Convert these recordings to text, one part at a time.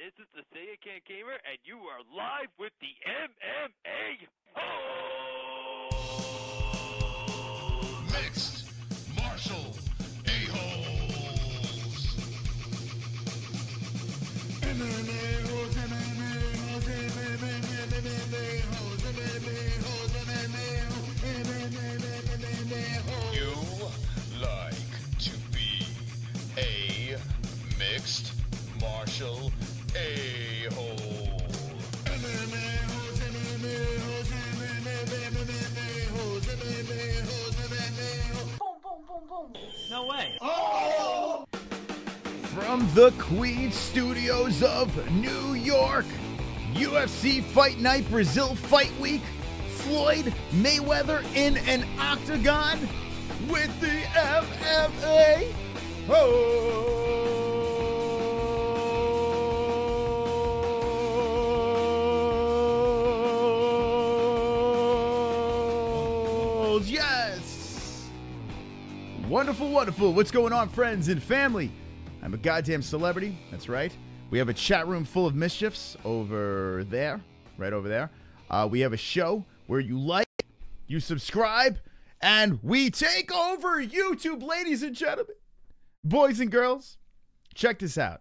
This is the Say It Can't Gamer, and you are live with the MMA-Holes! Mixed martial a-holes. MMA-Holes, MMA-Holes, MMA-Holes, MMA-Holes, MMA-Holes. You like to be a mixed martial a-hole. MMA-Holes, MMA-Holes, MMA-Holes, MMA-Holes, MMA-Holes. Boom, boom, boom, boom. No way. Oh! From the Queen Studios of New York, UFC Fight Night Brazil Fight Week, Floyd Mayweather in an octagon with the MMA-Holes. Yes! Wonderful, wonderful. What's going on, friends and family? I'm a goddamn celebrity. That's right. We have a chat room full of mischiefs over there, right over there. We have a show where you like, you subscribe, and we take over YouTube, ladies and gentlemen. Boys and girls, check this out.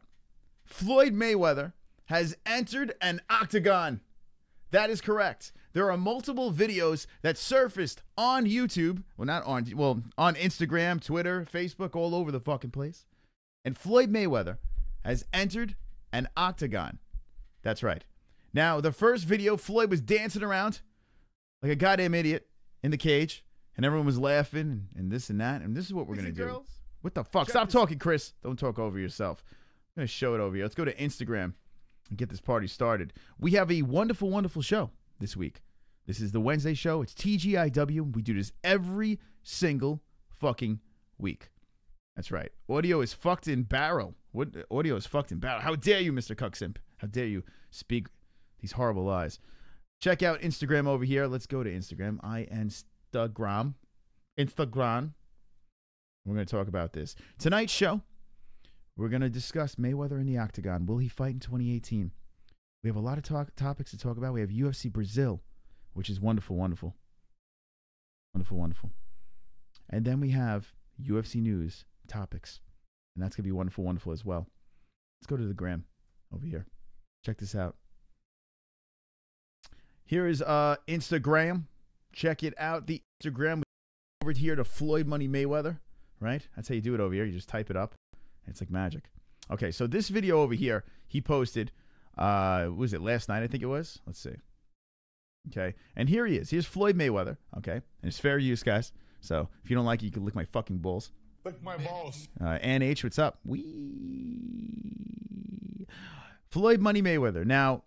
Floyd Mayweather has entered an octagon. That is correct. There are multiple videos that surfaced on YouTube. Well, not on, well, on Instagram, Twitter, Facebook, all over the fucking place. And Floyd Mayweather has entered an octagon. That's right. Now, the first video, Floyd was dancing around like a goddamn idiot in the cage, and everyone was laughing and this and that. And this is what we're going to do. What the fuck? Stop talking, Chris. Don't talk over yourself. I'm going to show it over here. Let's go to Instagram and get this party started. We have a wonderful, wonderful show this week. This is the Wednesday show. It's TGIW. We do this every single fucking week. That's right. Audio is fucked in barrel. What audio is fucked in barrel? How dare you, Mr. Cucksimp? How dare you speak these horrible lies? Check out Instagram over here. Let's go to Instagram. Instagram. We're going to talk about this. Tonight's show, we're going to discuss Mayweather in the Octagon. Will he fight in 2018? We have a lot of topics to talk about. We have UFC Brazil, which is wonderful, wonderful. Wonderful, wonderful. And then we have UFC news topics, and that's gonna be wonderful, wonderful as well. Let's go to the gram over here. Check this out. Here is Instagram. Check it out. The Instagram over here to Floyd Money Mayweather. Right? That's how you do it over here. You just type it up, and it's like magic. Okay, so this video over here he posted. Was it last night? I think it was. Let's see. Okay, and here he is. Here's Floyd Mayweather. Okay, and it's fair use, guys. So if you don't like it, you can lick my fucking balls. Lick my balls. Ann H, what's up? Floyd Money Mayweather. Now,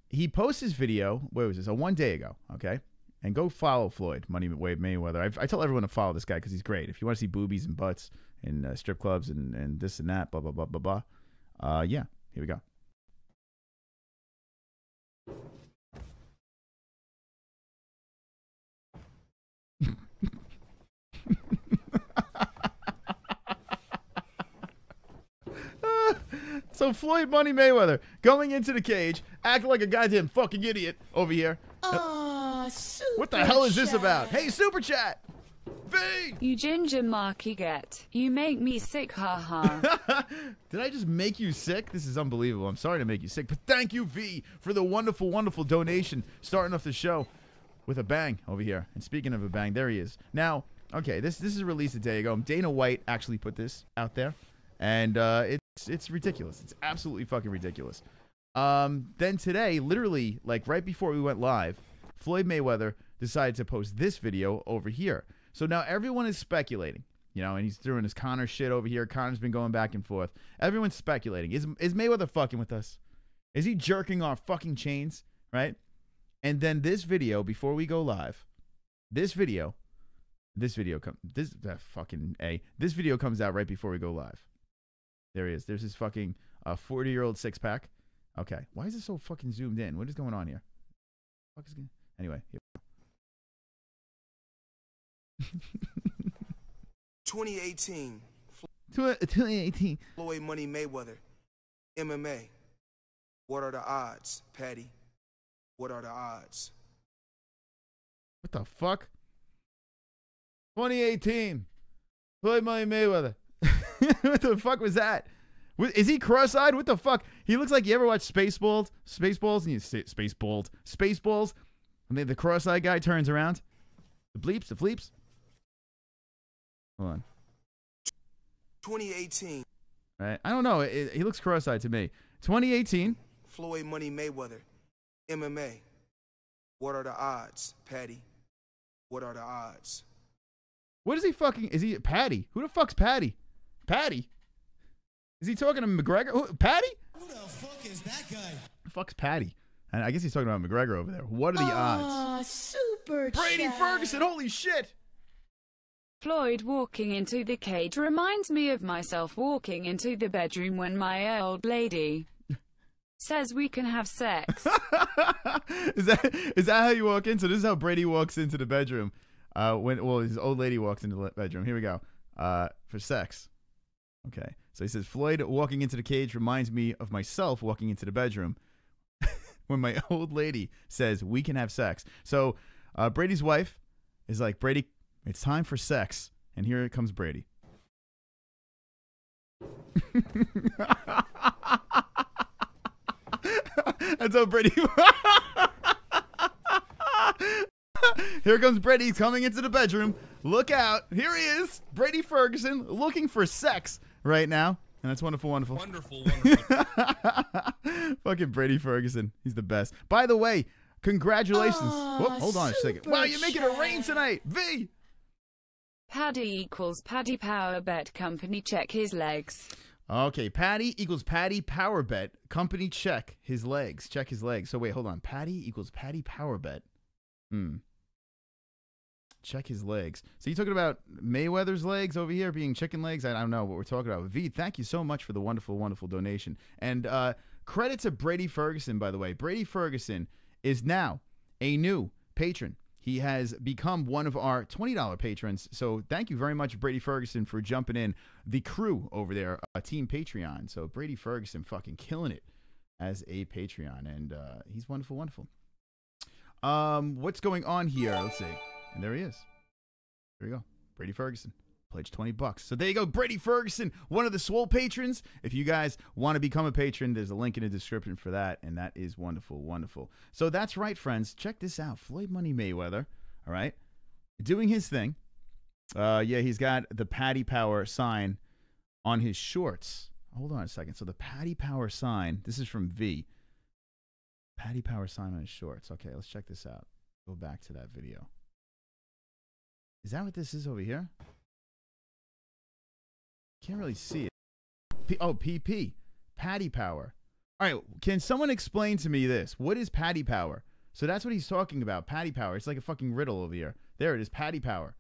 he posted his video, what was this? 1 day ago, okay? And go follow Floyd Money Mayweather. I tell everyone to follow this guy because he's great. If you want to see boobies and butts and strip clubs and this and that, blah, blah, blah, blah, blah. Yeah, here we go. So Floyd Money Mayweather going into the cage, acting like a goddamn fucking idiot over here. What the hell is this about? Hey, Super Chat! V! You ginger marky get. You make me sick, haha. Did I just make you sick? This is unbelievable. I'm sorry to make you sick, but thank you, V, for the wonderful, wonderful donation. Starting off the show with a bang over here. And speaking of a bang, there he is. Now, okay, this is released a day ago. Dana White actually put this out there. And it's ridiculous. It's absolutely fucking ridiculous. Then today, literally, like right before we went live, Floyd Mayweather decided to post this video over here. So now everyone is speculating, you know, and he's doing his Conor shit over here. Conor's been going back and forth. Everyone's speculating. Is Mayweather fucking with us? Is he jerking our fucking chains, right? And then this video, before we go live, this video comes out right before we go live. There he is. There's his fucking 40-year-old six-pack. Okay. Why is it so fucking zoomed in? What is going on here? Anyway. Here. 2018. 2018. Floyd Money Mayweather. MMA. What are the odds, Patty? What are the odds? What the fuck? 2018. Floyd Mayweather. What the fuck was that? Is he cross-eyed? What the fuck? He looks like, you ever watch Spaceballs? And you say Spaceballs. And then the cross-eyed guy turns around. The fleeps. Hold on. 2018. Right. I don't know. He looks cross-eyed to me. 2018. Floyd Money Mayweather. MMA. What are the odds, Patty? What are the odds? What is he fucking? Is he Patty? Who the fuck's Patty? Patty? Is he talking to McGregor? Who, Patty? Who the fuck is that guy? Who the fuck's Patty? And I guess he's talking about McGregor over there. What are the odds? Super Brady Ferguson, holy shit! Floyd walking into the cage reminds me of myself walking into the bedroom when my old lady says we can have sex. Is that how you walk in? So this is how Brady walks into the bedroom. When his old lady walks into the bedroom. Here we go. For sex. Okay. So he says, Floyd walking into the cage reminds me of myself walking into the bedroom when my old lady says we can have sex. So Brady's wife is like, Brady, it's time for sex. And here comes Brady. That's how Brady. Here comes Brady coming into the bedroom. Look out. Here he is. Brady Ferguson looking for sex right now. And that's wonderful, wonderful. Wonderful. Fucking Brady Ferguson. He's the best. By the way, congratulations. Whoop, hold on a second. Wow, you're making it rain tonight. V. Paddy equals Paddy Power Bet Company check his legs. Okay, Paddy equals Paddy Power Bet Company check his legs. Check his legs. So wait, hold on. Paddy equals Paddy Power Bet. Check his legs. So you talking about Mayweather's legs over here being chicken legs? I don't know what we're talking about. V, thank you so much for the wonderful, wonderful donation. And credit to Brady Ferguson, by the way. Brady Ferguson is now a new patron. He has become one of our $20 patrons. So thank you very much, Brady Ferguson, for jumping in. The crew over there, Team Patreon. So Brady Ferguson fucking killing it as a Patreon. And he's wonderful, wonderful. What's going on here? Let's see. And there he is. There you go. Brady Ferguson. Pledged $20. So there you go. Brady Ferguson, one of the swole patrons. If you guys want to become a patron, there's a link in the description for that. And that is wonderful, wonderful. So that's right, friends. Check this out. Floyd Money Mayweather. All right. Doing his thing. Yeah, he's got the Paddy Power sign on his shorts. Hold on a second. So the Paddy Power sign. This is from V. Paddy Power sign on his shorts. Okay, let's check this out. Go back to that video. Is that what this is over here? Can't really see it. PP. Paddy Power. All right, can someone explain to me this? What is Paddy Power? So that's what he's talking about. Paddy Power. It's like a fucking riddle over here. There it is. Paddy Power.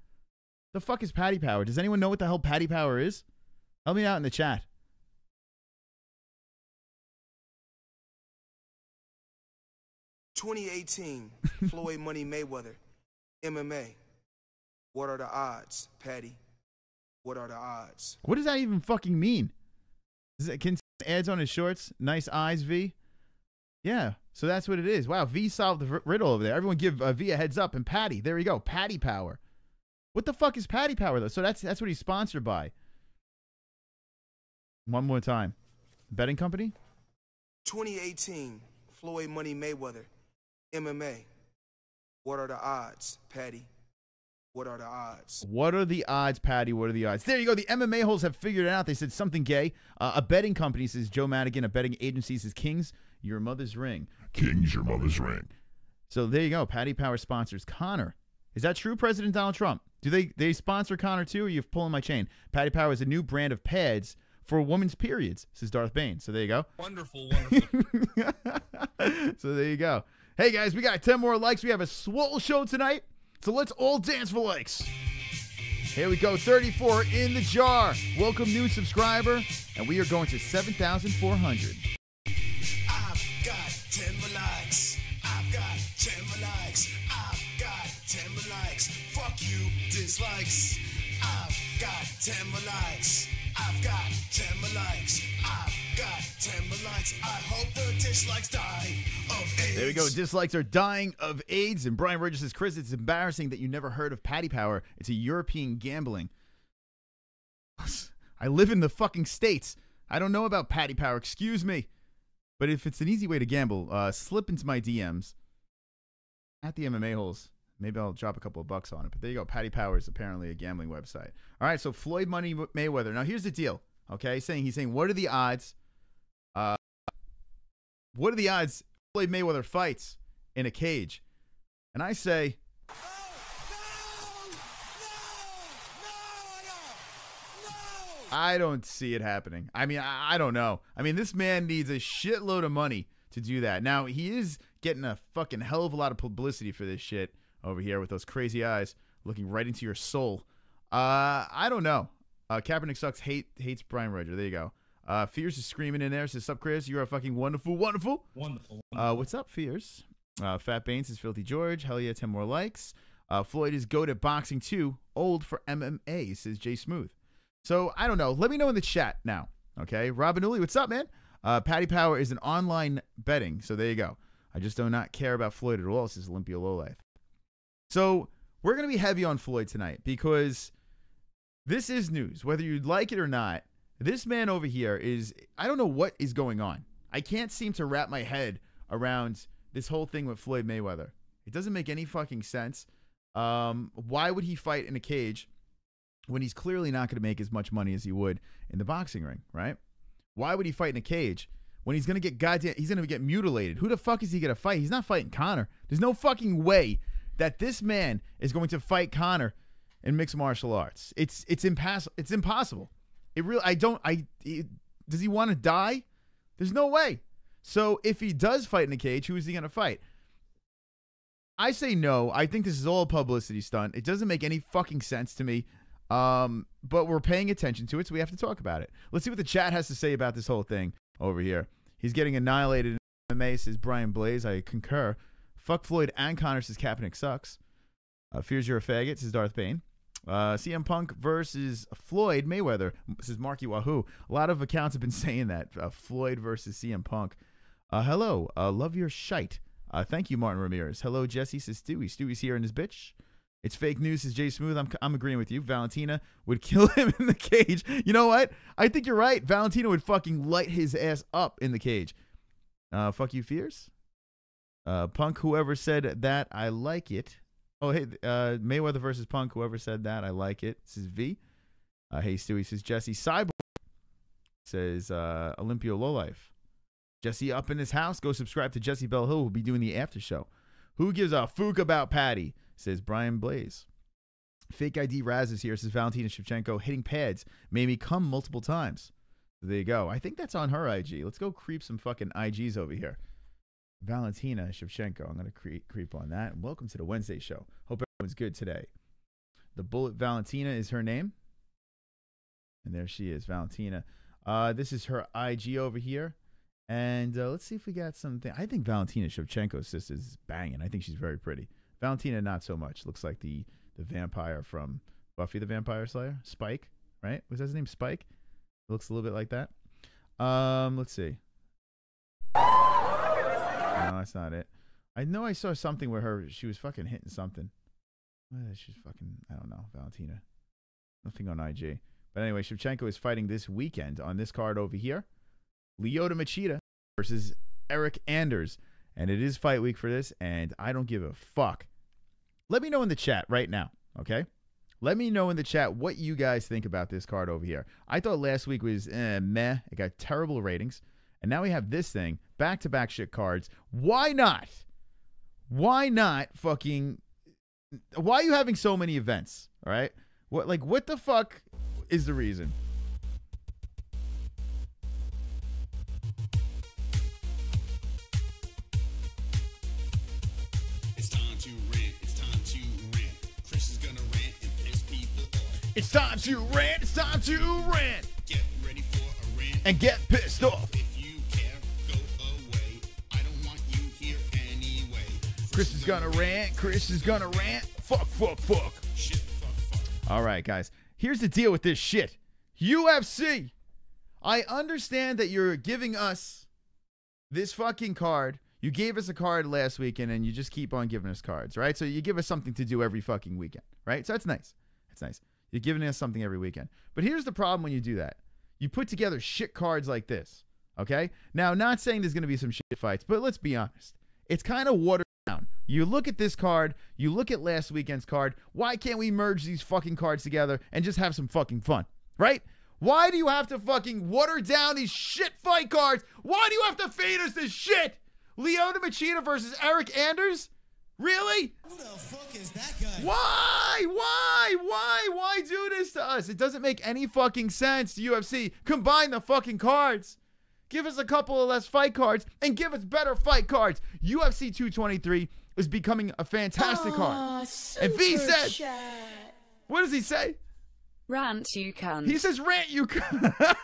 The fuck is Paddy Power? Does anyone know what the hell Paddy Power is? Help me out in the chat. (2018) Floyd Money Mayweather. MMA. What are the odds, Patty? What are the odds? What does that even fucking mean? Can ads on his shorts? Nice eyes, V. Yeah, so that's what it is. Wow, V solved the riddle over there. Everyone give V a heads up. And Paddy, there you go. Paddy Power. What the fuck is Paddy Power, though? So that's what he's sponsored by. One more time. Betting company? 2018 Floyd Money Mayweather. MMA. What are the odds, Patty? What are the odds? What are the odds, Patty? What are the odds? There you go. The MMA-Holes have figured it out. They said something gay. A betting company, says Joe Madigan. A betting agency says Kings, your mother's ring. King's your mother's ring. So there you go. Paddy Power sponsors Conor. Is that true, President Donald Trump? Do they sponsor Conor too, or are you pulling my chain? Paddy Power is a new brand of pads for women's periods, says Darth Bane. So there you go. Wonderful. So there you go. Hey, guys, we got 10 more likes. We have a swole show tonight. So let's all dance for likes. Here we go. 34 in the jar. Welcome, new subscriber. And we are going to 7,400. I've got 10 more likes. I've got 10 more likes. I've got 10 more likes. Fuck you, dislikes. I've got 10 more likes. I've got 10 more likes. I've got 10 likes. I hope the dislikes die of AIDS. There we go. Dislikes are dying of AIDS. And Brian Rogers says, Chris, it's embarrassing that you never heard of Paddy Power. It's a European gambling. I live in the fucking States. I don't know about Paddy Power. Excuse me. But if it's an easy way to gamble, slip into my DMs at the MMA-Holes. Maybe I'll drop a couple of bucks on it. But there you go. Paddy Power is apparently a gambling website. All right, so Floyd Money Mayweather. Now, here's the deal, okay? He's saying, what are the odds? What are the odds Floyd Mayweather fights in a cage? And I say, I don't see it happening. I mean, I don't know. I mean, this man needs a shitload of money to do that. Now, he is getting a fucking hell of a lot of publicity for this shit over here with those crazy eyes looking right into your soul. I don't know. Kaepernick sucks. Hates Brian Roger. There you go. Fears is screaming in there. Says, sup, Chris? You're a fucking wonderful. Wonderful. What's up, Fears? Fat Baines says, Filthy George. Hell yeah, 10 more likes. Floyd is goat at boxing too. Old for MMA, says Jay Smooth. So, I don't know. Let me know in the chat now. Okay? Robin Uli, what's up, man? Paddy Power is an online betting. So, there you go. I just do not care about Floyd at all, says Olympia Lowlife. So, we're going to be heavy on Floyd tonight because this is news. Whether you like it or not, this man over here is, I don't know what is going on. I can't seem to wrap my head around this whole thing with Floyd Mayweather. It doesn't make any fucking sense. Why would he fight in a cage when he's clearly not going to make as much money as he would in the boxing ring, right? Why would he fight in a cage when he's going to get mutilated? Who the fuck is he going to fight? He's not fighting Conor. There's no fucking way that this man is going to fight Conor in mixed martial arts. It's impossible. Does he want to die? There's no way. So if he does fight in a cage, who is he going to fight? I say no. I think this is all a publicity stunt. It doesn't make any fucking sense to me. But we're paying attention to it, so we have to talk about it. Let's see what the chat has to say about this whole thing over here. He's getting annihilated in MMA, says Brian Blaze. I concur. Fuck Floyd and Conor, says Kaepernick sucks. Fears you're a faggot, says Darth Bane. CM Punk versus Floyd Mayweather, says Marky Wahoo. A lot of accounts have been saying that. Floyd versus CM Punk. Hello. Love your shite. Thank you, Martin Ramirez. Hello, Jesse, says Stewie. Stewie's here in his bitch. It's fake news, says Jay Smooth. I'm agreeing with you. Valentina would kill him in the cage. You know what? I think you're right. Valentina would fucking light his ass up in the cage. Fuck you, Fears. Punk, whoever said that, I like it. Oh, hey, Mayweather versus Punk, whoever said that, I like it. This is V. Hey, Stewie, says Jesse. Cyborg says Olympio Lowlife. Jesse up in his house. Go subscribe to Jesse Bell Hill. We'll be doing the after show. Who gives a fook about Patty? Says Brian Blaze. Fake ID Raz is here, says Valentina Shevchenko. Hitting pads made me come multiple times. There you go. I think that's on her IG. Let's go creep some fucking IGs over here. Valentina Shevchenko. I'm going to creep on that. And welcome to the Wednesday show. Hope everyone's good today. The Bullet Valentina is her name. And there she is, Valentina. This is her IG over here. And let's see if we got something. I think Valentina Shevchenko's sister is banging. I think she's very pretty. Valentina, not so much. Looks like the vampire from Buffy the Vampire Slayer. Spike, right? Was that his name? Spike? Looks a little bit like that. Let's see. No, that's not it. I know I saw something where she was fucking hitting something. She's fucking, I don't know, Valentina. Nothing on IG. But anyway, Shevchenko is fighting this weekend on this card over here. Lyoto Machida versus Eric Anders. And it is fight week for this, and I don't give a fuck. Let me know in the chat right now, okay? Let me know in the chat what you guys think about this card over here. I thought last week was meh. It got terrible ratings. And now we have this thing, back-to-back shit cards. Why not? Why not fucking... Why are you having so many events, all right? What the fuck is the reason? It's time to rant. It's time to rant. Chris is gonna rant and piss people off. It's time to rant. It's time to rant. Get ready for a rant. And get pissed off. If you care, go away. I don't want you here anyway. Chris is gonna rant. Chris is gonna rant. Fuck, fuck, fuck. Shit, fuck, fuck. All right, guys. Here's the deal with this shit. UFC I understand that you're giving us this fucking card. You gave us a card last weekend, and you just keep on giving us cards, right? So you give us something to do every fucking weekend, right? So that's nice. That's nice. You're giving us something every weekend. But here's the problem when you do that. You put together shit cards like this, okay? Now, not saying there's going to be some shit fights, but let's be honest. It's kind of watered down. You look at this card, you look at last weekend's card. Why can't we merge these fucking cards together and just have some fucking fun, right? Why do you have to fucking water down these shit fight cards? Why do you have to feed us this shit? Lyoto Machida versus Eric Anders? Really? Who the fuck is that guy? Why do this to us? It doesn't make any fucking sense, UFC. Combine the fucking cards. Give us a couple of less fight cards and give us better fight cards. UFC 223 is becoming a fantastic card. And V says, what does he say? Rant you cunt. He says rant you cunt.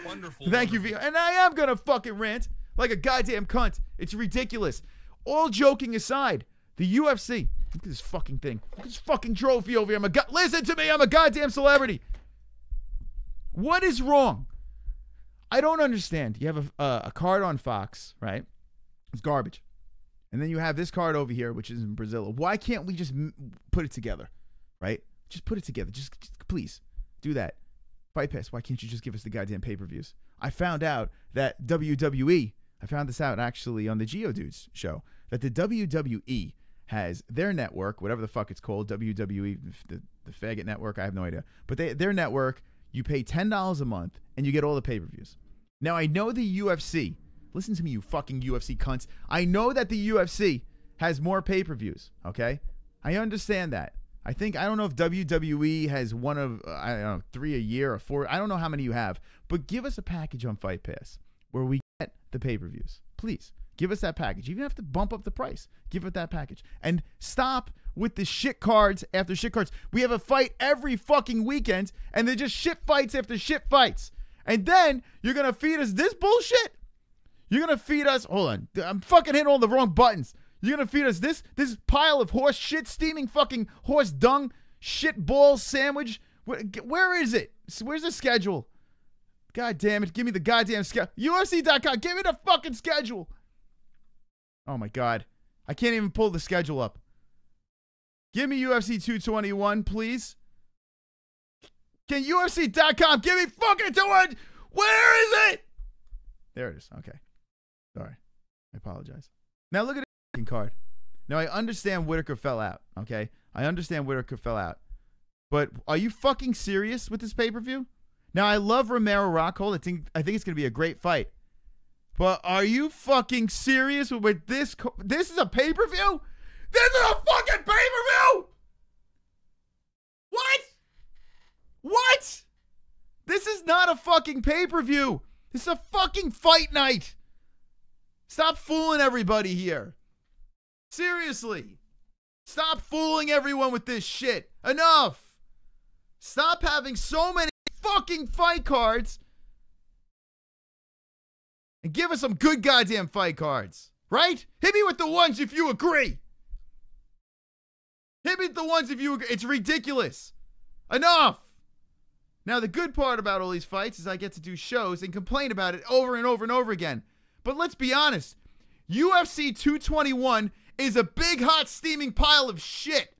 Wonderful. Thank you, V. And I am going to fucking rant like a goddamn cunt. It's ridiculous. All joking aside, the UFC, look at this fucking thing. Look at this fucking trophy over here. Listen to me, I'm a goddamn celebrity. What is wrong? I don't understand. You have a card on Fox, right? It's garbage. And then you have this card over here, which is in Brazil. Why can't we just put it together, right? Just put it together. Just please do that. Fight Pass, why can't you just give us the goddamn pay-per-views? I found out that WWE, I found this out actually on the Geodudes show, that the WWE has their network, whatever the fuck it's called, WWE, the faggot network, I have no idea. But their network, you pay $10 a month and you get all the pay-per-views. Now, I know the UFC, listen to me, you fucking UFC cunts. I know that the UFC has more pay-per-views, okay? I understand that. I don't know if WWE has one of, I don't know, 3 a year or 4. I don't know how many you have. But give us a package on Fight Pass where we get the pay-per-views. Please, give us that package. You even have to bump up the price. Give it that package. And stop with the shit cards after shit cards. We have a fight every fucking weekend, and they're just shit fights after shit fights. And then you're going to feed us this bullshit? You're going to feed us, hold on, I'm fucking hitting all the wrong buttons. You're going to feed us this pile of horse shit, steaming fucking horse dung, shit ball sandwich? Where is it? Where's the schedule? God damn it. Give me the goddamn schedule. UFC.com. Give me the fucking schedule. Oh my God. I can't even pull the schedule up. Give me UFC 221, please. Can UFC.com give me fucking 200? Where is it? There it is. Okay. Sorry. I apologize. Now look at the card. Now I understand Whitaker fell out. Okay. I understand Whitaker fell out. But are you fucking serious with this pay-per-view? Now I love Romero Rockhold. I think it's going to be a great fight. But are you fucking serious with this? This is a pay-per-view? This is a fucking pay-per-view? What? What? This is not a fucking pay-per-view. This is a fucking fight night. Stop fooling everybody here. Seriously. Stop fooling everyone with this shit. Enough. Stop having so many fucking fight cards. And give us some good goddamn fight cards. Right? Hit me with the ones if you agree. Hit me with the ones if you agree. It's ridiculous. Enough. Now, the good part about all these fights is I get to do shows and complain about it over and over and over again. But let's be honest. UFC 221 is a big, hot, steaming pile of shit.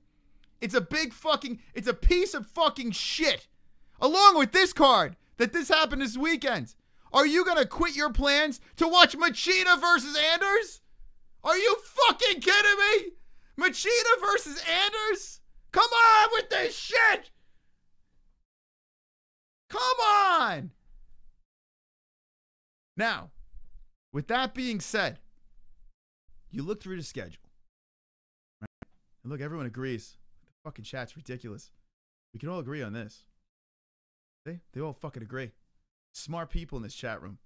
It's a piece of fucking shit. Along with this card, that this happened this weekend. Are you going to quit your plans to watch Machida versus Anders? Are you fucking kidding me? Machida versus Anders? Come on with this shit. Come on. Now, with that being said, you look through the schedule. Right? And look, everyone agrees. The fucking chat's ridiculous. We can all agree on this. They all fucking agree. Smart people in this chat room.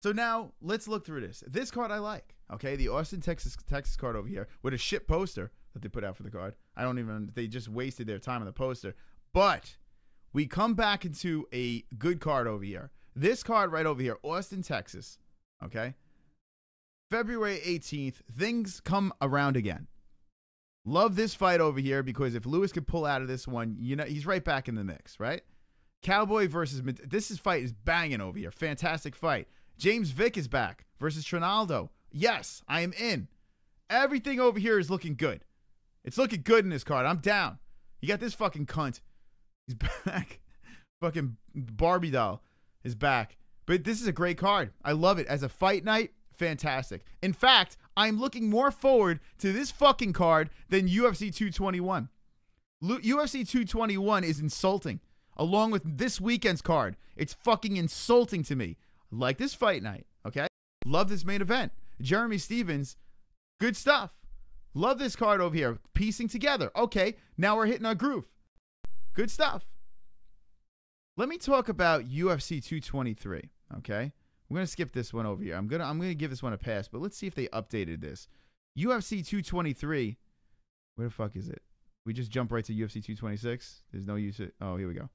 So now, let's look through this. This card I like. Okay, the Austin, Texas card over here with a shit poster that they put out for the card. They just wasted their time on the poster. But we come back into a good card over here. This card right over here, Austin, Texas. Okay? February 18th, things come around again. Love this fight over here because if Lewis could pull out of this one, you know, he's right back in the mix, right? Cowboy versus this fight is banging over here. Fantastic fight. James Vick is back versus Trinaldo. Yes, I am in. Everything over here is looking good. It's looking good in this card. I'm down. You got this fucking cunt. He's back. Fucking Barbie doll is back. But this is a great card. I love it. As a fight night, fantastic. In fact, I'm looking more forward to this fucking card than UFC 221. UFC 221 is insulting. Along with this weekend's card. It's fucking insulting to me. Like this fight night, okay? Love this main event. Jeremy Stevens, good stuff. Love this card over here. Piecing together. Okay, now we're hitting our groove. Good stuff. Let me talk about UFC 223, okay? I'm going to skip this one over here. I'm going to give this one a pass, but let's see if they updated this. UFC 223. Where the fuck is it? We just jump right to UFC 226. There's no use. Oh, here we go.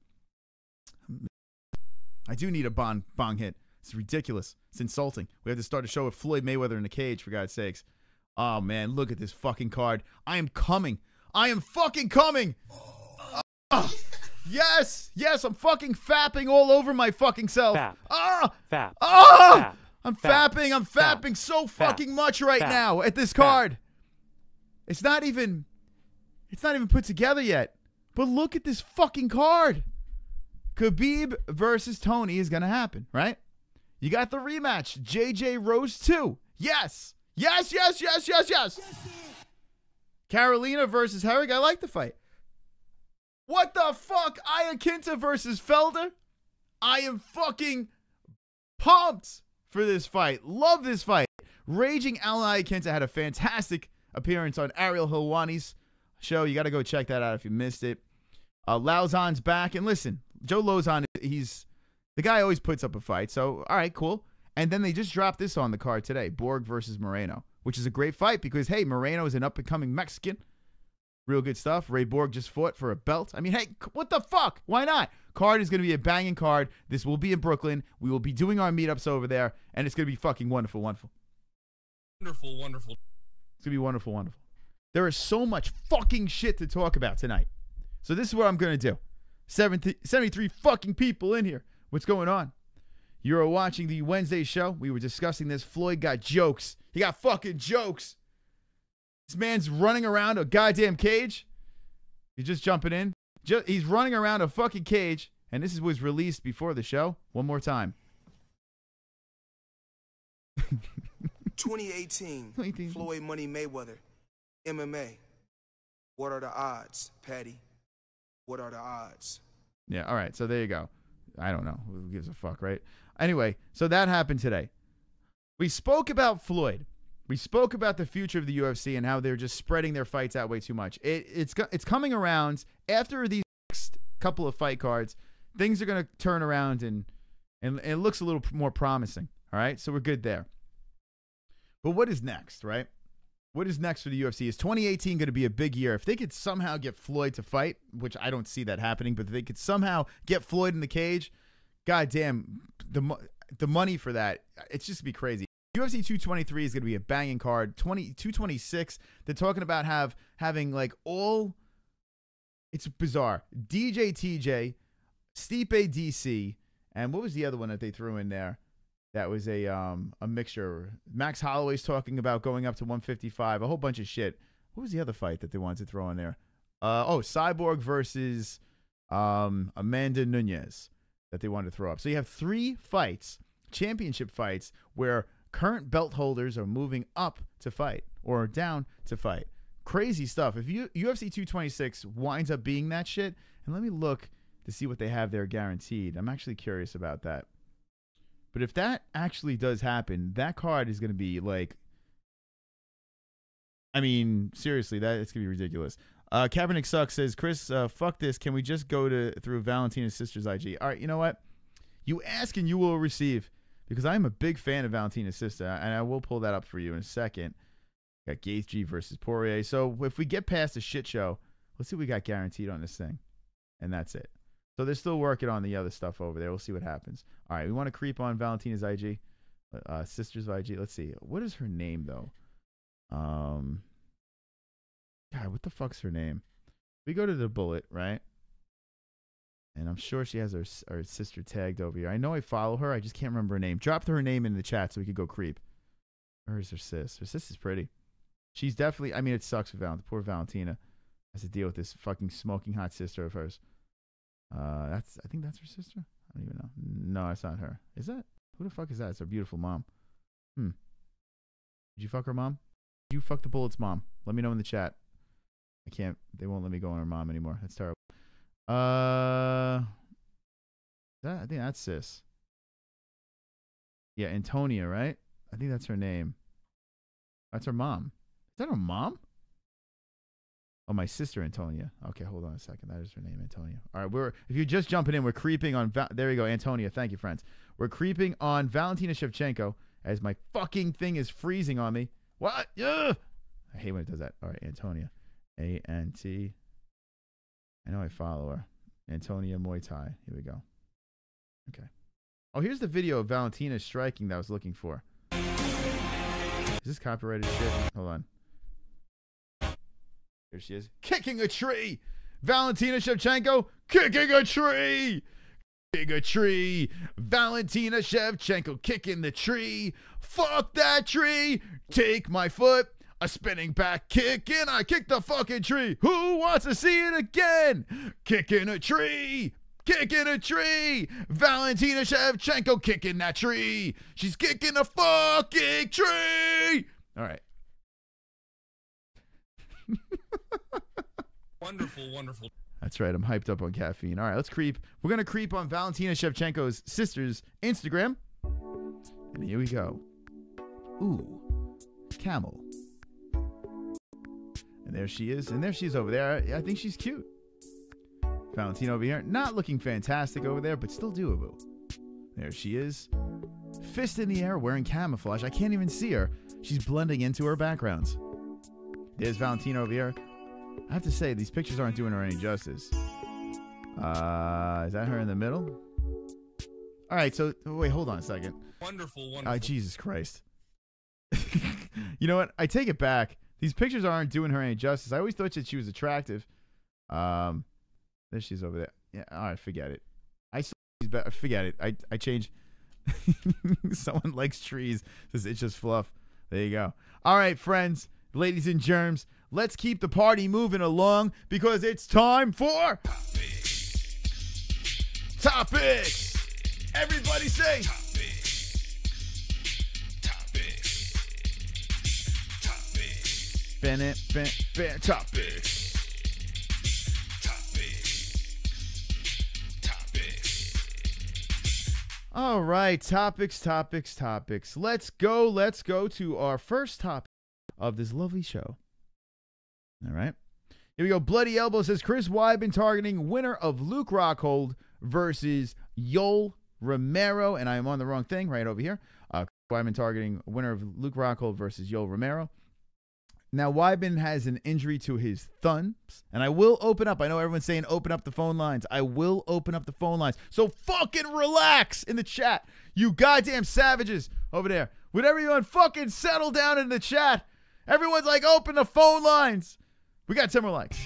I do need a bong hit. It's ridiculous. It's insulting. We have to start a show with Floyd Mayweather in the cage, for God's sakes. Oh, man, look at this fucking card. I am coming. I am fucking coming. Yes, yes, I'm fucking fapping all over my fucking self. Fap. Fap. Fap. I'm Fap. fapping. I'm fapping so fucking much right Fap. now at this card. It's not even put together yet. But look at this fucking card. Khabib versus Tony is going to happen, right? You got the rematch. JJ Rose 2. Yes. Yes, yes, yes, yes, yes. Carolina versus Herrig. I like the fight. What the fuck? Iaquinta versus Felder? I am fucking pumped for this fight. Love this fight. Raging Alan Iaquinta had a fantastic appearance on Ariel Helwani's show. You got to go check that out if you missed it. Lauzon's back. And listen, Joe Lauzon, he's the guy always puts up a fight. So, all right, cool. And then they just dropped this on the card today. Borg versus Moreno, which is a great fight because, hey, Moreno is an up-and-coming Mexican. Real good stuff. Ray Borg just fought for a belt. I mean, hey, what the fuck? Why not? Card is going to be a banging card. This will be in Brooklyn. We will be doing our meetups over there, and it's going to be fucking wonderful, wonderful. Wonderful, wonderful. It's going to be wonderful, wonderful. There is so much fucking shit to talk about tonight. So this is what I'm going to do. 73 fucking people in here. What's going on? You're watching the Wednesday show. We were discussing this. Floyd got jokes. He got fucking jokes. This man's running around a goddamn cage. He's just jumping in. He's running around a fucking cage. And this was released before the show. One more time. 2018, Floyd Money Mayweather, MMA. What are the odds, Patty? What are the odds? Yeah, all right. So there you go. I don't know. Who gives a fuck, right? Anyway, so that happened today. We spoke about Floyd. We spoke about the future of the UFC and how they're just spreading their fights out way too much. It's coming around after these next couple of fight cards. Things are going to turn around and it looks a little more promising. All right, so we're good there. But what is next, right? What is next for the UFC? Is 2018 going to be a big year? If they could somehow get Floyd to fight, which I don't see that happening, but if they could somehow get Floyd in the cage, goddamn, the money for that, it's just going to be crazy. UFC 223 is going to be a banging card. 226, they're talking about having like all, it's bizarre. DJ TJ, Stipe DC, and what was the other one that they threw in there? That was a mixture. Max Holloway's talking about going up to 155, a whole bunch of shit. What was the other fight that they wanted to throw in there? CYBORG versus Amanda Nunes that they wanted to throw up. So you have 3 fights, championship fights, where current belt holders are moving up to fight or down to fight. Crazy stuff. If UFC 226 winds up being that shit, and let me look to see what they have there guaranteed. I'm actually curious about that. But if that actually does happen, that card is going to be like, I mean, seriously, it's going to be ridiculous. Kaepernick Sucks says, Chris, fuck this. Can we just go through Valentina's sister's IG? All right, you know what? You ask and you will receive. Because I'm a big fan of Valentina's sister, and I will pull that up for you in a second. Got Gaethje versus Poirier. So if we get past the shit show, let's see what we got guaranteed on this thing. And that's it. So they're still working on the other stuff over there. We'll see what happens. All right, we want to creep on Valentina's IG. Sister's IG. Let's see. What is her name, though? God, what the fuck's her name? We go to the bullet, right? And I'm sure she has her sister tagged over here. I know I follow her. I just can't remember her name. Drop her name in the chat so we could go creep. Where's her sis? Her sis is pretty. She's definitely, I mean, it sucks for Valentina. Poor Valentina has to deal with this fucking smoking hot sister of hers. I think that's her sister. I don't even know. No, it's not her. Is that? Who the fuck is that? It's her beautiful mom. Did you fuck her mom? Did you fuck the Bullet's mom? Let me know in the chat. I can't. They won't let me go on her mom anymore. That's terrible. I think that's sis. Yeah, Antonia, right? I think that's her name. That's her mom. Is that her mom? Oh, my sister Antonia. Okay, hold on a second. That is her name, Antonia. All right, if you're just jumping in, we're creeping on. There you go, Antonia. Thank you, friends. We're creeping on Valentina Shevchenko as my fucking thing is freezing on me. What? Ugh! I hate when it does that. All right, Antonia. A-N-T. I know I follow her. Antonia Muay Thai. Here we go. Okay. Oh, here's the video of Valentina striking that I was looking for. Is this copyrighted shit? Hold on. There she is. Kicking a tree! Valentina Shevchenko kicking a tree! Kicking a tree! Valentina Shevchenko kicking the tree! Fuck that tree! Take my foot! A spinning back kick and I kick the fucking tree. Who wants to see it again? Kicking a tree. Kicking a tree. Valentina Shevchenko kicking that tree. She's kicking a fucking tree. All right. Wonderful, wonderful. That's right. I'm hyped up on caffeine. All right, let's creep. We're going to creep on Valentina Shevchenko's sister's Instagram. And here we go. Ooh. Camel. And there she is. And there she is over there. I think she's cute. Valentina over here. Not looking fantastic over there, but still doable. There she is. Fist in the air, wearing camouflage. I can't even see her. She's blending into her backgrounds. There's Valentina over here. I have to say, these pictures aren't doing her any justice. Is that her in the middle? All right, so, wait, hold on a second. Wonderful, wonderful. Jesus Christ. You know what? I take it back. These pictures aren't doing her any justice. I always thought that she was attractive. There she's over there. Yeah, all right, forget it. Forget it. I changed. Someone likes trees. Says it's just fluff. There you go. All right, friends, ladies and germs, let's keep the party moving along because it's time for topics. Everybody say topics. All right, topics. Let's go to our first topic of this lovely show. All right. Here we go. Bloody Elbow says Chris Weidman targeting winner of Luke Rockhold versus Yoel Romero. And I am on the wrong thing right over here. Chris Weidman targeting winner of Luke Rockhold versus Yoel Romero. Now, Weidman has an injury to his thumbs, and I will open up. I know everyone's saying open up the phone lines. I will open up the phone lines. So fucking relax in the chat, you goddamn savages over there. Would everyone fucking settle down in the chat? Everyone's like, open the phone lines. We got 10 more likes.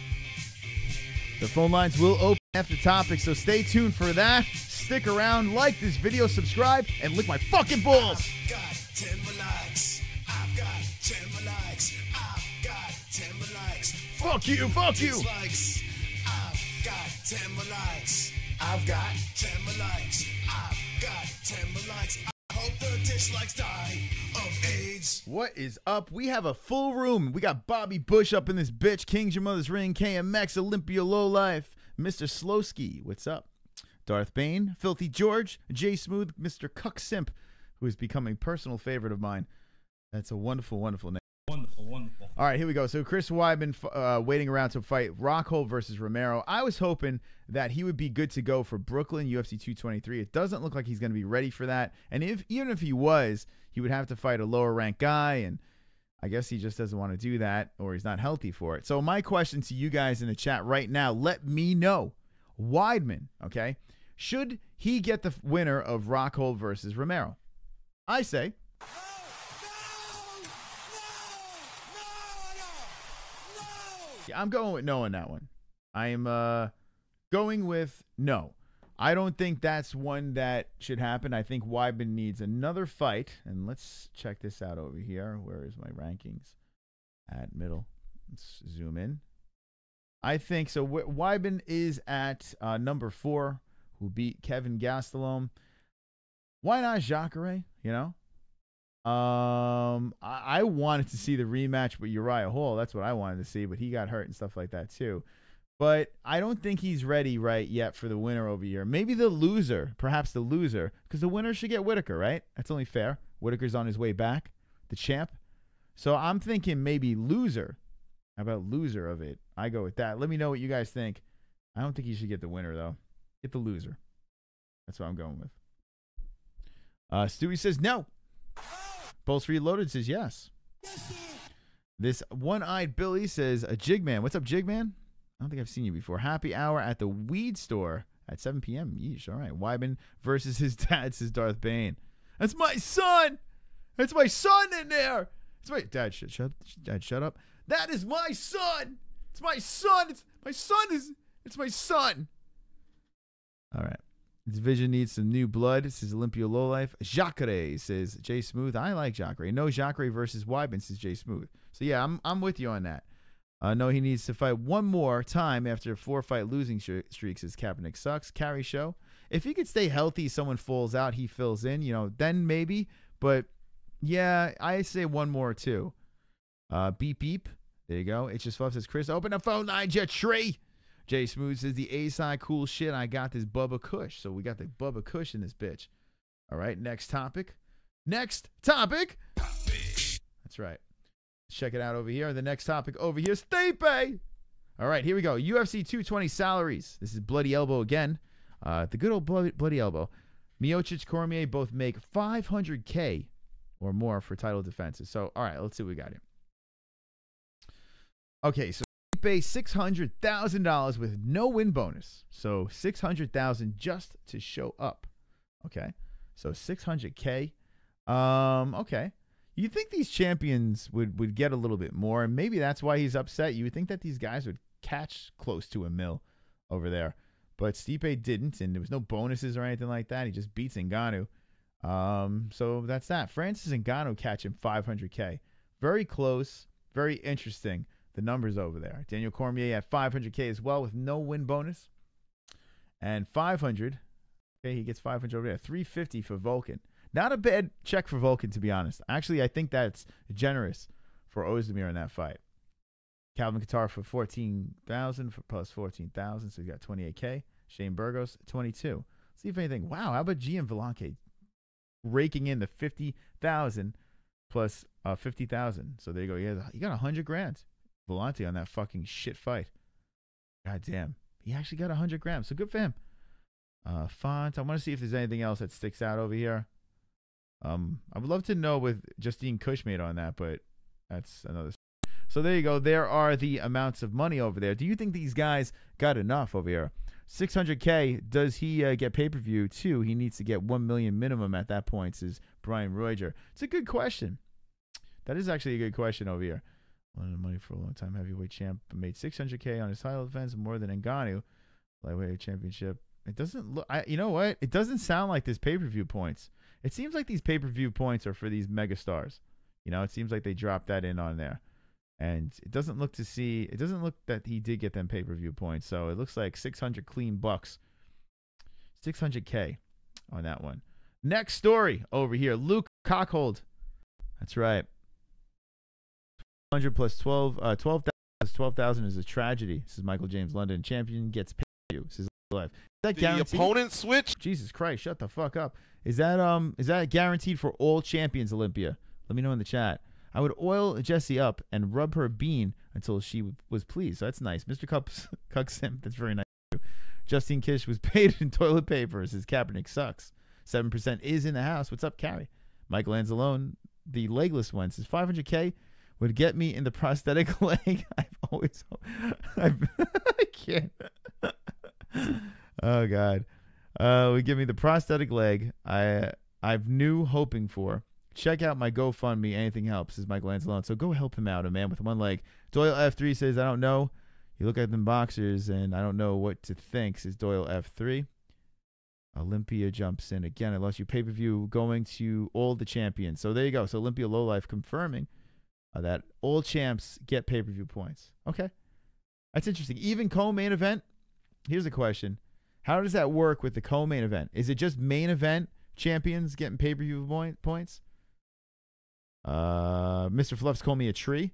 The phone lines will open after topics, so stay tuned for that. Stick around, like this video, subscribe, and lick my fucking balls. I've got 10 more likes. I've got 10 more likes. I've got 10 more likes. Fuck you, fuck you. Dislikes. I've got 10 more likes. I've got 10 more likes. I've got 10 more likes. I hope the dislikes die of AIDS. What is up? We have a full room. We got Bobby Bush up in this bitch. King's Your Mother's Ring. KMX. Olympia Lowlife. Mr. Slowski. What's up? Darth Bane. Filthy George. Jay Smooth. Mr. Cuck Simp, who is becoming a personal favorite of mine. That's a wonderful, wonderful name. Wonderful, wonderful. All right, here we go. So Chris Weidman waiting around to fight Rockhold versus Romero. I was hoping that he would be good to go for Brooklyn, UFC 223. It doesn't look like he's going to be ready for that. And even if he was, he would have to fight a lower-ranked guy, and I guess he just doesn't want to do that, or he's not healthy for it. So my question to you guys in the chat right now, let me know. Weidman, okay, should he get the winner of Rockhold versus Romero? I say... Yeah, I'm going with no on that one. I am Going with no. I don't think that's one that should happen. I think Weidman needs another fight. And let's check this out over here. Where is my rankings? At middle. Let's zoom in. I think so. Weidman is at number 4, who beat Kevin Gastelum. Why not Jacare? You know? I wanted to see the rematch with Uriah Hall. That's what I wanted to see, but he got hurt and stuff like that too. But I don't think he's ready right yet for the winner over here. Maybe the loser, perhaps the loser, because the winner should get Whitaker, right? That's only fair. Whitaker's on his way back, the champ. So I'm thinking maybe loser. How about loser of it? I go with that. Let me know what you guys think. I don't think you should get the winner, though. Get the loser. That's what I'm going with. Stewie says no. Pulse Reloaded says yes. This one-eyed Billy says, a Jigman. What's up, Jigman? I don't think I've seen you before. Happy hour at the weed store at 7 p.m. Yeesh, all right. Weidman versus his dad, says Darth Bane. That's my son. That's my son in there. It's my dad. Dad, shut up. That is my son. It's my son. It's my son. All right. This division needs some new blood, says Olympia Lowlife. Jacare, says Jay Smooth. I like Jacare. No Jacare versus Weidman, says Jay Smooth. So yeah, I'm with you on that. No, he needs to fight one more time after a 4-fight losing streak, says Kaepernick sucks. Carry show. If he could stay healthy, someone falls out, he fills in, you know, then maybe. But yeah, I say one more too. Beep beep. There you go. It's just Fluff, says Chris. Open the phone line, jet tree. Jay Smooth says the A-side cool shit. I got this Bubba Kush. So we got the Bubba Kush in this bitch. All right, next topic. Next topic. That's right. Let's check it out over here. The next topic over here is Stipe. All right, here we go. UFC 220 salaries. This is Bloody Elbow again. The good old Bloody Elbow. Miocic, Cormier both make $500K or more for title defenses. So, all right, let's see what we got here. Okay, so Stipe $600,000 with no win bonus. So $600,000 just to show up. Okay, so $600K. Okay. You think these champions would get a little bit more, and maybe that's why he's upset. You would think that these guys would catch close to $1 million over there. But Stipe didn't, and there was no bonuses or anything like that. He just beats Ngannou. So that's that. Francis Ngannou catching $500K. Very close. Very interesting, the numbers over there. Daniel Cormier at $500K as well with no win bonus. And $500. Okay, he gets $500 over there. $350 for Vulcan. Not a bad check for Vulcan, to be honest. Actually, I think that's generous for Ozdemir in that fight. Calvin Kattar for $14,000 for plus $14,000, so he got $28K. Shane Burgos, $22. See if anything. Wow, how about Gian Vellante raking in the $50,000 plus $50,000? So there you go. He got $100,000. Vellante on that fucking shit fight. God damn, he actually got $100,000. So good for him. Font. I want to see if there's anything else that sticks out over here. I would love to know with Justine Cushmate on that, but that's another. So there you go. There are the amounts of money over there. Do you think these guys got enough over here? $600K. Does he get pay-per-view too? He needs to get $1 million minimum at that point, says Brian Reuger. It's a good question. That is actually a good question over here. Wanted money for a long time. Heavyweight champ made $600K on his title defense, more than Ngannou. Lightweight championship. It doesn't look. You know what? It doesn't sound like there's pay-per-view points. It seems like these pay-per-view points are for these mega stars. You know, it seems like they dropped that in on there. And it doesn't look that he did get them pay-per-view points. So it looks like 600 clean bucks. 600K on that one. Next story over here. Luke Cockhold. That's right. 100 plus 12,000 plus 12,000 is a tragedy. This is Michael James London. Champion gets paid. This is live. Is that guaranteed? The opponent switch? Jesus Christ, shut the fuck up. Is that guaranteed for all champions, Olympia? Let me know in the chat. I would oil Jessie up and rub her bean until she was pleased. So that's nice. Mr. Cucksim, that's very nice. Justine Kish was paid in toilet paper. Says Kaepernick sucks. 7% is in the house. What's up, Carrie? Michael Anzalone, the legless one, says $500K would get me in the prosthetic leg. I can't. Oh God. Would give me the prosthetic leg I've new hoping for. Check out my GoFundMe. Anything helps, says Michael Anzalone. So go help him out, a man with one leg. Doyle F3 says, I don't know. You look at them boxers, and I don't know what to think, says Doyle F3. Olympia jumps in. Again, I lost you. Pay-per-view going to all the champions. So there you go. So Olympia Lowlife confirming that all champs get pay-per-view points. Okay. That's interesting. Even co-main event. Here's a question. How does that work with the co-main event? Is it just main event champions getting pay-per-view points? Mr. Fluff's called me a tree.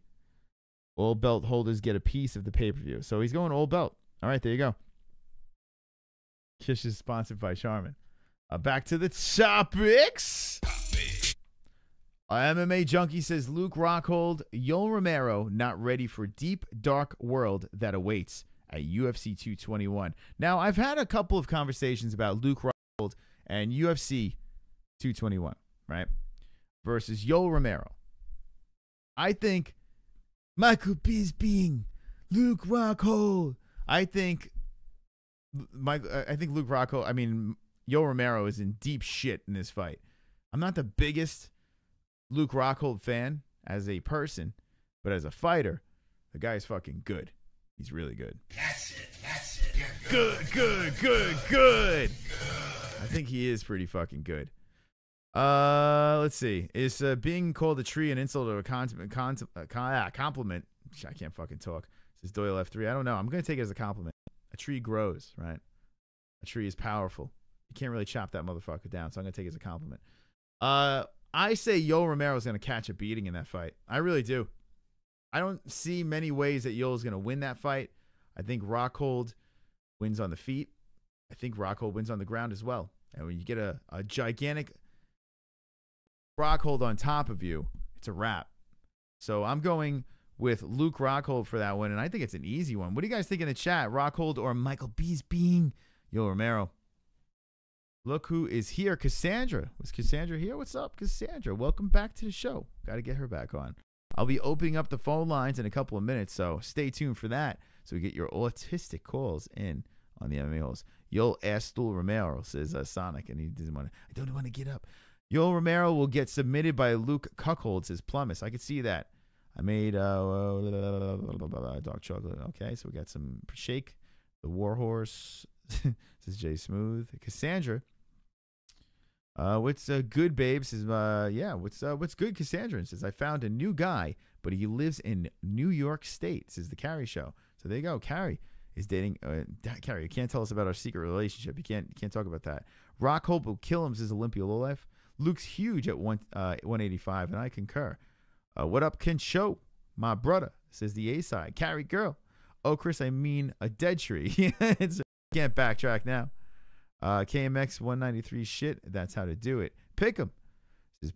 All belt holders get a piece of the pay-per-view. So he's going all belt. All right, there you go. Kish is sponsored by Charmin. Back to the topics. MMA Junkie says Luke Rockhold, Yoel Romero not ready for deep, dark world that awaits at UFC 221. Now, I've had a couple of conversations about Luke Rockhold and UFC 221, right? Versus Yoel Romero. I think Michael Bisping, Luke Rockhold. I think Luke Rockhold, Yoel Romero is in deep shit in this fight. I'm not the biggest Luke Rockhold fan as a person, but as a fighter, the guy's fucking good. He's really good. That's it. That's it. Good. I think he is pretty fucking good. Let's see. Is being called a tree an insult or a compliment? I can't fucking talk. This is Doyle F3. I don't know. I'm going to take it as a compliment. A tree grows, right? A tree is powerful. You can't really chop that motherfucker down, so I'm going to take it as a compliment. I say Yoel Romero is going to catch a beating in that fight. I really do. I don't see many ways that Yoel is going to win that fight. I think Rockhold wins on the feet. I think Rockhold wins on the ground as well. And when you get a gigantic Rockhold on top of you, it's a wrap. So I'm going with Luke Rockhold for that one, and I think it's an easy one. What do you guys think in the chat? Rockhold or Michael Bisping? Yoel Romero. Look who is here. Cassandra. Was Cassandra here? What's up, Cassandra? Welcome back to the show. Got to get her back on. I'll be opening up the phone lines in a couple of minutes, so stay tuned for that so we get your autistic calls in on the MMA-Holes. Yoel Astul Romero, says Sonic, and he doesn't want to. I don't want to get up. Yoel Romero will get submitted by Luke Cuckold, says Plumas. I could see that. I made dark chocolate. Okay, so we got some Shake, the Warhorse. Says Jay Smooth. Cassandra. What's good, babe? Says, what's good, Cassandra? And says, I found a new guy, but he lives in New York State. Says the Carrie Show. So there you go. Carrie is dating. Carrie, you can't tell us about our secret relationship. You can't talk about that. Rockhold will kill him, says Olympia Lowlife. Luke's huge at 185, and I concur. What up, Ken Show? My brother, says the A side. Carrie girl. Oh, Chris, I mean a dead tree. Can't backtrack now. KMX 193 shit. That's how to do it. Pick 'em. Says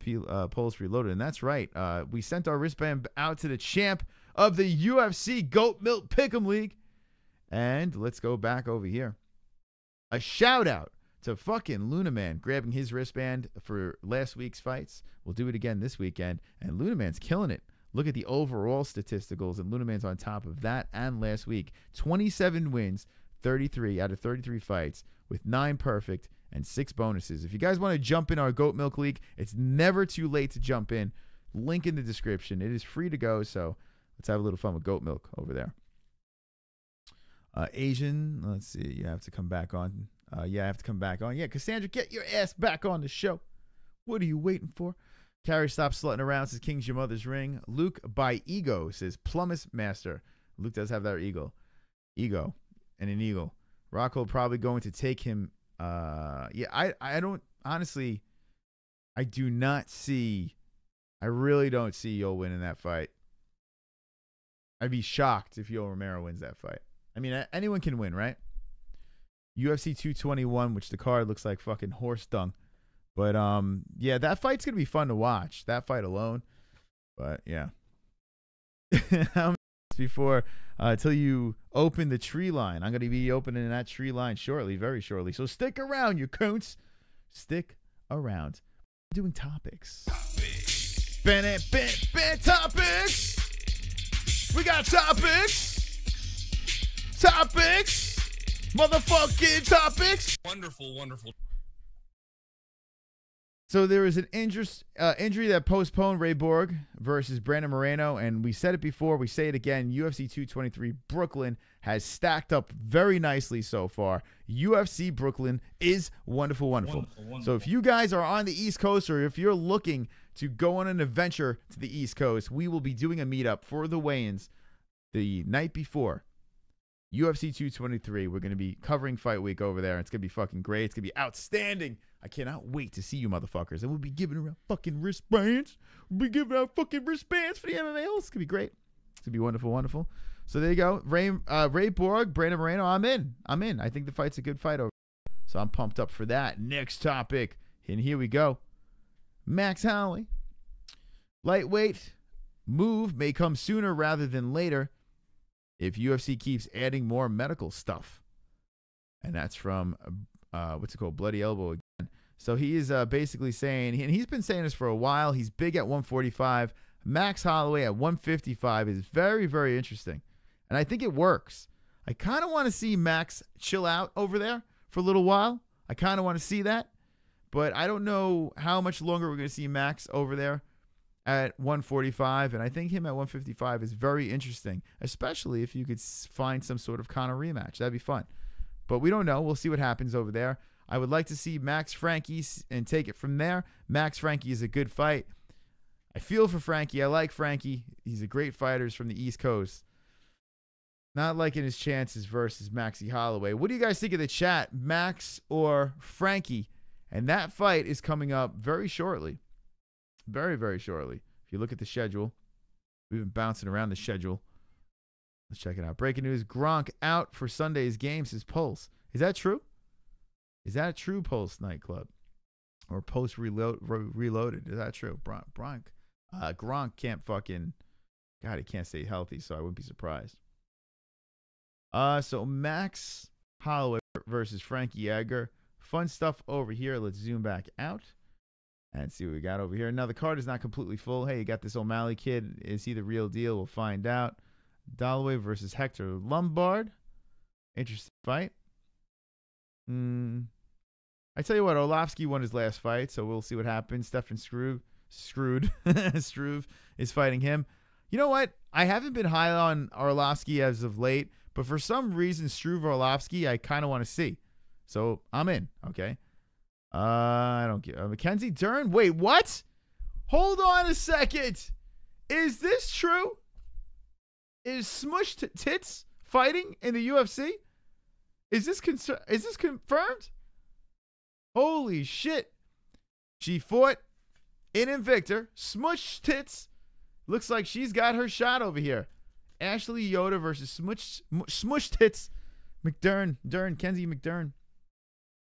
Polls Reloaded. And that's right. We sent our wristband out to the champ of the UFC Goat Milk Pick'em League. And let's go back over here. A shout out to fucking Luna Man grabbing his wristband for last week's fights. We'll do it again this weekend. And Luna Man's killing it. Look at the overall statisticals. And Luna Man's on top of that and last week. 27 wins. 33 out of 33 fights with 9 perfect and 6 bonuses. If you guys want to jump in our Goat Milk League, it's never too late to jump in. Link in the description. It is free to go, so let's have a little fun with Goat Milk over there. Asian, let's see. You have to come back on. I have to come back on. Yeah, Cassandra, get your ass back on the show. What are you waiting for? Carrie, stop slutting around, says King's Your Mother's Ring. Luke by Ego, says Plumas Master. Luke does have that ego. And an eagle. Rockhold probably going to take him. I don't, honestly, I really don't see Yoel winning that fight. I'd be shocked if Yoel Romero wins that fight. I mean, anyone can win, right? UFC 221, which the card looks like fucking horse dung. But, yeah, that fight's going to be fun to watch. That fight alone. But, yeah. Before till you open the tree line. I'm going to be opening that tree line shortly, very shortly. So stick around, you coons. Stick around. We're doing topics. Topics. We got topics. Motherfucking topics. Wonderful. So there was an injury that postponed Ray Borg versus Brandon Moreno, and we said it before, we say it again, UFC 223 Brooklyn has stacked up very nicely so far. UFC Brooklyn is wonderful, wonderful. So if you guys are on the East Coast, or if you're looking to go on an adventure to the East Coast, we will be doing a meetup for the weigh-ins the night before UFC 223. We're going to be covering Fight Week over there. It's going to be fucking great. It's going to be outstanding. I cannot wait to see you motherfuckers. And we'll be giving around fucking wristbands. We'll be giving out fucking wristbands for the MMA-Holes. It's going to be great. It's going to be wonderful, wonderful. So there you go. Ray Borg, Brandon Moreno, I'm in. I think the fight's a good fight over. So I'm pumped up for that. Next topic. And here we go. Max Holloway. Lightweight move may come sooner rather than later if UFC keeps adding more medical stuff. And that's from, what's it called? Bloody Elbow again. So he is basically saying, and he's been saying this for a while, he's big at 145. Max Holloway at 155 is very, very interesting. And I think it works. I kind of want to see Max chill out over there for a little while. I kind of want to see that. But I don't know how much longer we're going to see Max over there at 145. And I think him at 155 is very interesting, especially if you could find some sort of Conor rematch. That'd be fun. But we don't know. We'll see what happens over there. I would like to see Max Frankie and take it from there. Max Frankie is a good fight. I feel for Frankie. I like Frankie. He's a great fighter. He's from the East Coast. Not liking his chances versus Maxie Holloway. What do you guys think of the chat? Max or Frankie? And that fight is coming up very shortly. Very, very shortly. If you look at the schedule, we've been bouncing around the schedule. Let's check it out. Breaking news. Gronk out for Sunday's game, says Pulse. Is that true? Is that a true Pulse nightclub? Or Post Reloaded? Is that true? Gronk can't fucking... God, he can't stay healthy, so I wouldn't be surprised. So Max Holloway versus Frankie Edgar. Fun stuff over here. Let's zoom back out and see what we got over here. Now, the card is not completely full. Hey, you got this O'Malley kid. Is he the real deal? We'll find out. Dalloway versus Hector Lombard. Interesting fight. I tell you what, Orlovsky won his last fight, so we'll see what happens. Stefan Struve is fighting him. You know what? I haven't been high on Orlovsky as of late, but for some reason, Struve Orlovsky, I kind of want to see. So I'm in, okay? I don't get Mackenzie Dern. Wait, what? Hold on a second. Is this true? Is Smushed Tits fighting in the UFC? Is this confirmed? Holy shit. She fought in Invicta. Smushed Tits. Looks like she's got her shot over here. Ashley Yoda versus Smushed Tits. Kenzie McDern.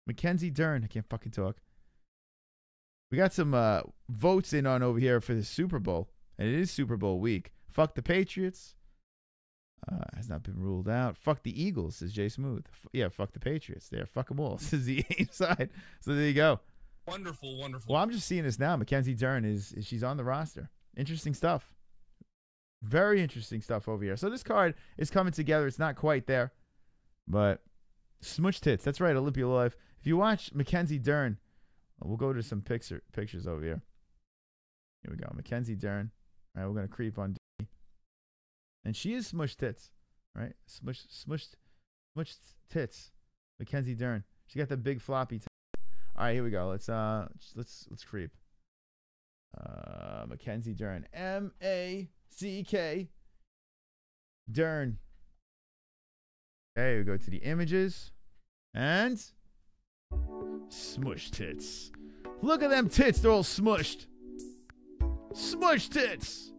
Mackenzie Dern. I can't fucking talk. We got some votes in on over here for the Super Bowl. And it is Super Bowl week. Fuck the Patriots. Has not been ruled out. Fuck the Eagles, says Jay Smooth. Yeah, fuck the Patriots. There, fuck them all, says the A side. So there you go. Wonderful, wonderful. Well, I'm just seeing this now. Mackenzie Dern she's on the roster. Interesting stuff. Very interesting stuff over here. So this card is coming together. It's not quite there, but Smush Tits. That's right, Olympia Live. If you watch Mackenzie Dern, we'll go to some pictures over here. Here we go. Mackenzie Dern. All right, we're gonna creep on. And she is Smushed Tits, right? Smushed Tits. Mackenzie Dern. She got the big floppy tits. All right, here we go. Let's creep. Mackenzie Dern. M-A-C-K Dern. Okay, we go to the images. And Smush Tits. Look at them tits. They're all smushed. Smush Tits.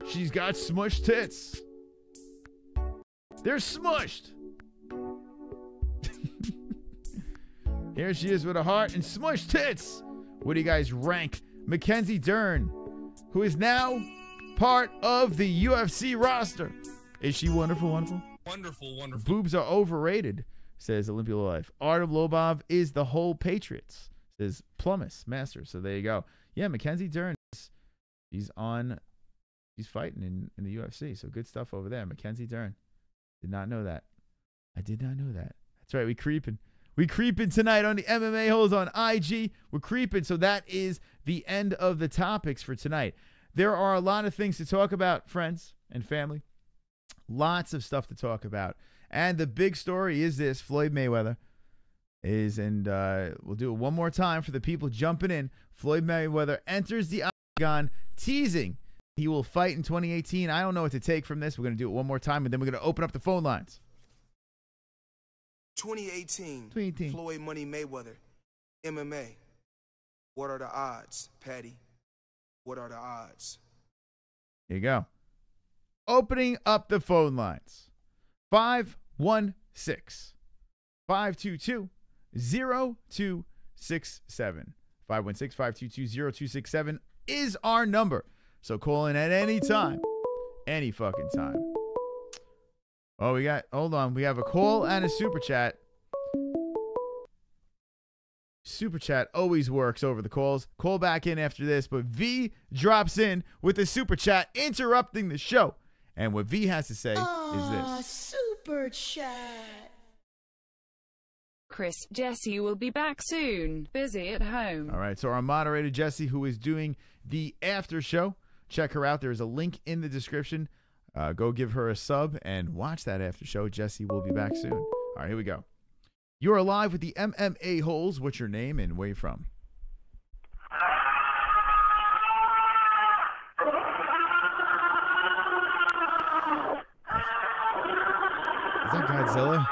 She's got smushed tits. They're smushed. Here she is with a heart and smushed tits. What do you guys rank Mackenzie Dern, who is now part of the UFC roster? Is she wonderful, wonderful? Wonderful, wonderful. Boobs are overrated, says Olympia Life. Artem Lobov is the whole Patriots, says Plumas Master. So there you go. Yeah, Mackenzie Dern, she's fighting in the UFC. So good stuff over there. Mackenzie Dern. Did not know that. I did not know that. That's right. We We creeping tonight on the MMA-Holes on IG. We're creeping, so that is the end of the topics for tonight. There are a lot of things to talk about, friends and family. Lots of stuff to talk about. And the big story is this: Floyd Mayweather is, and we'll do it one more time for the people jumping in. Floyd Mayweather enters the Octagon, teasing he will fight in 2018. I don't know what to take from this. We're going to do it one more time, and then we're going to open up the phone lines. 2018, Floyd Money Mayweather, MMA. What are the odds, Patty? What are the odds? Here you go. Opening up the phone lines. 516-522-0267. 516-522-0267 is our number. So call in at any time. Any fucking time. Oh, hold on. We have a call and a super chat. Super chat always works over the calls. Call back in after this, but V drops in with a super chat interrupting the show. And what V has to say is this. Super chat. Chris, Jessie will be back soon. Busy at home. All right, so our moderator, Jessie, who is doing the after show, check her out. There's a link in the description. Go give her a sub and watch that after show. Jessie will be back soon. All right, here we go. You are live with the MMA-Holes. What's your name and where you from? Is that Godzilla?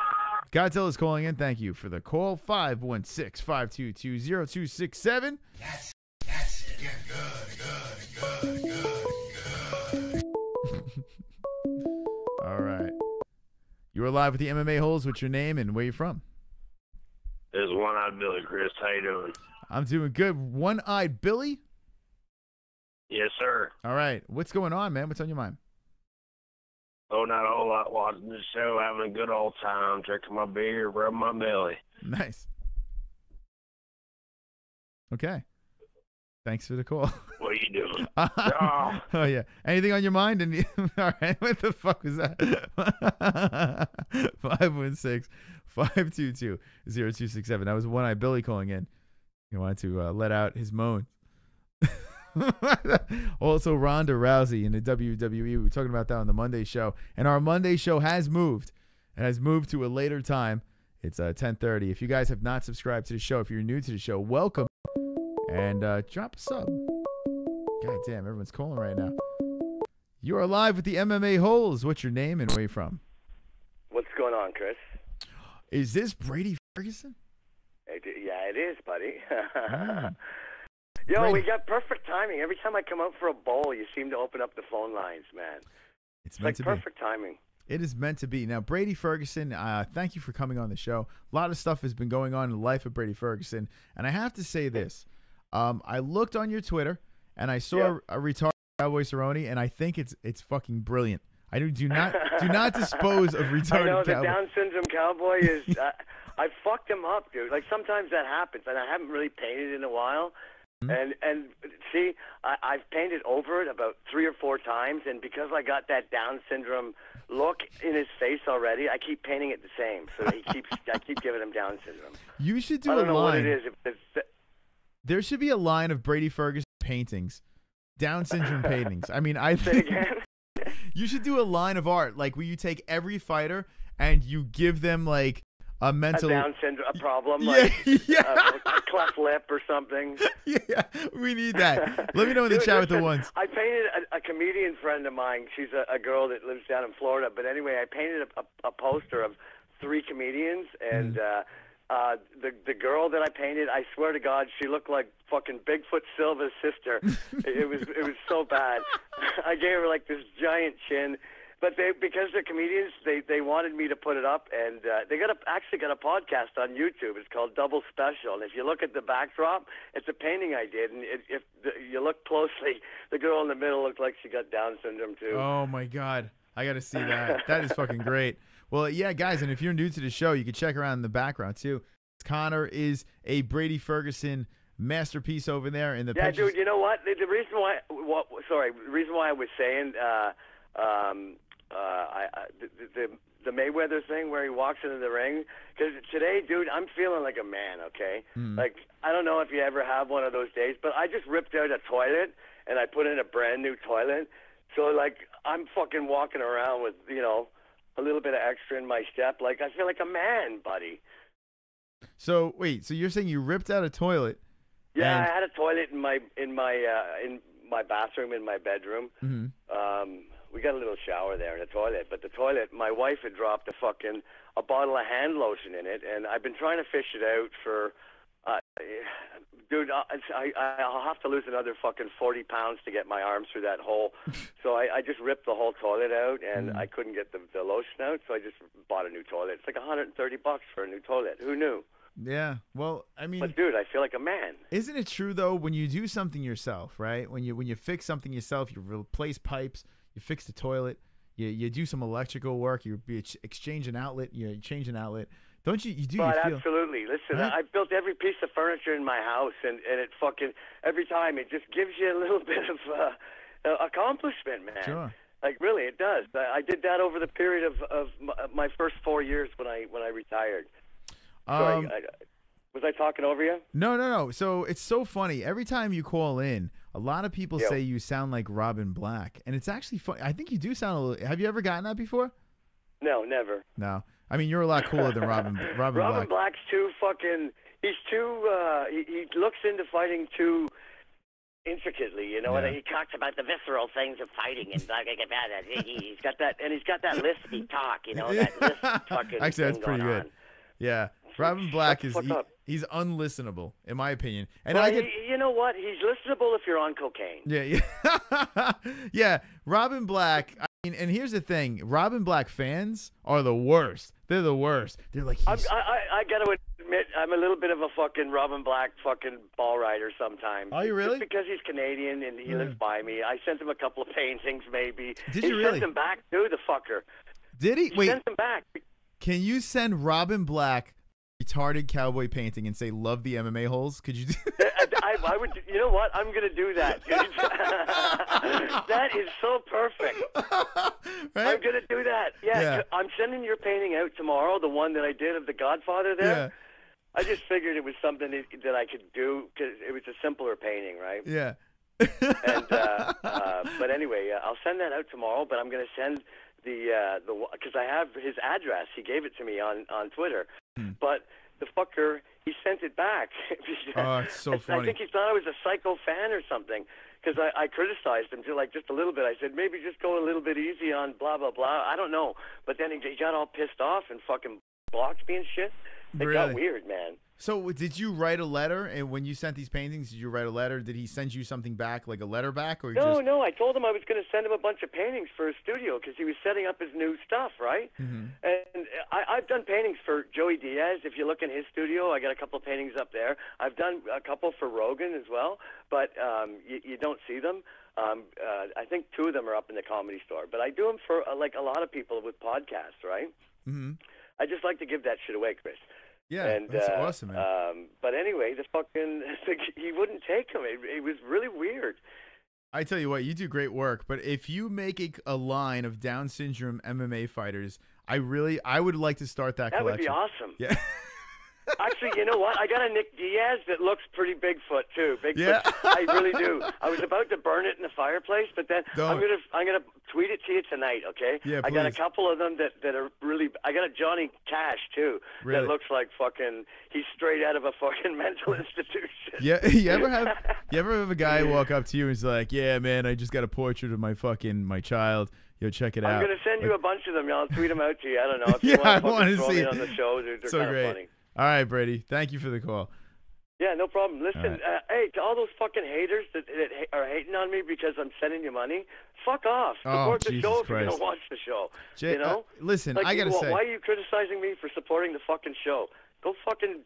Godzilla's calling in. Thank you for the call. 516-522-0267. That's it. Yeah, good. All right. You are live with the MMA-Holes. What's your name and where you from? This is One-Eyed Billy, Chris. How you doing? I'm doing good. One-Eyed Billy? Yes, sir. All right. What's going on, man? What's on your mind? Oh, not a whole lot. Watching the show, having a good old time, drinking my beer, rubbing my belly. Nice. Okay. Thanks for the call. What are you doing? Oh, yeah. Anything on your mind? And all right. What the fuck was that? 516-522-0267. That was One-Eyed Billy calling in. He wanted to let out his moan. Also, Ronda Rousey in the WWE. We were talking about that on the Monday show. And our Monday show has moved. It has moved to a later time. It's 10:30. If you guys have not subscribed to the show, if you're new to the show, welcome. And drop a sub. God damn, everyone's calling right now. You are live with the MMA-Holes. What's your name and where you from? What's going on, Chris? Is this Brady Ferguson? Yeah, it is, buddy. Ah. Yo, Brady. we got perfect timing. Every time I come out for a bowl, you seem to open up the phone lines, man. It's meant like to perfect timing. It is meant to be. Now, Brady Ferguson, thank you for coming on the show. A lot of stuff has been going on in the life of Brady Ferguson. And I have to say this. I looked on your Twitter, and I saw a retarded Cowboy Cerrone, and I think it's fucking brilliant. I do not dispose of retarded I know, the cowboy. Down syndrome cowboy is... I fucked him up, dude. Like, sometimes that happens, and I haven't really painted in a while. Mm-hmm. And see, I've painted over it about 3 or 4 times, and because I got that Down syndrome look in his face already, I keep painting it the same. So I keep giving him Down syndrome. You should do I don't a know line. what it is. There should be a line of Brady Ferguson paintings, Down syndrome paintings. I mean, I Say it think again? you should do a line of art, like where you take every fighter and you give them like a mental A Down syndrome, a problem, Yeah, like yeah. a cleft lip or something. Yeah, we need that. Let me know in the Dude, chat with the listen, ones. I painted a comedian friend of mine. She's a girl that lives down in Florida. But anyway, I painted a poster of 3 comedians, and the girl that I painted, I swear to God, she looked like fucking Bigfoot Silva's sister. It was so bad. I gave her like this giant chin. But because they're comedians, they wanted me to put it up, and they actually got a podcast on YouTube. It's called Double Special, and if you look at the backdrop, it's a painting I did, and if you look closely, the girl in the middle looked like she got Down syndrome too. Oh my God, I got to see that. That is fucking great. Well, yeah, guys, and if you're new to the show, you can check around in the background too. Conor is a Brady Ferguson masterpiece over there in the Yeah, pictures. dude. You know what? The reason why the reason why I was saying. The the Mayweather thing where he walks into the ring. Because today, dude, I'm feeling like a man. Okay, like I don't know if you ever have one of those days, but I just ripped out a toilet and I put in a brand new toilet. So like I'm fucking walking around with a little bit of extra in my step. Like I feel like a man, buddy. So wait, so you're saying you ripped out a toilet? Yeah, I had a toilet in my bathroom in my bedroom. We got a little shower there in the toilet, but the toilet, my wife had dropped a bottle of hand lotion in it, and I've been trying to fish it out for, dude, I'll have to lose another fucking 40 pounds to get my arms through that hole. So I just ripped the whole toilet out, and I couldn't get the lotion out, so I just bought a new toilet. It's like $130 for a new toilet. Who knew? Yeah, well, I mean, but dude, I feel like a man. Isn't it true though? When you do something yourself, right? When you fix something yourself, you replace pipes, you fix the toilet, you do some electrical work, you exchange an outlet, you change an outlet. Don't you? You do. But you feel, absolutely. Listen, right? I built every piece of furniture in my house, and it fucking every time it just gives you a little bit of accomplishment, man. Sure. Like really, it does. I did that over the period of my first 4 years when I retired. Sorry, was I talking over you? No. So it's so funny. Every time you call in, a lot of people say you sound like Robin Black, and it's actually funny. I think you do sound a little. Have you ever gotten that before? No, never. No. I mean, you're a lot cooler than Robin Black. Black's too fucking. He's too. He looks into fighting too intricately, you know. Yeah. And he talks about the visceral things of fighting and blah, blah, blah, blah. He's got that, and he's got that lispy talk, you know. That lisp fucking. Actually, that's thing pretty going good. on. Yeah. Robin Black Shut the fuck up. he's unlistenable in my opinion. And well, I get, you know what? He's listenable if you're on cocaine. Yeah. Yeah. Robin Black. I mean, and here's the thing: Robin Black fans are the worst. They're the worst. They're like, I got to admit, I'm a little bit of a fucking Robin Black fucking ball rider sometimes. Are you really? Just because he's Canadian and he lives by me. I sent him a couple of paintings, maybe. Did you really? He sent them back too, the fucker. Did he? He Wait. sent them back. Can you send Robin Black retarded cowboy painting and say love the MMA-Holes? Could you do I would. You know what? I'm gonna do that, dude. That is so perfect. Right? I'm gonna do that. Yeah, I'm sending your painting out tomorrow. The one that I did of the Godfather there. Yeah. I just figured it was something that I could do because it was a simpler painting, right? Yeah. And but anyway, I'll send that out tomorrow. But I'm gonna send the because I have his address. He gave it to me on Twitter. But the fucker, he sent it back. Oh, it's so funny. I think he thought I was a psycho fan or something because I criticized him just a little bit. I said, maybe just go a little bit easy on blah, blah, blah. I don't know. But then he got all pissed off and fucking blocked me and shit. It got weird, man. So did you write a letter? And when you sent these paintings, did you write a letter? Did he send you something back, like a letter back? Or No. I told him I was going to send him a bunch of paintings for his studio because he was setting up his new stuff, right? And I've done paintings for Joey Diaz. If you look in his studio, I got a couple of paintings up there. I've done a couple for Rogan as well, but you don't see them. I think 2 of them are up in the Comedy Store. But I do them for like a lot of people with podcasts, right? I just like to give that shit away, Chris. Yeah, and, that's awesome, man. But anyway, he wouldn't take him. It was really weird. I tell you what, you do great work. But if you make a line of Down syndrome MMA fighters, I would like to start that collection. That would be awesome. Yeah. Actually, you know what? I got a Nick Diaz that looks pretty Bigfoot too. Bigfoot, yeah. I really do. I was about to burn it in the fireplace, but then Don't. I'm gonna tweet it to you tonight. Okay? Yeah, I got a please. couple of them that are really. I got a Johnny Cash too Really? that looks like fucking. He's straight out of a fucking mental institution. Yeah. You ever have a guy walk up to you and he's like, "Yeah, man, I just got a portrait of my child. Yo, check it out." I'm gonna send you a bunch of them. I'll tweet them out to you. I don't know if you Yeah, I want to wanna throw see me it. on the show. They're So kind great. of funny. All right, Brady. Thank you for the call. Yeah, no problem. Listen, All hey, to all those fucking haters that are hating on me because I'm sending you money, fuck off. Support the Jesus show if you're Christ. going to watch the show. Jay, you know? listen, like, I got to say. why are you criticizing me for supporting the fucking show? Go fucking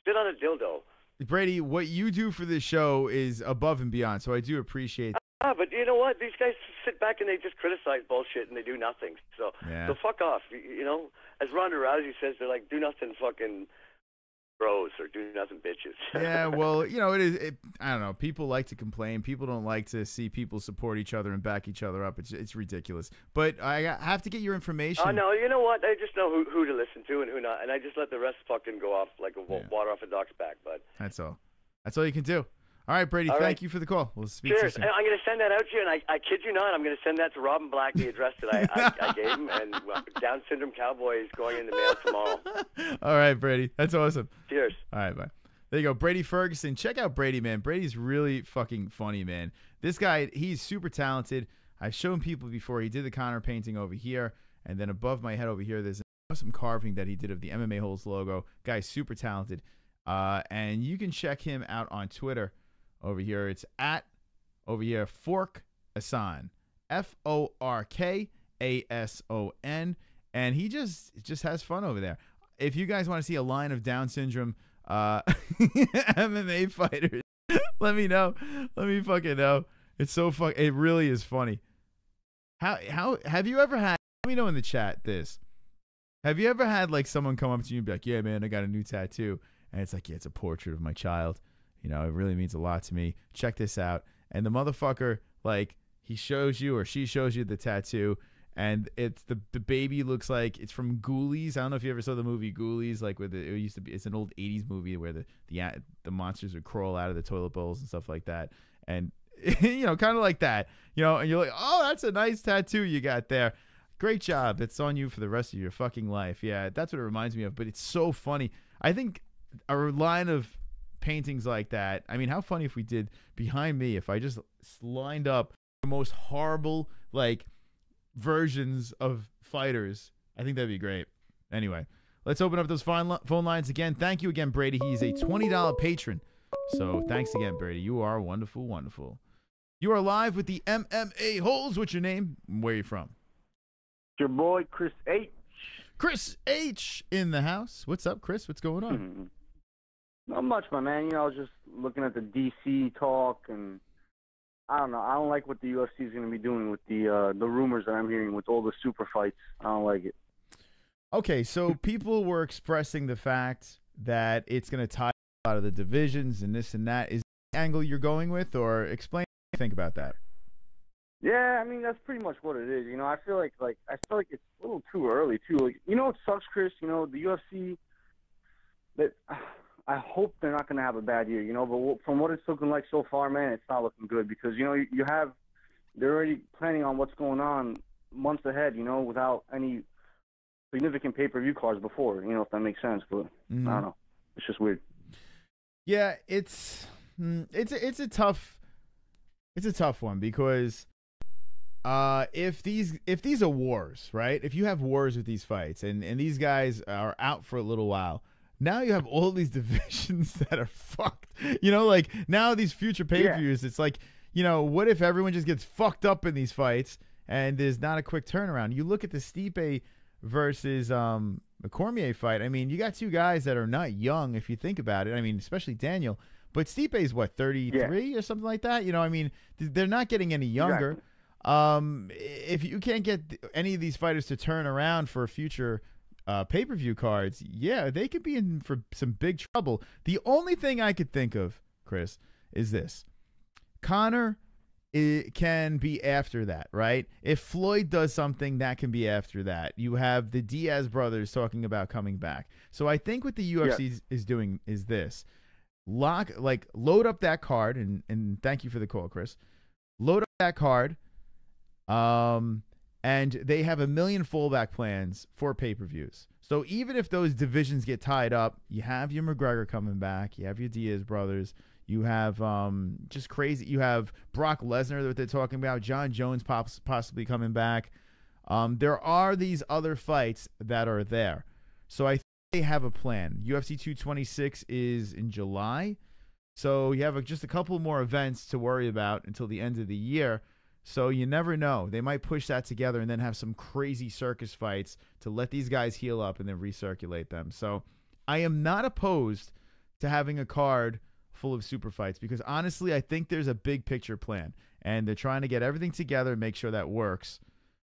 sit on a dildo. Brady, what you do for this show is above and beyond, so I do appreciate But you know what? These guys sit back and they just criticize bullshit and they do nothing. So, Yeah. so fuck off. You know, as Ronda Rousey says, they're like, do nothing fucking bros or do nothing bitches. Yeah, well, it is. I don't know. People like to complain. People don't like to see people support each other and back each other up. It's ridiculous. But I have to get your information. Oh, no, you know what? I just know who to listen to and who not. And I just let the rest fucking go off like water off a duck's back. But that's all. That's all you can do. All right, Brady, thank you for the call. We'll speak Cheers. to you soon. I'm going to send that out to you, and I kid you not, I'm going to send that to Robin Black, the address that I gave him, and Down Syndrome Cowboy is going in the mail tomorrow. All right, Brady. That's awesome. Cheers. All right, bye. There you go. Brady Ferguson. Check out Brady, man. Brady's really fucking funny, man. This guy, he's super talented. I've shown people before. He did the Conor painting over here, and then above my head over here, there's some carving that he did of the MMA-Holes logo. Guy's super talented. And you can check him out on Twitter. Over here, it's at Fork Asan, FORKASON, and he just has fun over there. If you guys want to see a line of Down syndrome MMA fighters, let me know. Let me fucking know. It's so it really is funny. How have you ever had? Let me know in the chat this. Have you ever had like someone come up to you and be like, "Yeah, man, I got a new tattoo," and it's like, "Yeah, it's a portrait of my child. It really means a lot to me. Check this out." And the motherfucker, like, he shows you or she shows you the tattoo, and it's the baby looks like it's from Ghoulies. I don't know if you ever saw the movie Ghoulies, like it used to be. It's an old '80s movie where the monsters would crawl out of the toilet bowls and stuff like that, and kind of like that, And you're like, "Oh, that's a nice tattoo you got there. Great job. It's on you for the rest of your fucking life." Yeah, that's what it reminds me of. But it's so funny. I think a line of paintings like that. I mean, how funny if we did behind me, if I just lined up the most horrible like versions of fighters. I think that'd be great. Anyway, let's open up those phone lines again. Thank you again, Brady. He's a $20 patron. So thanks again, Brady. You are wonderful, wonderful. You are live with the MMA-Holes. What's your name? Where are you from? Your boy, Chris H. Chris H in the house. What's up, Chris? What's going on? Not much, my man. I was just looking at the DC talk, and I don't know. I don't like what the UFC is going to be doing with the rumors that I'm hearing with all the super fights. I don't like it. Okay, so people were expressing the fact that it's going to tie a lot of the divisions and this and that. Is the angle you're going with, or explain what you think about that? Yeah, I mean, that's pretty much what it is. I feel like it's a little too early too. Like, what sucks, Chris? The UFC, that I hope they're not going to have a bad year, but from what it's looking like so far, man, it's not looking good because, they're already planning on what's going on months ahead, without any significant pay-per-view cards before, if that makes sense, but I don't know. It's just weird. Yeah, it's a tough one because if these are wars, right? If you have wars with these fights and these guys are out for a little while, now you have all these divisions that are fucked. Like now these future pay-per-views, it's like, what if everyone just gets fucked up in these fights and there's not a quick turnaround? You look at the Stipe versus the Cormier fight. I mean, you got two guys that are not young if you think about it. I mean, especially Daniel. But Stipe's what, 33 or something like that? I mean, they're not getting any younger. Exactly. If you can't get any of these fighters to turn around for future pay-per-view cards, yeah, they could be in for some big trouble. The only thing I could think of, Chris, is this. Conor can be after that, right? If Floyd does something, that can be after that. You have the Diaz brothers talking about coming back. So I think what the UFC is doing is this. Load up that card, and thank you for the call, Chris. Load up that card, and they have a million fallback plans for pay-per-views. So even if those divisions get tied up, you have your McGregor coming back, you have your Diaz brothers, you have just crazy. You have Brock Lesnar that they're talking about, John Jones possibly coming back. There are these other fights that are there. So I think they have a plan. UFC 226 is in July. So you have just a couple more events to worry about until the end of the year. So you never know. They might push that together and then have some crazy circus fights to let these guys heal up and then recirculate them. So I am not opposed to having a card full of super fights because honestly, I think there's a big picture plan and they're trying to get everything together and make sure that works.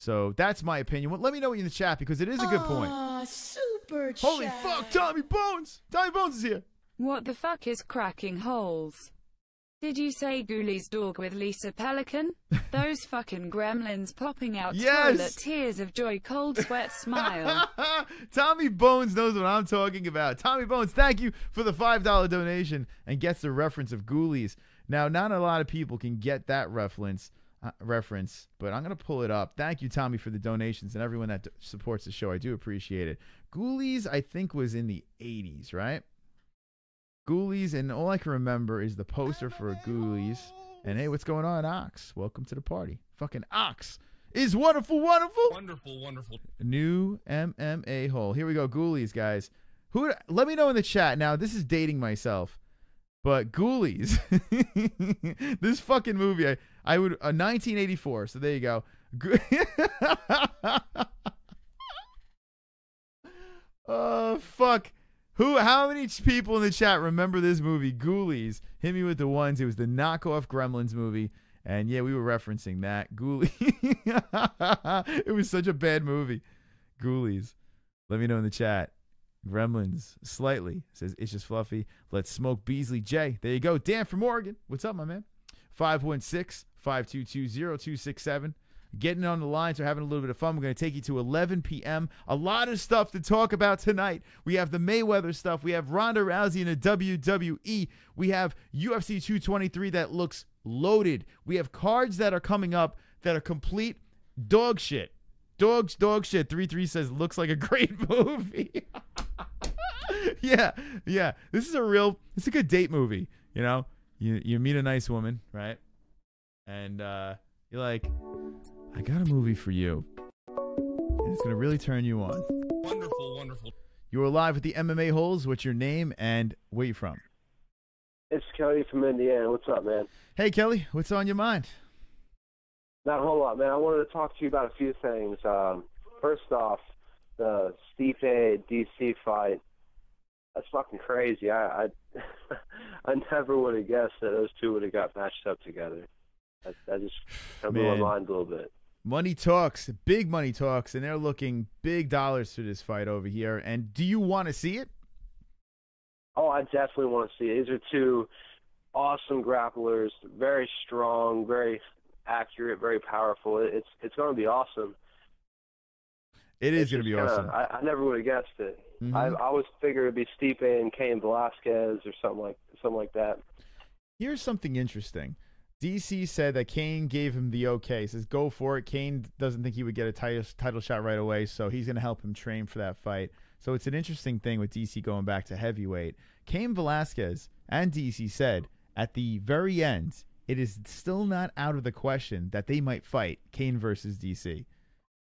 So that's my opinion. Well, let me know in the chat because it is a good point. Super Super Chat. Holy fuck, Tommy Bones! Tommy Bones is here. What the fuck is cracking holes? Did you say Ghoulies dog with Lisa Pelican? Those fucking gremlins popping out Yes! toilet tears of joy, cold sweat smile. Tommy Bones knows what I'm talking about. Tommy Bones, thank you for the $5 donation and gets the reference of Ghoulies. Now, not a lot of people can get that reference, but I'm going to pull it up. Thank you, Tommy, for the donations and everyone that supports the show. I do appreciate it. Ghoulies, I think, was in the 80s, right? Ghoulies, and all I can remember is the poster for Ghoulies. And hey, what's going on, Ox? Welcome to the party. Fucking Ox is wonderful, wonderful. Wonderful, wonderful. New MMA-Hole. Here we go, Ghoulies, guys. Let me know in the chat. Now, this is dating myself, but Ghoulies. This fucking movie, I would 1984. So there you go. Oh fuck. How many people in the chat remember this movie, Ghoulies? Hit me with the ones. It was the knockoff Gremlins movie. And yeah, we were referencing that. Ghoulies. It was such a bad movie. Ghoulies. Let me know in the chat. Gremlins. Slightly. Says, it's just fluffy. Let's smoke Beasley J. There you go. Dan from Oregon. What's up, my man? 516-522-0267. Getting on the lines, we're having a little bit of fun. We're going to take you to 11 p.m. A lot of stuff to talk about tonight. We have the Mayweather stuff. We have Ronda Rousey in the WWE. We have UFC 223 that looks loaded. We have cards that are coming up that are complete dog shit. Dog shit. 33 says, looks like a great movie. Yeah. This is a good date movie. You know, you meet a nice woman, right? And you're like, I got a movie for you. And it's going to really turn you on. Wonderful, wonderful. You're live with the MMA-Holes. What's your name and where you from? It's Kelly from Indiana. What's up, man? Hey, Kelly. What's on your mind? Not a whole lot, man. I wanted to talk to you about a few things. First off, the Stipe DC fight. That's fucking crazy. I never would have guessed that those two would have got matched up together. That just blew my mind a little bit. Money talks, big money talks, and they're looking big dollars for this fight over here. And do you want to see it? Oh, I definitely want to see it. These are two awesome grapplers, very strong, very accurate, very powerful. It's going to be awesome. It is going to be awesome. I never would have guessed it. Mm-hmm. I always figured it'd be Stipe and Cain Velasquez or something like that. Here's something interesting. DC said that Cain gave him the okay. He says, go for it. Cain doesn't think he would get a title shot right away, so he's going to help him train for that fight. So it's an interesting thing with DC going back to heavyweight. Cain Velasquez and DC said at the very end, it is still not out of the question that they might fight Cain versus DC.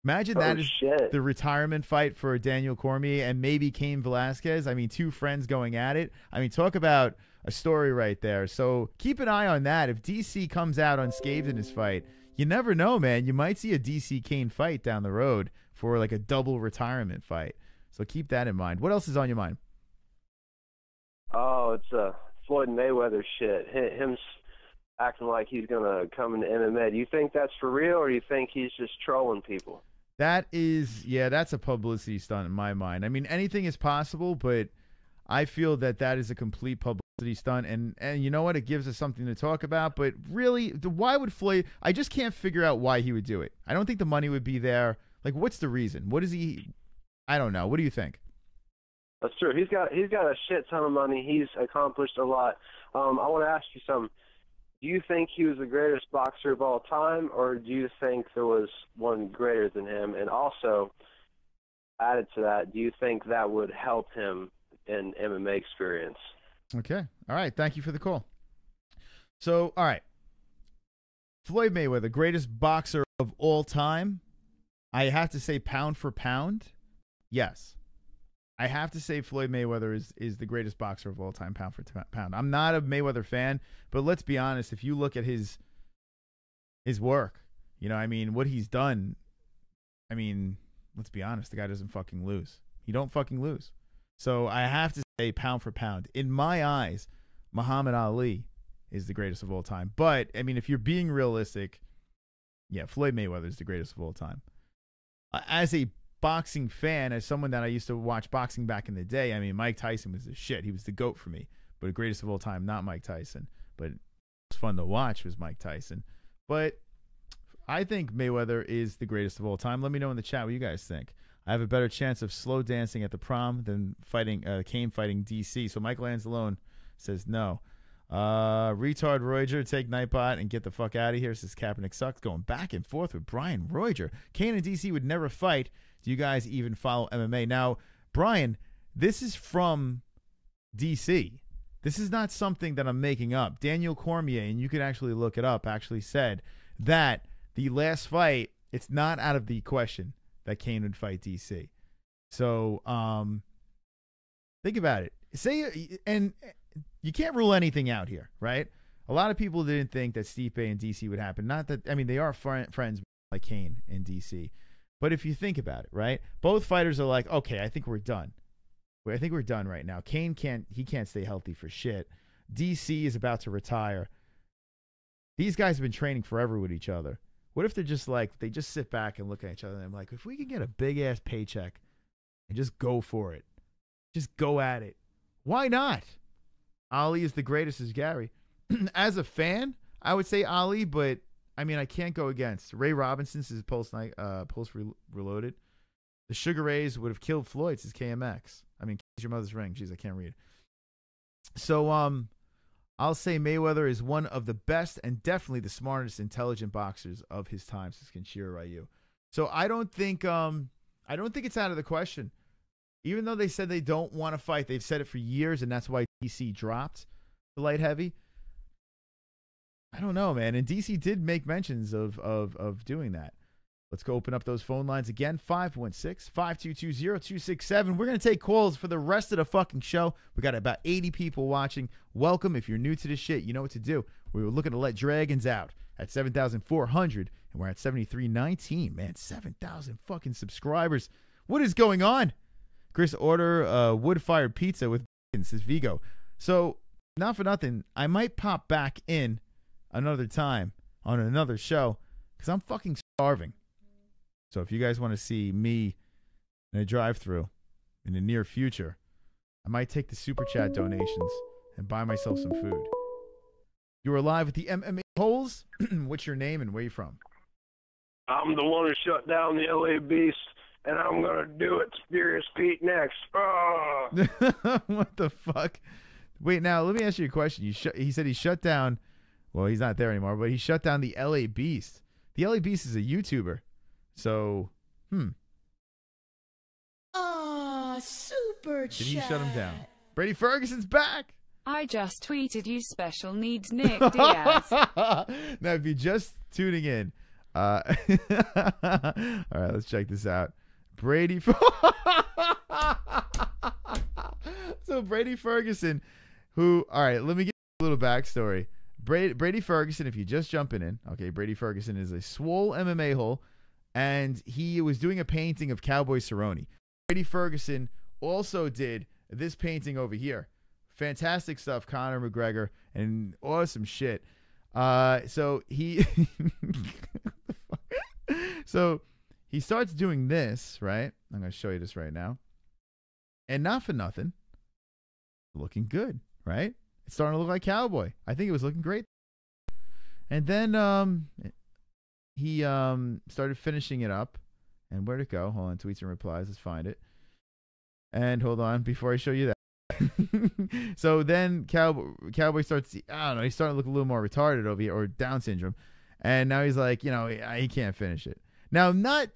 Imagine that is the retirement fight for Daniel Cormier and maybe Cain Velasquez. I mean, two friends going at it. I mean, talk about a story right there. So keep an eye on that. If DC comes out unscathed in his fight, you never know, man. You might see a DC Cain fight down the road for like a double retirement fight. So keep that in mind. What else is on your mind? Oh, it's Floyd Mayweather shit. Him acting like he's going to come into MMA. Do you think that's for real, or do you think he's just trolling people? That is, yeah, that's a publicity stunt in my mind. I mean, anything is possible, but I feel that is a complete publicity stunt. And you know what? It gives us something to talk about. But really, why would Floyd? I just can't figure out why he would do it. I don't think the money would be there. Like, what's the reason? What is he? I don't know. What do you think? That's true. He's got a shit ton of money. He's accomplished a lot. I want to ask you something. Do you think he was the greatest boxer of all time, or do you think there was one greater than him? And also, added to that, do you think that would help him in MMA experience? Okay. All right. Thank you for the call. So, all right. Floyd Mayweather, greatest boxer of all time. I have to say pound for pound. Yes. I have to say Floyd Mayweather is the greatest boxer of all time, pound for pound. I'm not a Mayweather fan, but let's be honest. If you look at his work, you know, I mean, what he's done, I mean, let's be honest. The guy doesn't fucking lose. He don't fucking lose. So I have to say pound for pound. In my eyes, Muhammad Ali is the greatest of all time. But, I mean, if you're being realistic, yeah, Floyd Mayweather is the greatest of all time. As a boxing fan, as someone that I used to watch boxing back in the day, I mean, Mike Tyson was the shit. He was the GOAT for me. But the greatest of all time, not Mike Tyson. But it was fun to watch was Mike Tyson. But I think Mayweather is the greatest of all time. Let me know in the chat what you guys think. I have a better chance of slow dancing at the prom than fighting Kane fighting DC. So Michael Anzalone says no. Retard Roiger, take Nightbot and get the fuck out of here, says Kaepernick sucks. Going back and forth with Brian Roiger. Kane and DC would never fight. Do you guys even follow MMA? Now, Brian, this is from DC. This is not something that I'm making up. Daniel Cormier, and you can actually look it up, actually said that the last fight, it's not out of the question that Kane would fight DC. So, think about it. And you can't rule anything out here, right? A lot of people didn't think that Stipe and DC would happen. Not that, I mean, they are friends like Kane and DC. But if you think about it, right? Both fighters are like, okay, I think we're done. I think we're done right now. Kane can't stay healthy for shit. DC is about to retire. These guys have been training forever with each other. What if they're just like, they just sit back and look at each other and I'm like, if we could get a big ass paycheck and just go for it, just go at it, why not? Ali is the greatest, as Gary. As a fan, I would say Ali, but I mean, I can't go against Ray Robinson. Says Pulse Reloaded. The Sugar Rays would have killed Floyd, says KMX. I mean, your mother's ring. Jeez, I can't read. So, I'll say Mayweather is one of the best and definitely the smartest, intelligent boxers of his time, says Kenshiro Ryu. So I don't think it's out of the question. Even though they said they don't want to fight, they've said it for years, and that's why DC dropped the light heavy. I don't know, man. And DC did make mentions of doing that. Let's go open up those phone lines again. 516-522-0267. We're going to take calls for the rest of the fucking show. We got about 80 people watching. Welcome. If you're new to this shit, you know what to do. We were looking to let Dragons out at 7,400, and we're at 7,319. Man, 7,000 fucking subscribers. What is going on? Chris, order wood-fired pizza with bacon, says Vigo. So, not for nothing, I might pop back in another time on another show because I'm fucking starving. So if you guys want to see me in a drive-thru in the near future, I might take the super chat donations and buy myself some food. You are live with the MMA-Holes. What's your name and where you from? I'm the one who shut down the LA Beast, and I'm going to do it to Furious Pete next. Oh. What the fuck? Wait, now, let me ask you a question. He said he shut down, well, he's not there anymore, but he shut down the LA Beast. The LA Beast is a YouTuber. So, super chat. Did he shut him down? Brady Ferguson's back. I just tweeted you special needs Nick Diaz. Now, if you're just tuning in, all right, let's check this out. Brady. So Brady Ferguson, who, all right, let me give you a little backstory. Brady Ferguson, if you're just jumping in, okay, Brady Ferguson is a swole MMA hole. And he was doing a painting of Cowboy Cerrone. Brady Ferguson also did this painting over here. Fantastic stuff, Conor McGregor, and awesome shit. So he starts doing this, right? I'm going to show you this right now. And not for nothing, looking good, right? It's starting to look like Cowboy. I think it was looking great. And then he started finishing it up. And where'd it go? Hold on, tweets and replies. Let's find it. And hold on, before I show you that. So then Cowboy starts, I don't know, he's starting to look a little more retarded over here, or Down syndrome. And now he's like, you know, he can't finish it. Now, I'm not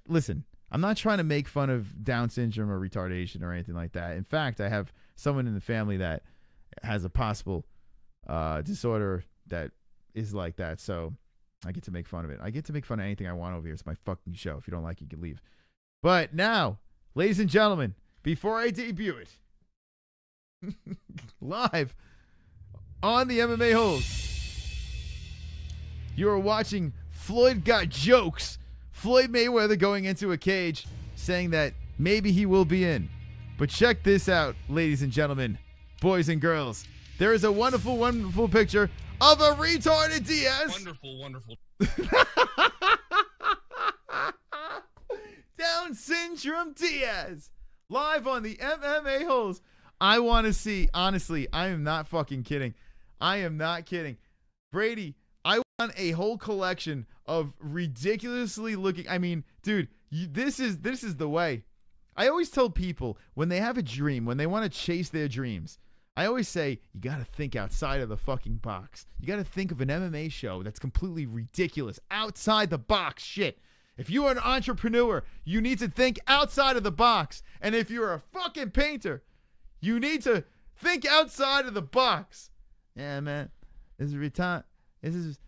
trying to make fun of Down syndrome or retardation or anything like that. In fact, I have someone in the family that has a possible disorder that is like that. So I get to make fun of it. I get to make fun of anything I want over here. It's my fucking show. If you don't like it, you can leave. But now, ladies and gentlemen, before I debut it, live on the MMA-Holes, you are watching Floyd Got Jokes. Floyd Mayweather going into a cage saying that maybe he will be in. But check this out, ladies and gentlemen, boys and girls. There is a wonderful, wonderful picture of a retarded Diaz. Wonderful, wonderful. Down syndrome. Syndrome Diaz, live on the MMA-Holes. I want to see, honestly, I am not fucking kidding. I am not kidding. Brady, I want a whole collection of ridiculously looking, I mean, dude, this is the way. I always tell people when they have a dream, when they want to chase their dreams, I always say, you got to think outside of the fucking box. You got to think of an MMA show that's completely ridiculous. Outside the box shit. If you are an entrepreneur, you need to think outside of the box. And if you're a fucking painter, you need to think outside of the box. Yeah, man. This is retard. This is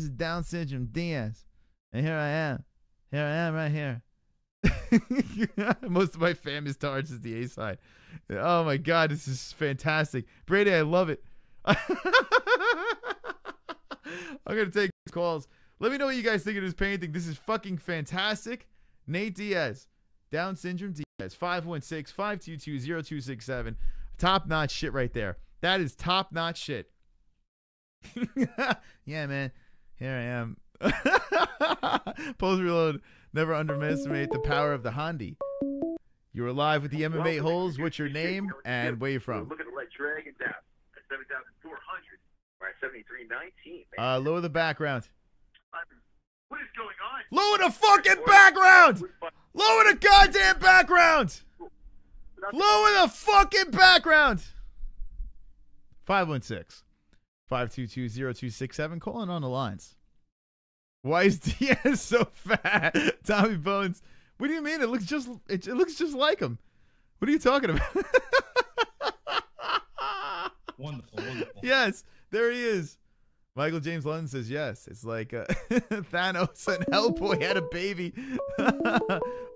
Down syndrome Diaz. And here I am. Here I am right here. Most of my fam is towards the A side. Oh my god, this is fantastic. Brady, I love it. I'm gonna take calls. Let me know what you guys think of this painting. This is fucking fantastic. Nate Diaz, Down syndrome Diaz, 516-522-0267. Top notch shit right there. That is top notch shit. Yeah, man. Here I am. Pose reload. Never underestimate the power of the Hondi. You are live with the MMA-Holes. What's your name and where you from? Looking to let Dragon down at 7,400. We're at 73.19, man. Lower the background. What is going on? Lower the fucking background! Lower the goddamn background! Lower the fucking background! 516-522-0267. Calling on the lines. Why is Diaz so fat? Tommy Bones. What do you mean? It looks just like him. What are you talking about? Wonderful, wonderful. Yes, there he is. Michael James London says yes. It's like Thanos and Hellboy had a baby.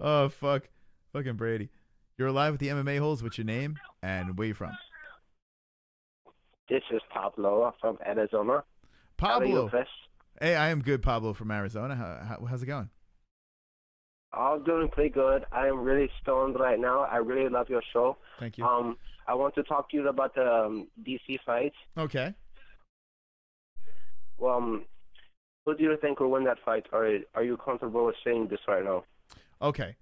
Oh, fuck. Fucking Brady. You're alive with the MMA-Holes. What's your name and where you from? This is Pablo from Arizona. Pablo. Hey, I am good, Pablo from Arizona. How's it going? I'm doing pretty good. I am really stoned right now. I really love your show. Thank you. I want to talk to you about the DC fight. Okay. Well, who do you think will win that fight? Are you comfortable with saying this right now? Okay.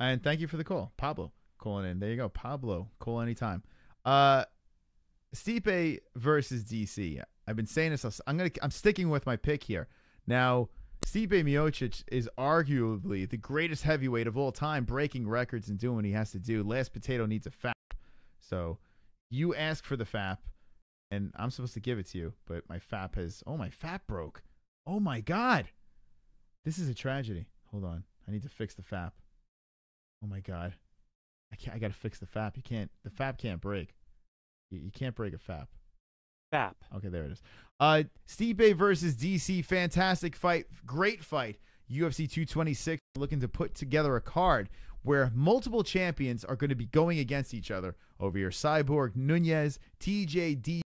And thank you for the call. Pablo calling in. There you go. Pablo, call anytime. Stipe versus DC. I've been saying this. I'm sticking with my pick here. Now, Stipe Miocic is arguably the greatest heavyweight of all time, breaking records and doing what he has to do. Last potato needs a FAP. So you ask for the FAP, and I'm supposed to give it to you, but my FAP has... Oh, my FAP broke. Oh, my God. This is a tragedy. Hold on. I need to fix the FAP. Oh, my God. I got to fix the FAP. The FAP can't break. You can't break a FAP. FAP. Okay, there it is. Stipe versus DC, fantastic fight, great fight. UFC 226 looking to put together a card where multiple champions are going to be going against each other over here. Cyborg, Nunez, TJ, DJ,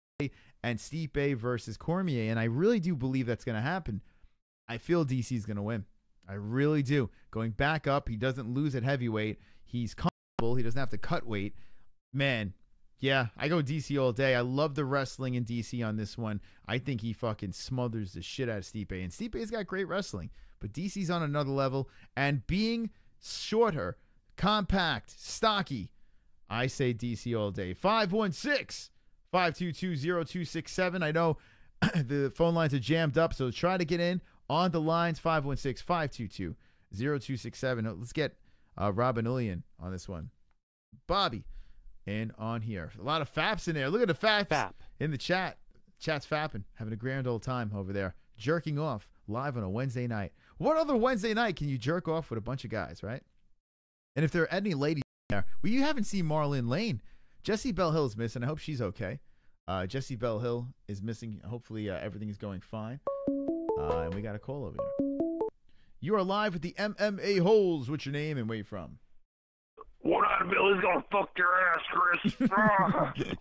and Stipe versus Cormier, and I really do believe that's going to happen. I feel DC's going to win. I really do. Going back up, he doesn't lose at heavyweight. He's comfortable. He doesn't have to cut weight. Man, yeah, I go DC all day. I love the wrestling in DC on this one. I think he fucking smothers the shit out of Stipe. And Stipe's got great wrestling. But DC's on another level. And being shorter, compact, stocky, I say DC all day. 516-522-0267. I know the phone lines are jammed up, so try to get in on the lines. 516-522-0267. Let's get Robin Ulian on this one. Bobby. And on here. A lot of faps in there. Look at the faps in the chat. Chat's fapping. Having a grand old time over there. Jerking off live on a Wednesday night. What other Wednesday night can you jerk off with a bunch of guys, right? And if there are any ladies there, well, you haven't seen Marlon Lane. Jessie Belle Hill is missing. I hope she's okay. Jessie Belle Hill is missing. Hopefully everything is going fine. And we got a call over here. You are live with the MMA-Holes. What's your name and where you from? One-eyed Billy's gonna fuck your ass, Chris.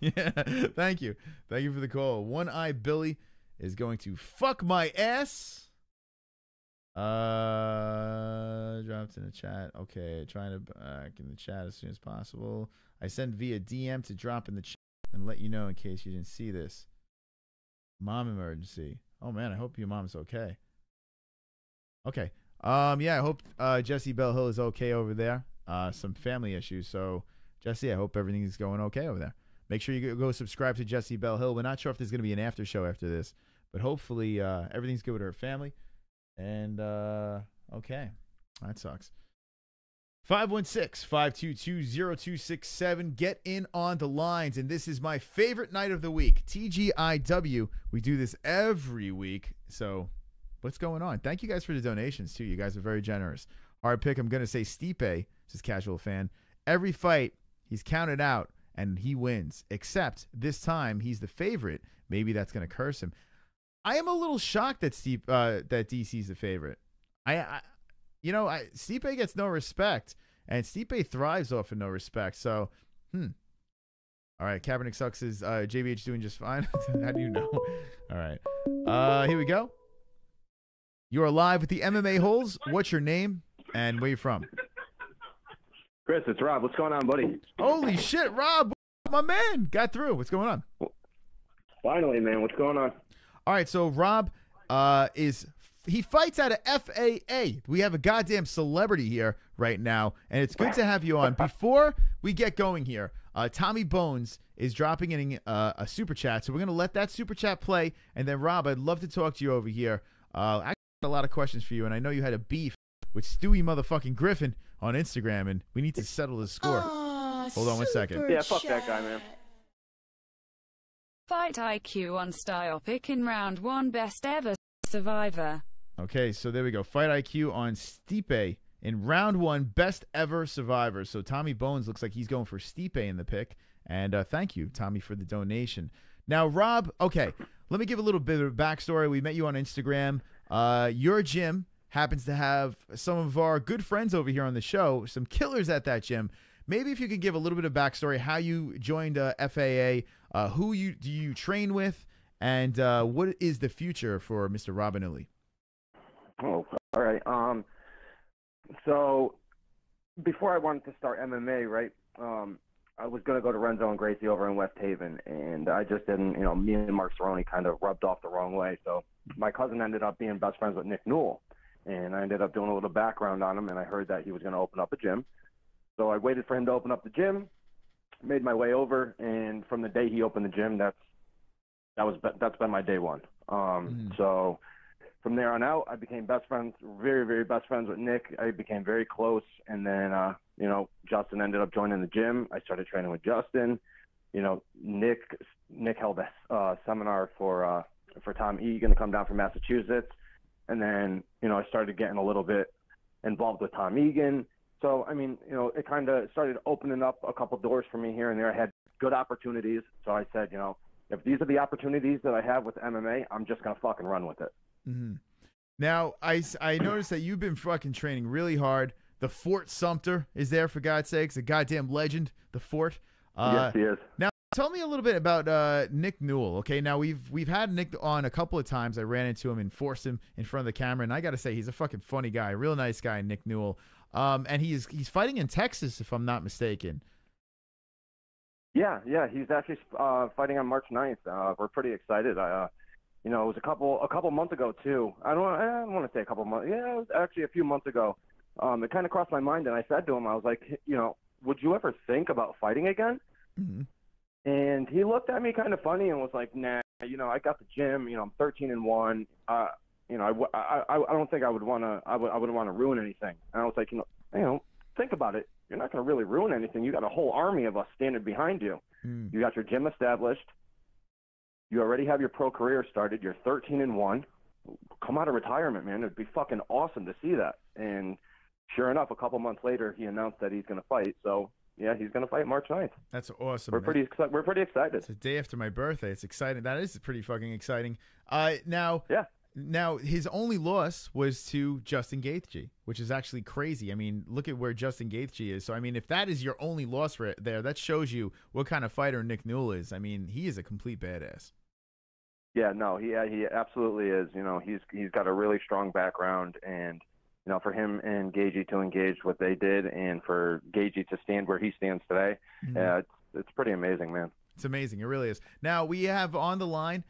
Yeah, thank you. Thank you for the call. One-Eye Billy is going to fuck my ass. Dropped in the chat. Okay, trying to back in the chat as soon as possible. I sent via DM to drop in the chat and let you know in case you didn't see this. Mom emergency. Oh, man, I hope your mom's okay. Okay. Yeah, I hope Jessie Belle Hill is okay over there. Some family issues. So, Jessie, I hope everything's going okay over there. Make sure you go subscribe to Jessie Belle Hill. We're not sure if there's going to be an after show after this, but hopefully everything's good with her family. And, okay. That sucks. 516-522-0267. Get in on the lines. And this is my favorite night of the week, TGIW. We do this every week. So what's going on? Thank you guys for the donations, too. You guys are very generous. Hard pick, I'm going to say Stipe, just casual fan. Every fight, he's counted out, and he wins. Except this time, he's the favorite. Maybe that's going to curse him. I am a little shocked that that DC's the favorite. Stipe gets no respect, and Stipe thrives off of no respect. So, All right, Kaepernick sucks. Is JBH doing just fine? How do you know? All right. Here we go. You are live with the MMA-Holes. What's your name and where you from? Chris, it's Rob. What's going on, buddy? Holy shit, Rob. My man. Got through. What's going on? Finally, man. What's going on? All right, so Rob he fights out of FAA. We have a goddamn celebrity here right now, and it's good to have you on. Before we get going here, Tommy Bones is dropping in a super chat, so we're going to let that super chat play, and then, Rob, I'd love to talk to you over here. I got a lot of questions for you, and I know you had a beef with Stewie motherfucking Griffin on Instagram, and we need to settle the score. Hold on one second. Yeah, fuck that guy, man. Fight IQ on style pick in round 1, best ever survivor. Okay, so there we go. Fight IQ on Stipe in round 1, best ever survivor. So Tommy Bones looks like he's going for Stipe in the pick. And thank you, Tommy, for the donation. Now, Rob, okay, let me give a little bit of backstory. We met you on Instagram. Your gym happens to have some of our good friends over here on the show, some killers at that gym. Maybe if you could give a little bit of backstory, how you joined FAA, who do you train with, and what is the future for Mr. Robin Illy? Oh, all right. So before I wanted to start MMA, right, I was going to go to Renzo and Gracie over in West Haven, and I just didn't, me and Mark Cerrone kind of rubbed off the wrong way. So my cousin ended up being best friends with Nick Newell, and I ended up doing a little background on him, and I heard that he was going to open up a gym. So I waited for him to open up the gym, made my way over, and from the day he opened the gym, that's been my day one. So from there on out, I became best friends, very, very best friends with Nick. I became very close, and then Justin ended up joining the gym. I started training with Justin. Nick held a seminar for Tom Egan to come down from Massachusetts, and then I started getting a little bit involved with Tom Egan. So, it kind of started opening up a couple doors for me here and there. I had good opportunities. So I said, if these are the opportunities that I have with MMA, I'm just going to fucking run with it. Mm-hmm. Now, I noticed that you've been fucking training really hard. The Fort Sumter is there, for God's sakes. A goddamn legend, the Fort. Yes, he is. Now, tell me a little bit about Nick Newell. Okay, now we've had Nick on a couple of times. I ran into him and forced him in front of the camera, and I got to say, he's a fucking funny guy, real nice guy, Nick Newell. And he's fighting in Texas, if I'm not mistaken. Yeah, he's actually fighting on March 9th. We're pretty excited. It was a couple months ago too. I don't want to say a couple months. Yeah, it was actually a few months ago. It kind of crossed my mind, and I said to him, I was like, would you ever think about fighting again? Mm-hmm. And he looked at me kind of funny and was like, nah, I got the gym. I'm 13-1. I don't think I would want to ruin anything. And I was like, think about it. You're not going to really ruin anything. You got a whole army of us standing behind you. Mm. You got your gym established. You already have your pro career started. You're 13-1. Come out of retirement, man. It'd be fucking awesome to see that. And sure enough, a couple months later, he announced that he's going to fight. So, yeah, he's going to fight March 9th. That's awesome. We're pretty excited. It's the day after my birthday. It's exciting. That is pretty fucking exciting. Now, his only loss was to Justin Gaethje, which is actually crazy. I mean, look at where Justin Gaethje is. So, if that is your only loss right there, that shows you what kind of fighter Nick Newell is. He is a complete badass. Yeah, no, he absolutely is. He's got a really strong background, and for him and Gaethje to engage what they did, and for Gaethje to stand where he stands today, it's pretty amazing, man. It's amazing. It really is. Now we have on the line,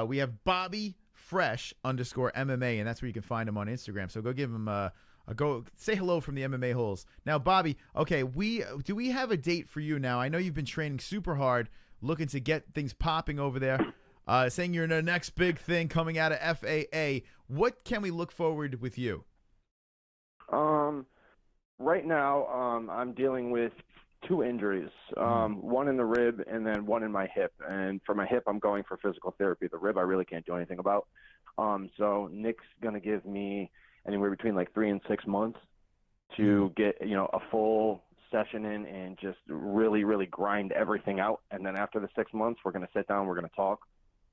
we have Bobby Fresh_MMA, and that's where you can find him on Instagram. So go give him a go. Say hello from the MMA-Holes. Now, Bobby, okay, do we have a date for you now? I know you've been training super hard, looking to get things popping over there, saying you're in the next big thing coming out of FAA. What can we look forward with you? Right now, I'm dealing with 2 injuries, one in the rib and then one in my hip. And for my hip, I'm going for physical therapy. The rib, I really can't do anything about. So Nick's going to give me anywhere between like 3 and 6 months to get, a full session in and just really, really grind everything out. And then after the 6 months, we're going to sit down, we're going to talk.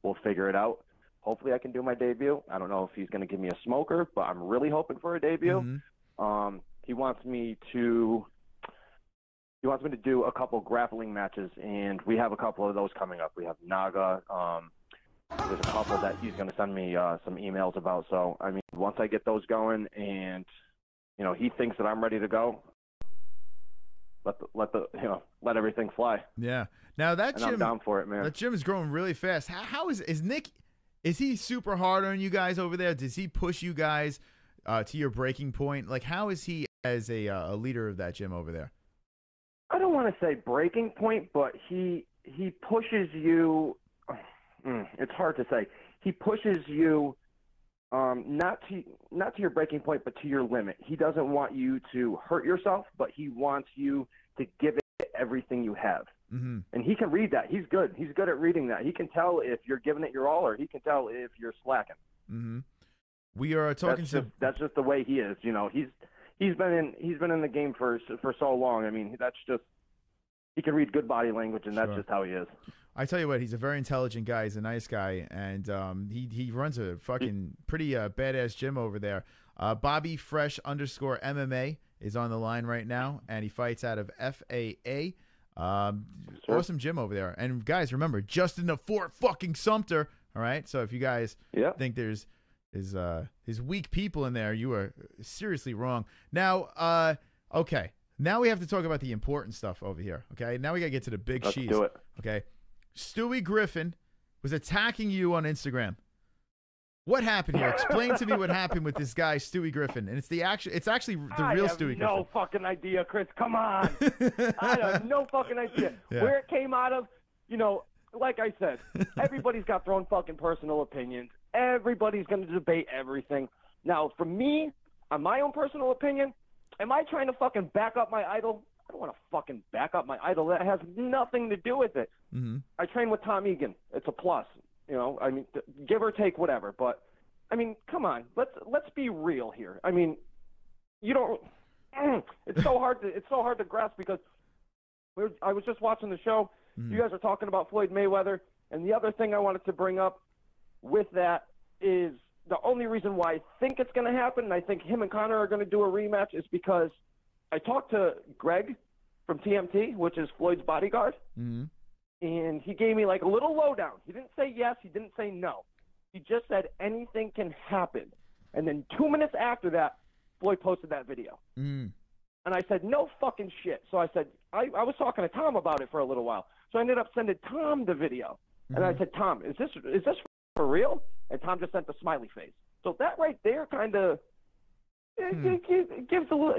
We'll figure it out. Hopefully I can do my debut. I don't know if he's going to give me a smoker, but I'm really hoping for a debut. He wants me to do a couple grappling matches, and we have a couple of those coming up. We have Naga. There's a couple that he's going to send me some emails about. So, I mean, once I get those going and, he thinks that I'm ready to go, let everything fly. Yeah. Now that gym, I'm down for it, man. That gym is growing really fast. How is Nick? Is he super hard on you guys over there? Does he push you guys to your breaking point? Like, how is he as a leader of that gym over there? I don't want to say breaking point, but he pushes you. It's hard to say. He pushes you not to your breaking point, but to your limit. He doesn't want you to hurt yourself, but he wants you to give it everything you have. And he can read that. He's good. He's good at reading that. He can tell if you're giving it your all, or he can tell if you're slacking. We are talking that's just the way he is. He's been in the game for so long. I mean, he can read good body language, and that's just how he is. I tell you what, he's a very intelligent guy. He's a nice guy, and he runs a fucking pretty badass gym over there. Bobby Fresh_MMA is on the line right now, and he fights out of FAA. Awesome gym over there. And guys, remember, Justin the Fort fucking Sumter. All right, so if you guys think there's his weak people in there, you are seriously wrong. Now, okay. Now we have to talk about the important stuff over here. Okay. Now we gotta get to the big cheese. Let's do it. Okay. Stewie Griffin was attacking you on Instagram. What happened here? Explain to me what happened with this guy, Stewie Griffin. And it's actually the real Stewie Griffin. I have no fucking idea, Chris. Come on. I have no fucking idea. Yeah. Where it came out of, like I said, everybody's got their own fucking personal opinions. Everybody's going to debate everything. Now, for me, on my own personal opinion, am I trying to fucking back up my idol? I don't want to fucking back up my idol. That has nothing to do with it. I train with Tom Egan. It's a plus. I mean, give or take, whatever. But, I mean, come on. Let's be real here. I mean, you don't. It's so hard to grasp because I was just watching the show. You guys are talking about Floyd Mayweather, and the other thing I wanted to bring up with that is the only reason why I think it's going to happen, and I think him and Conor are going to do a rematch, is because I talked to Greg from TMT, which is Floyd's bodyguard, and he gave me like a little lowdown. He didn't say yes. He didn't say no. He just said anything can happen. And then 2 minutes after that, Floyd posted that video. And I said, no fucking shit. So I said, I was talking to Tom about it for a little while. So I ended up sending Tom the video. And I said, Tom, is this for real? And Tom just sent the smiley face. So that right there kind of it gives a little.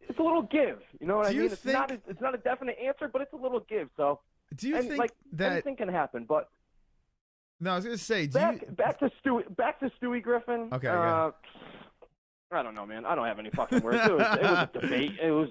It's a little give. You know what I mean? It's not a definite answer, but it's a little give. So do you think that anything can happen? But no, I was gonna say back to Stewie Griffin. Okay. I don't know, man. I don't have any fucking words. It was a debate. It was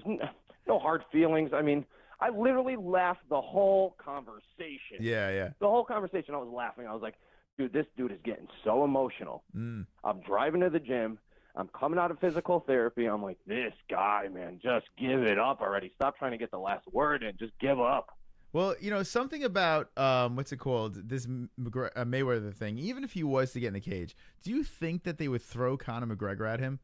no hard feelings. I mean, I literally laughed the whole conversation. Yeah. The whole conversation, I was laughing. I was like, dude, this dude is getting so emotional. I'm driving to the gym. I'm coming out of physical therapy. I'm like, this guy, man, just give it up already. Stop trying to get the last word in. Just give up. Well, something about, what's it called, this Mayweather thing, even if he was to get in the cage, do you think that they would throw Conor McGregor at him?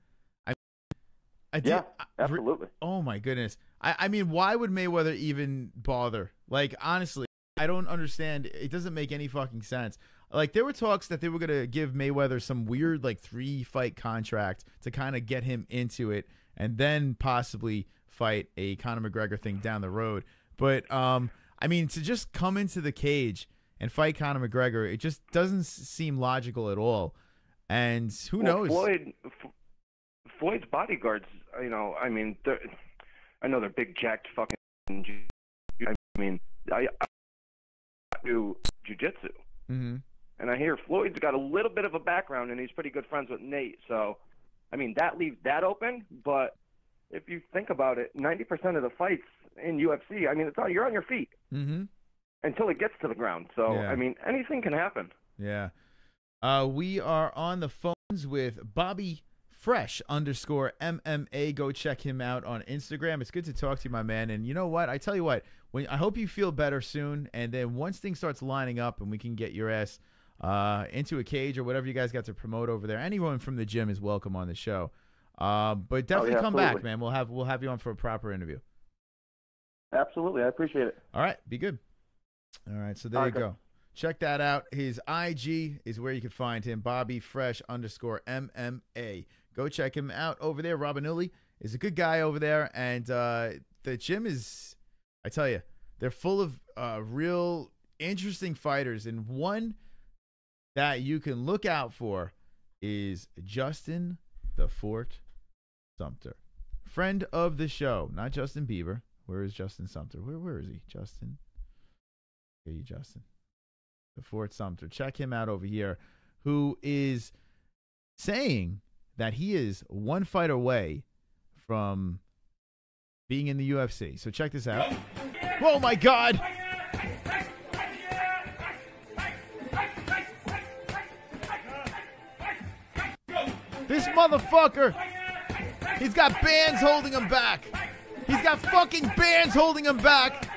Yeah, absolutely. Oh, my goodness. I mean, why would Mayweather even bother? Like, honestly, I don't understand. It doesn't make any fucking sense. Like, there were talks that they were going to give Mayweather some weird, 3-fight contract to kind of get him into it and then possibly fight a Conor McGregor thing down the road. But, I mean, to just come into the cage and fight Conor McGregor, it just doesn't seem logical at all. And who Well, knows? Floyd's bodyguards, you know, I mean, I know they're big, jacked fucking. I mean, I do jujitsu, Mm-hmm. and I hear Floyd's got a little bit of a background, and he's pretty good friends with Nate. So, I mean, that leaves that open. But if you think about it, 90% of the fights in UFC, I mean, you're on your feet until it gets to the ground. So, Yeah. I mean, anything can happen. Yeah. We are on the phones with Bobby Fresh _MMA. Go check him out on Instagram. It's good to talk to you, my man. And you know what? I tell you what, I hope you feel better soon. And then once things starts lining up and we can get your ass into a cage or whatever you guys got to promote over there, anyone from the gym is welcome on the show. But definitely come back, man. We'll have you on for a proper interview. Absolutely. I appreciate it. All right. Be good. All right. So there you go. Check that out. His IG is where you can find him, Bobby Fresh _MMA. Go check him out over there. Robin Uli is a good guy over there. And the gym is, I tell you, they're full of real interesting fighters. And one that you can look out for is Justin the Fort Sumter. Friend of the show, not Justin Bieber. Where is Justin Sumter? Where is he? Justin? Here you, Justin. The Fort Sumter. Check him out over here, who is saying that he is one fight away from being in the UFC. So check this out. Oh, my God. This motherfucker, he's got bands holding him back. He's got fucking bands holding him back.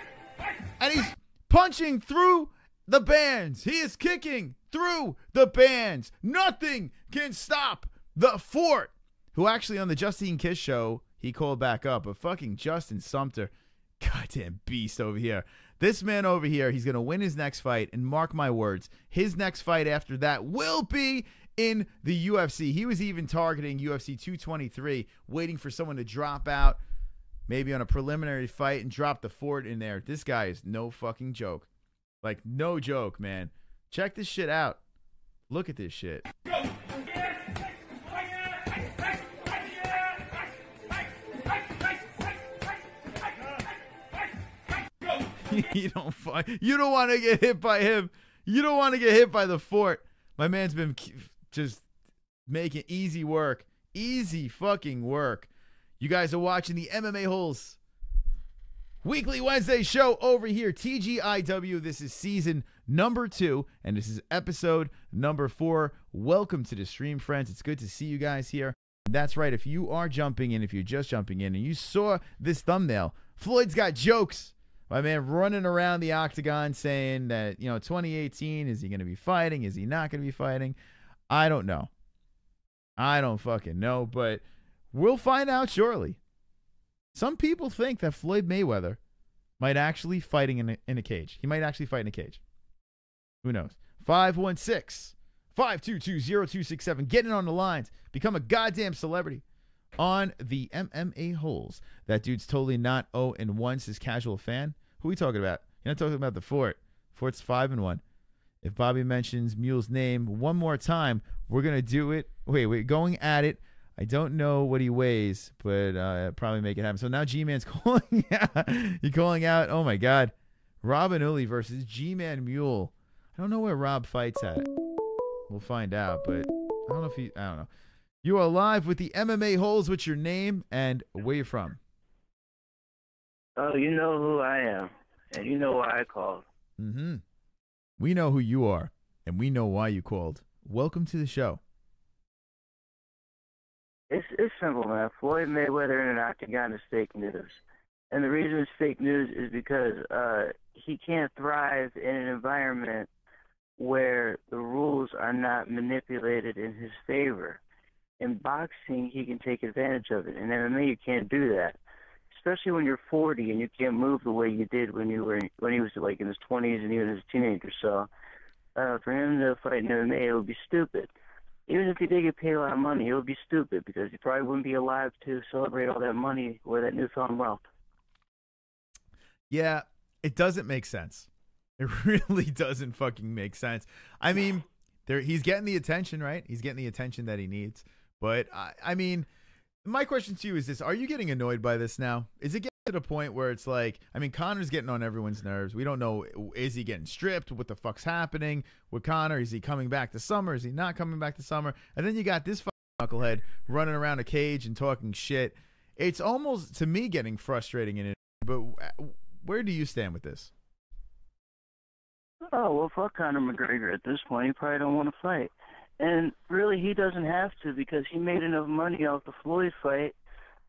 And he's punching through the bands. He is kicking through the bands. Nothing can stop the Fort, who actually on the Justine Kiss show, he called back up. But fucking Justin Sumter, goddamn beast over here. This man over here, he's going to win his next fight. And mark my words, his next fight after that will be in the UFC. He was even targeting UFC 223, waiting for someone to drop out, maybe on a preliminary fight, and drop the Fort in there. This guy is no fucking joke. Like, no joke, man. Check this shit out. Look at this shit. You don't want to get hit by him. You don't want to get hit by the Fort. My man's been just making easy work. Easy fucking work. You guys are watching the MMA-Holes Weekly Wednesday show over here. TGIW. This is season number 2, and this is episode number 4. Welcome to the stream, friends. It's good to see you guys here. That's right. If you are jumping in, if you're just jumping in, and you saw this thumbnail, Floyd's got jokes. My man running around the Octagon saying that, 2018, is he going to be fighting? Is he not going to be fighting? I don't know. I don't fucking know, but we'll find out shortly. Some people think that Floyd Mayweather might actually fighting in a cage. He might actually fight in a cage. Who knows? 516-522-0267. Get in on the lines. Become a goddamn celebrity on the MMA-Holes. That dude's totally not 0-1. His casual fan. Who are we talking about? You're not talking about the Fort. Fort's 5-1. If Bobby mentions Mule's name one more time, we're going to do it. Wait, going at it. I don't know what he weighs, but probably make it happen. So now G-Man's calling out. He's calling out, oh my God, Robin Uli versus G-Man Mule. I don't know where Rob fights at. We'll find out, but I don't know. You are live with the MMA-Holes. What's your name and where you from? Oh, you know who I am, and you know why I called. Mm-hmm. We know who you are, and we know why you called. Welcome to the show. It's simple, man. Floyd Mayweather in an Octagon is fake news. And the reason it's fake news is because he can't thrive in an environment where the rules are not manipulated in his favor. In boxing, he can take advantage of it. In MMA, you can't do that, especially when you're 40 and you can't move the way you did when he was like in his 20s and even as a teenager. So for him to fight in MMA, it would be stupid. Even if he did get paid a lot of money, it would be stupid because he probably wouldn't be alive to celebrate all that money or that newfound wealth. Yeah, it doesn't make sense. It really doesn't fucking make sense. I mean, He's getting the attention, right? He's getting the attention that he needs. But I mean, my question to you is this: are you getting annoyed by this now? Is it getting to the point where it's like, I mean, Conor's getting on everyone's nerves. We don't know, is he getting stripped? What the fuck's happening with Conor? Is he coming back to summer? Is he not coming back to summer? And then you got this fucking knucklehead running around a cage and talking shit. It's almost, to me, getting frustrating. But where do you stand with this? Oh, well, fuck Conor McGregor at this point. He probably don't want to fight. And really, he doesn't have to, because he made enough money off the Floyd fight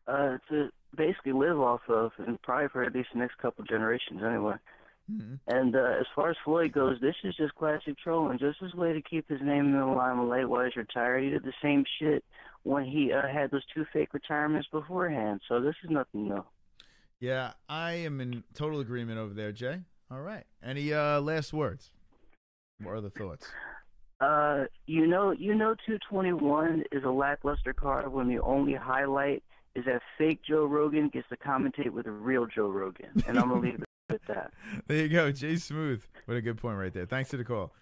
to basically live off of, and probably for at least the next couple generations anyway. Mm-hmm. And as far as Floyd goes, this is just classic trolling, just his way to keep his name in the limelight while he's retired. He did the same shit when he had those 2 fake retirements beforehand, so this is nothing new. Yeah, I am in total agreement over there, Jay. All right. Any last words? What are the thoughts? You know 221 is a lackluster card when the only highlight is that fake Joe Rogan gets to commentate with a real Joe Rogan. And I'm going to leave it at that. There you go. Jay Smooth. What a good point right there. Thanks for the call.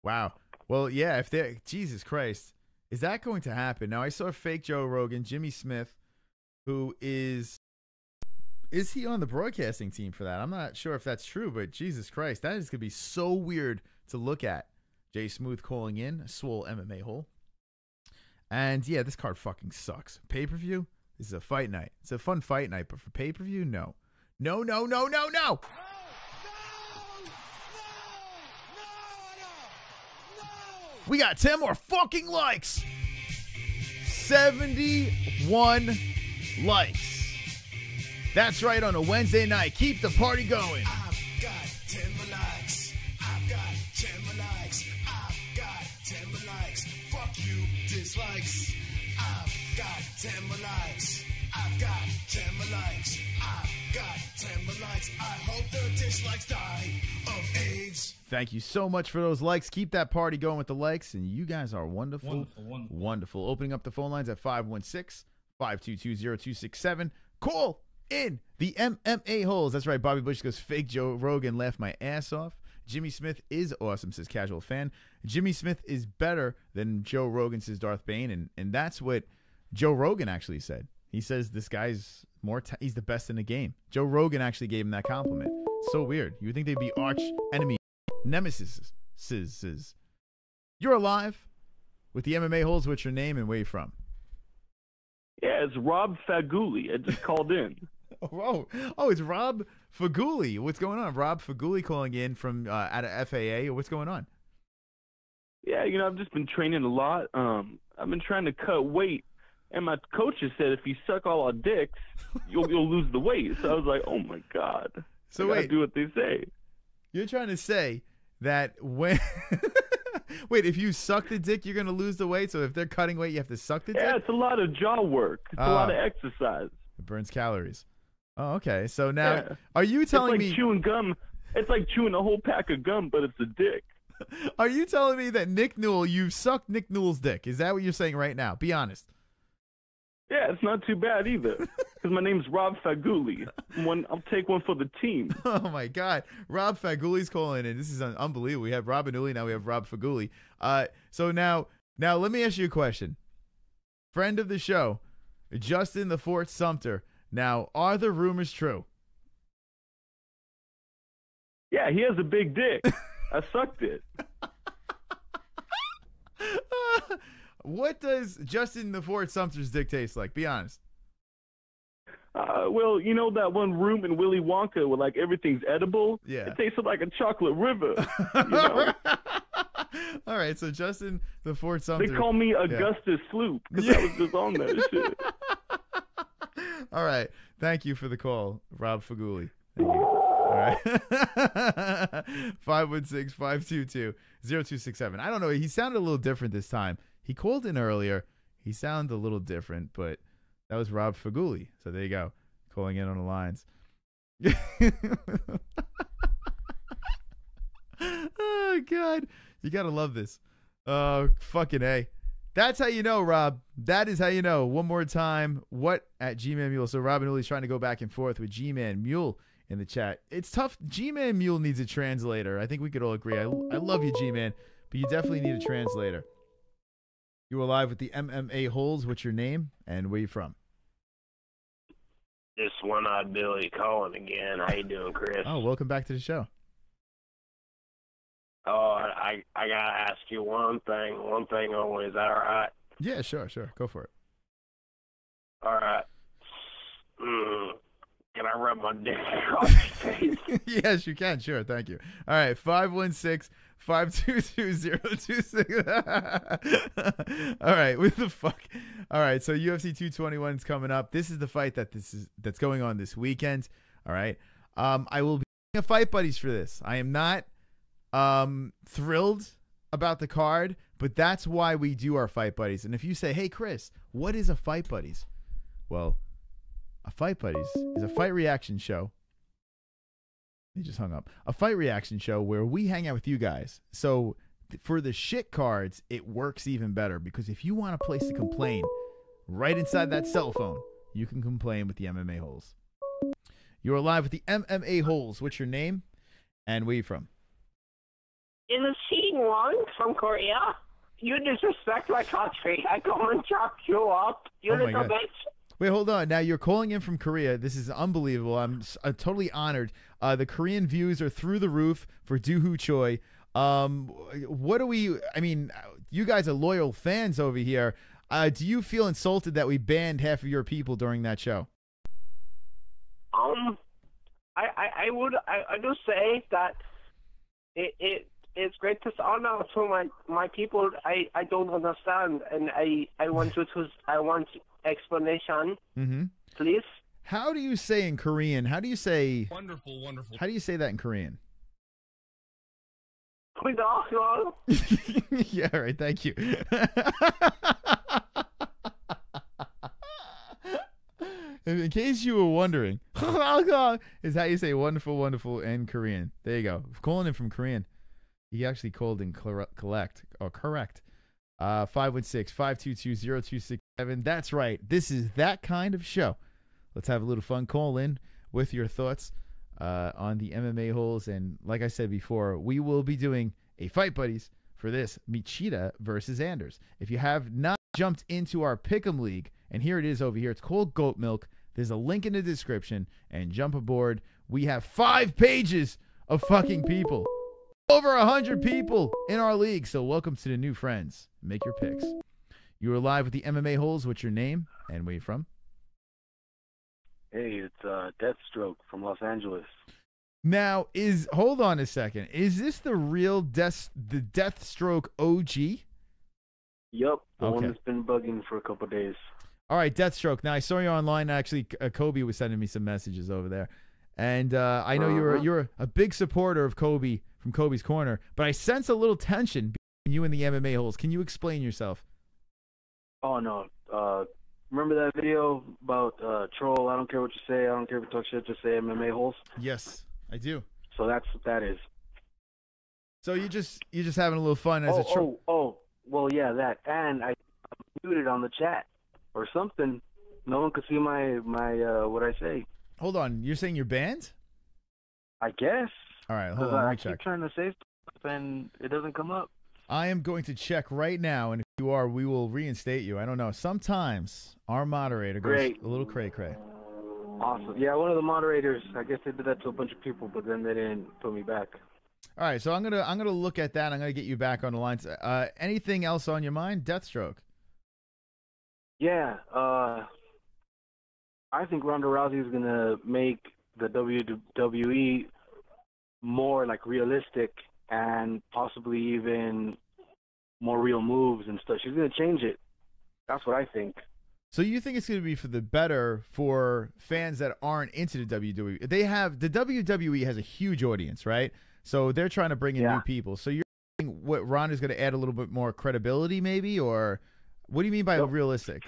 Wow. Well, yeah, if they, Jesus Christ, is that going to happen? Now, I saw fake Joe Rogan, Jimmy Smith, who is he on the broadcasting team for that? I'm not sure if that's true, but Jesus Christ, that is going to be so weird to look at. Jay Smooth calling in, a swole MMA hole. And yeah, this card fucking sucks. Pay-per-view? This is a fight night. It's a fun fight night, but for pay-per-view, no. No, no, no, no, no! We got 10 more fucking likes! 71 likes. That's right, on a Wednesday night. Keep the party going. I've got 10 more likes. I've got 10 more likes. I've got 10 more likes. Fuck you, dislikes. I've got 10 more likes. I've got 10 more likes. I've got 10 more likes. I hope the dislikes die of AIDS. Thank you so much for those likes. Keep that party going with the likes, and you guys are wonderful. Wonderful, wonderful. Wonderful. Opening up the phone lines at 516-522-0267. Call in the MMA-Holes. That's right. Bobby Bush goes, fake Joe Rogan, laughed my ass off. Jimmy Smith is awesome, says Casual Fan. Jimmy Smith is better than Joe Rogan, says Darth Bane. And that's what Joe Rogan actually said. He says this guy's he's the best in the game. Joe Rogan actually gave him that compliment. So weird. You would think they'd be arch enemy, nemesis. You're alive with the MMA-Holes. What's your name and where you from? Yeah, it's Rob Faguli. I just called in. Oh, it's Rob Faguli. What's going on? Rob Faguli calling in from out of FAA. What's going on? Yeah, I've just been training a lot. I've been trying to cut weight, and my coaches said if you suck all our dicks, you'll lose the weight. So I was like, oh my god. So I gotta wait, do what they say. You're trying to say that when wait, if you suck the dick, you're gonna lose the weight. So if they're cutting weight, you have to suck the dick. Yeah, it's a lot of jaw work. It's a lot of exercise. It burns calories. Oh, okay. So now, are you telling me chewing gum? It's like chewing a whole pack of gum, but it's a dick. Are you telling me that Nick Newell, you sucked Nick Newell's dick? Is that what you're saying right now? Be honest. Yeah, it's not too bad either. Because my name's Rob Faguli. I'll take one for the team. Oh my God, Rob Faguli's calling in. This is unbelievable. We have Robin Uli, now we have Rob Faguli. So now let me ask you a question. Friend of the show, Justin the Fort Sumter. Now, are the rumors true? Yeah, he has a big dick. I sucked it. What does Justin the Fort Sumter's dick taste like? Be honest. Well, you know that one room in Willy Wonka where like everything's edible? Yeah. It tasted like a chocolate river. You know? All right, so Justin the Fort Sumter. They call me Augustus Sloop because I was just on that shit. All right. Thank you for the call, Rob Faguli. Thank you. All right. 516-522-0267. I don't know. He sounded a little different this time. He called in earlier. He sounded a little different, but that was Rob Faguli. So there you go. Calling in on the lines. Oh, God. You got to love this. Fucking A. That's how you know, Rob. That is how you know. One more time. What at G-Man Mule? So Robin Uli's trying to go back and forth with G-Man Mule in the chat. It's tough. G-Man Mule needs a translator. I think we could all agree. I love you, G-Man, but you definitely need a translator. You are live with the MMA-Holes. What's your name and where you from? This one-eyed Billy calling again. How you doing, Chris? Oh, welcome back to the show. Oh, I gotta ask you one thing only. Is that all right? Yeah, sure. Go for it. All right. Can I rub my dick across your face? Yes, you can. Sure, thank you. All right, 516-522-0266. All right, what the fuck? All right, so UFC 221 is coming up. This is the fight that's going on this weekend. All right, I will be doing a Fight Buddies for this. I am not thrilled about the card, but that's why we do our Fight Buddies. And if you say, hey, Chris, what is a Fight Buddies? Well, a Fight Buddies is a fight reaction show. He just hung up. A fight reaction show where we hang out with you guys. So for the shit cards, it works even better because if you want a place to complain right inside that cell phone, you can complain with the MMA-Holes. You are live with the MMA-Holes. What's your name and where you from? In the scene one from Korea, you disrespect my country. I come and chop you up, you little bitch. Wait, hold on. Now, you're calling in from Korea. This is unbelievable. I'm totally honored. The Korean views are through the roof for Doohoo Choi. What do we... I mean, you guys are loyal fans over here. Do you feel insulted that we banned half of your people during that show? I do say that it's great to honor to my people. I don't understand, and I want explanation, please. How do you say in Korean? How do you say wonderful? How do you say that in Korean? Yeah, right. Thank you. In case you were wondering, is how you say wonderful in Korean. There you go. Calling in from Korean. He actually called in correct. 516-522-0267. That's right. This is that kind of show. Let's have a little fun. Call in with your thoughts on the MMA-Holes. And like I said before, we will be doing a Fight Buddies for this MACHIDA versus Anders. If you have not jumped into our Pick'em League, and here it is over here. It's called Goat Milk. There's a link in the description, and jump aboard. We have 5 pages of fucking people. Over 100 people in our league. So welcome to the new friends. Make your picks. You are live with the MMA-Holes. What's your name and where you from? Hey, it's Deathstroke from Los Angeles. Now, hold on a second. Is this the real Deathstroke OG? Yup, the one that's been bugging for a couple days. All right, Deathstroke. Now, I saw you online. Actually, Kobe was sending me some messages over there. And I know you're a big supporter of Kobe from Kobe's Corner, but I sense a little tension between you and the MMA-Holes. Can you explain yourself? Oh, no. Remember that video about troll? I don't care what you say. I don't care if you talk shit. Just say MMA-Holes. Yes, I do. So that's what that is. So you're just having a little fun as a troll. Well, yeah, that. And I'm muted on the chat or something. No one could see my what I say. Hold on. You're saying you're banned? I guess. All right, hold on. Let me check. I keep trying to say stuff and it doesn't come up. I am going to check right now, and if you are, we will reinstate you. I don't know. Sometimes our moderator goes a little cray-cray. Awesome. Yeah, one of the moderators, I guess they did that to a bunch of people, but then they didn't put me back. All right, so I'm gonna look at that. I'm gonna get you back on the line. Anything else on your mind? Deathstroke. Yeah, I think Ronda Rousey is gonna make the WWE more like realistic and possibly even more real moves and stuff. She's gonna change it. That's what I think. So you think it's going to be for the better for fans that aren't into the WWE? The WWE has a huge audience, right? So they're trying to bring in new people. So you're thinking what Ronda's going to add a little bit more credibility, maybe, or what do you mean by realistic?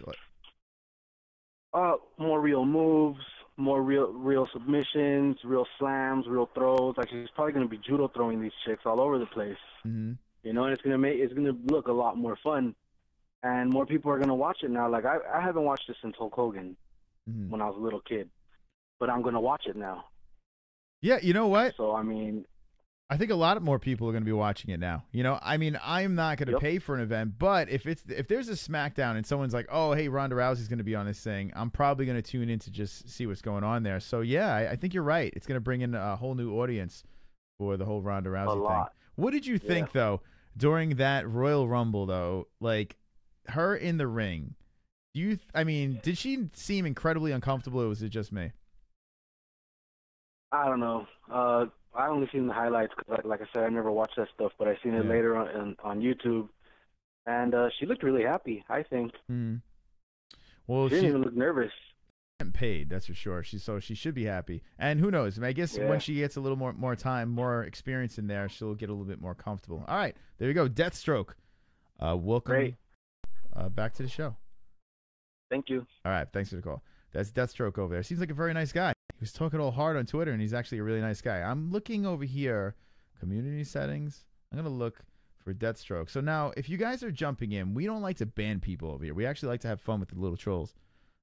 More real moves, more real submissions, real slams, real throws. Like she's probably going to be judo throwing these chicks all over the place. Mm-hmm. You know, and it's going to look a lot more fun. And more people are going to watch it now. Like, I haven't watched this since Hulk Hogan when I was a little kid. But I'm going to watch it now. Yeah, you know what? So, I mean... I think a lot more people are going to be watching it now. You know, I mean, I'm not going to pay for an event, but if there's a SmackDown and someone's like, oh, hey, Ronda Rousey's going to be on this thing, I'm probably going to tune in to just see what's going on there. So, yeah, I think you're right. It's going to bring in a whole new audience for the whole Ronda Rousey thing. What did you think, though, during that Royal Rumble, though? Like, her in the ring, did she seem incredibly uncomfortable, or was it just me? I don't know. I only seen the highlights because, like I said, I never watched that stuff, but I seen it later on YouTube, and she looked really happy, I think. Well, she didn't even look nervous. Paid, that's for sure. She should be happy. And who knows? I guess when she gets a little more time, more experience in there, she'll get a little bit more comfortable. All right, there you go. Deathstroke. Welcome back to the show. Thank you. All right, thanks for the call. That's Deathstroke over there. Seems like a very nice guy. He was talking all hard on Twitter, and he's actually a really nice guy. I'm looking over here, community settings. I'm going to look for Deathstroke. So now, if you guys are jumping in, we don't like to ban people over here. We actually like to have fun with the little trolls.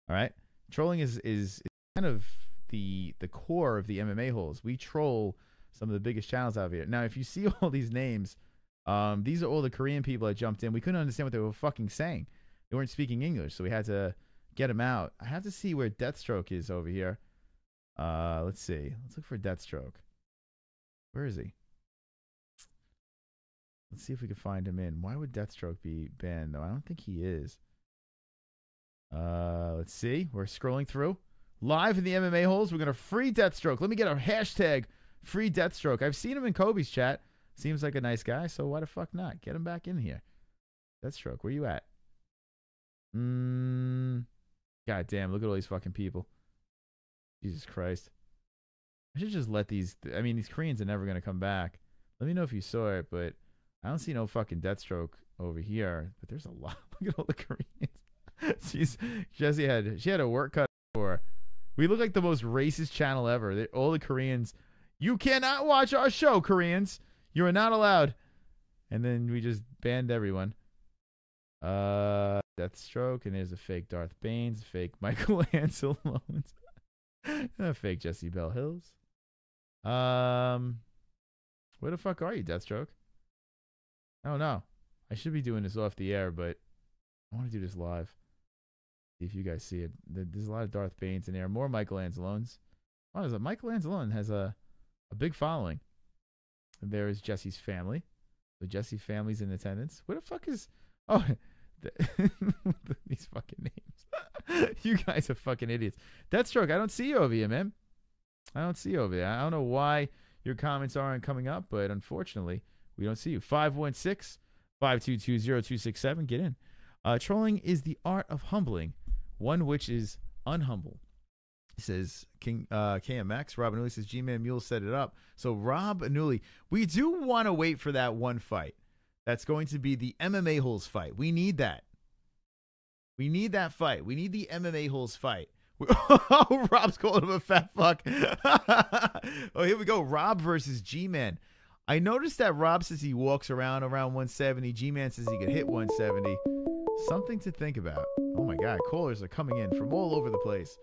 All right? Trolling is kind of the core of the MMA-Holes. We troll some of the biggest channels out here. Now, if you see all these names, these are all the Korean people that jumped in. We couldn't understand what they were fucking saying. They weren't speaking English, so we had to get them out. I have to see where Deathstroke is over here. Let's see. Let's look for Deathstroke. Where is he? Let's see if we can find him in. Why would Deathstroke be banned, though? I don't think he is. Let's see. We're scrolling through. Live in the MMA-Holes, we're going to free Deathstroke. Let me get a hashtag free Deathstroke. I've seen him in Kobe's chat. Seems like a nice guy, so why the fuck not? Get him back in here. Deathstroke, where you at? God damn, look at all these fucking people. Jesus Christ. I should just let these... I mean, these Koreans are never going to come back. Let me know if you saw it, but I don't see no fucking Deathstroke over here. But there's a lot. Look at all the Koreans. Jessie had a work cut for her. We look like the most racist channel ever. All the Koreans... You cannot watch our show, Koreans. You are not allowed. And then we just banned everyone. Deathstroke, and there's a fake Darth Baines, fake Michael Ancelones, a fake Jesse Bell Hills. Where the fuck are you, Deathstroke? Oh no, I should be doing this off the air, but I want to do this live. See if you guys see it. There's a lot of Darth Baines in there. More Michael Ancelones. Oh, Michael Ancelone has a big following. And there is Jesse's family. The Jesse family's in attendance. Where the fuck is... Oh, these fucking names. You guys are fucking idiots. Deathstroke, I don't see you over here, man. I don't see you over there. I don't know why your comments aren't coming up, but unfortunately, we don't see you. 516-522-0267. Get in. Trolling is the art of humbling, one which is unhumble. Says King KMX. Rob Anuli says G-Man Mule set it up. So Rob Anuli, we do want to wait for that one fight. That's going to be the MMA-Holes fight. We need that. We need that fight. We need the MMA-Holes fight. Oh, Rob's calling him a fat fuck. Oh, here we go. Rob versus G-Man. I noticed that Rob says he walks around 170. G-Man says he could hit 170. Something to think about. Oh, my God. Callers are coming in from all over the place.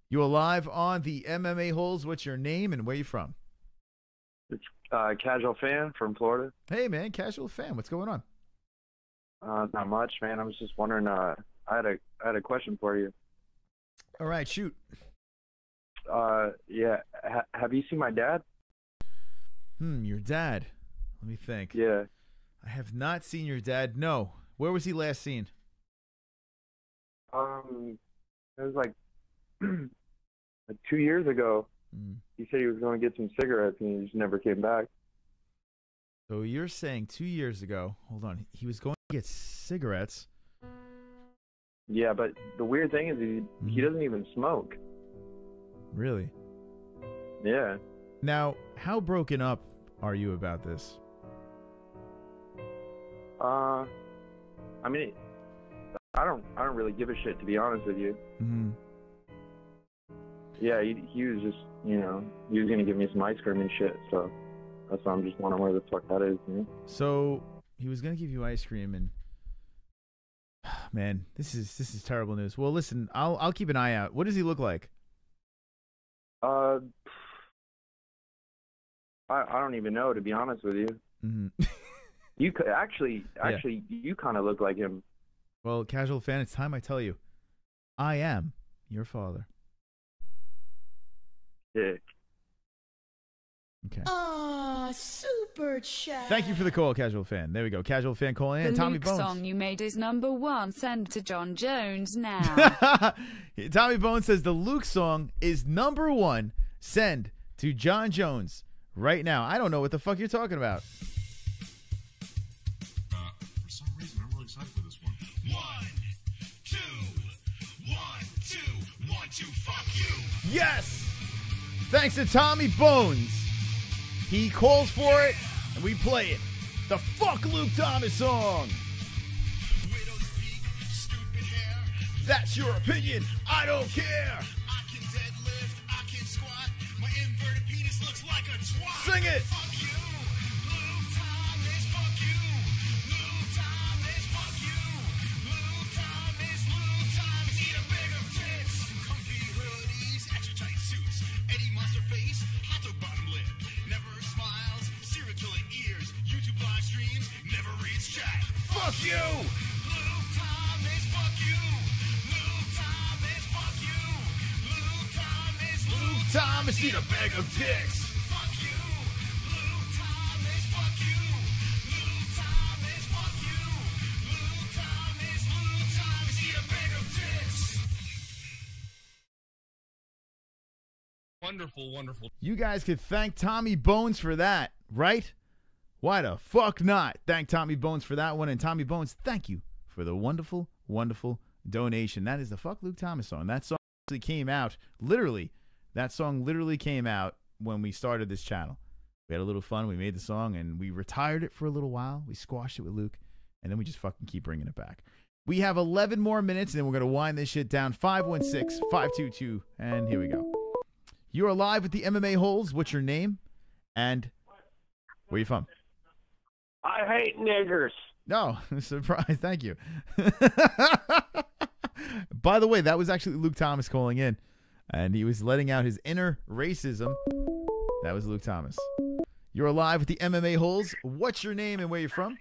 You are live on the MMA-Holes. What's your name and where you from? It's Casual Fan from Florida. Hey, man. Casual Fan. What's going on? Not much, man. I was just wondering. I had a question for you. All right, shoot. Yeah. Have you seen my dad? Your dad. Let me think. Yeah. I have not seen your dad. No. Where was he last seen? It was like 2 years ago. He said he was going to get some cigarettes, and he just never came back. So you're saying 2 years ago? Hold on. He was going to get cigarettes. Yeah, but the weird thing is he doesn't even smoke. Really? Yeah. Now, how broken up are you about this? I mean, I don't really give a shit, to be honest with you. Mm-hmm. Yeah, he was just, he was going to give me some ice cream and shit, so that's why I'm just wondering where the fuck that is, So, he was going to give you ice cream, and man, this is terrible news. Well, listen, I'll keep an eye out. What does he look like? I don't even know, to be honest with you. Mm-hmm. You could actually, you kind of look like him. Well, casual fan, it's time I tell you, I am your father. Yeah. Okay. Super chat. Thank you for the call, casual fan. There we go. Casual fan calling in. The Tommy Luke Bones. song you made is #1. Send to John Jones now. Tommy Bones says the Luke song is #1. Send to John Jones right now. I don't know what the fuck you're talking about. For some reason, I'm really excited for this one. 1, 2, 1, 2, 1, 2, fuck you. Yes! Thanks to Tommy Bones. He calls for it, and we play it. The Fuck Luke Thomas song. That's your opinion. I don't care. I can deadlift, I can squat. My inverted penis looks like a twat. Sing it. Fuck you. Luke Thomas, fuck you. Luke Thomas, fuck you. Luke Thomas, eat a bag of tits. Comfy hoodies, extra tight suits. Eddie Monster face, hot dog bottom lip. Never smiles, serial killer ears. YouTube live streams, never reads chat. Fuck you. Luke Thomas, fuck you. Luke Thomas, fuck you. Luke Thomas, Luke Thomas, eat a bag of dicks. fuck you. Luke Thomas, fuck you. Luke Thomas, fuck you. Luke Thomas, eat a bag of dicks. Wonderful, wonderful. You guys could thank Tommy Bones for that, right? Why the fuck not? Thank Tommy Bones for that one. And Tommy Bones, thank you for the wonderful, wonderful donation. That is the Fuck Luke Thomas song. That song actually came out, literally, that song literally came out when we started this channel. We had a little fun. We made the song, and we retired it for a little while. We squashed it with Luke, and then we just fucking keep bringing it back. We have 11 more minutes, and then we're going to wind this shit down. 516-522, and here we go. You are live with the MMA-Holes. What's your name? And where you from? I hate niggers. No, surprise. Thank you. By the way, that was actually Luke Thomas calling in, and he was letting out his inner racism. That was Luke Thomas. You're live with the MMA-Holes. What's your name and where you from?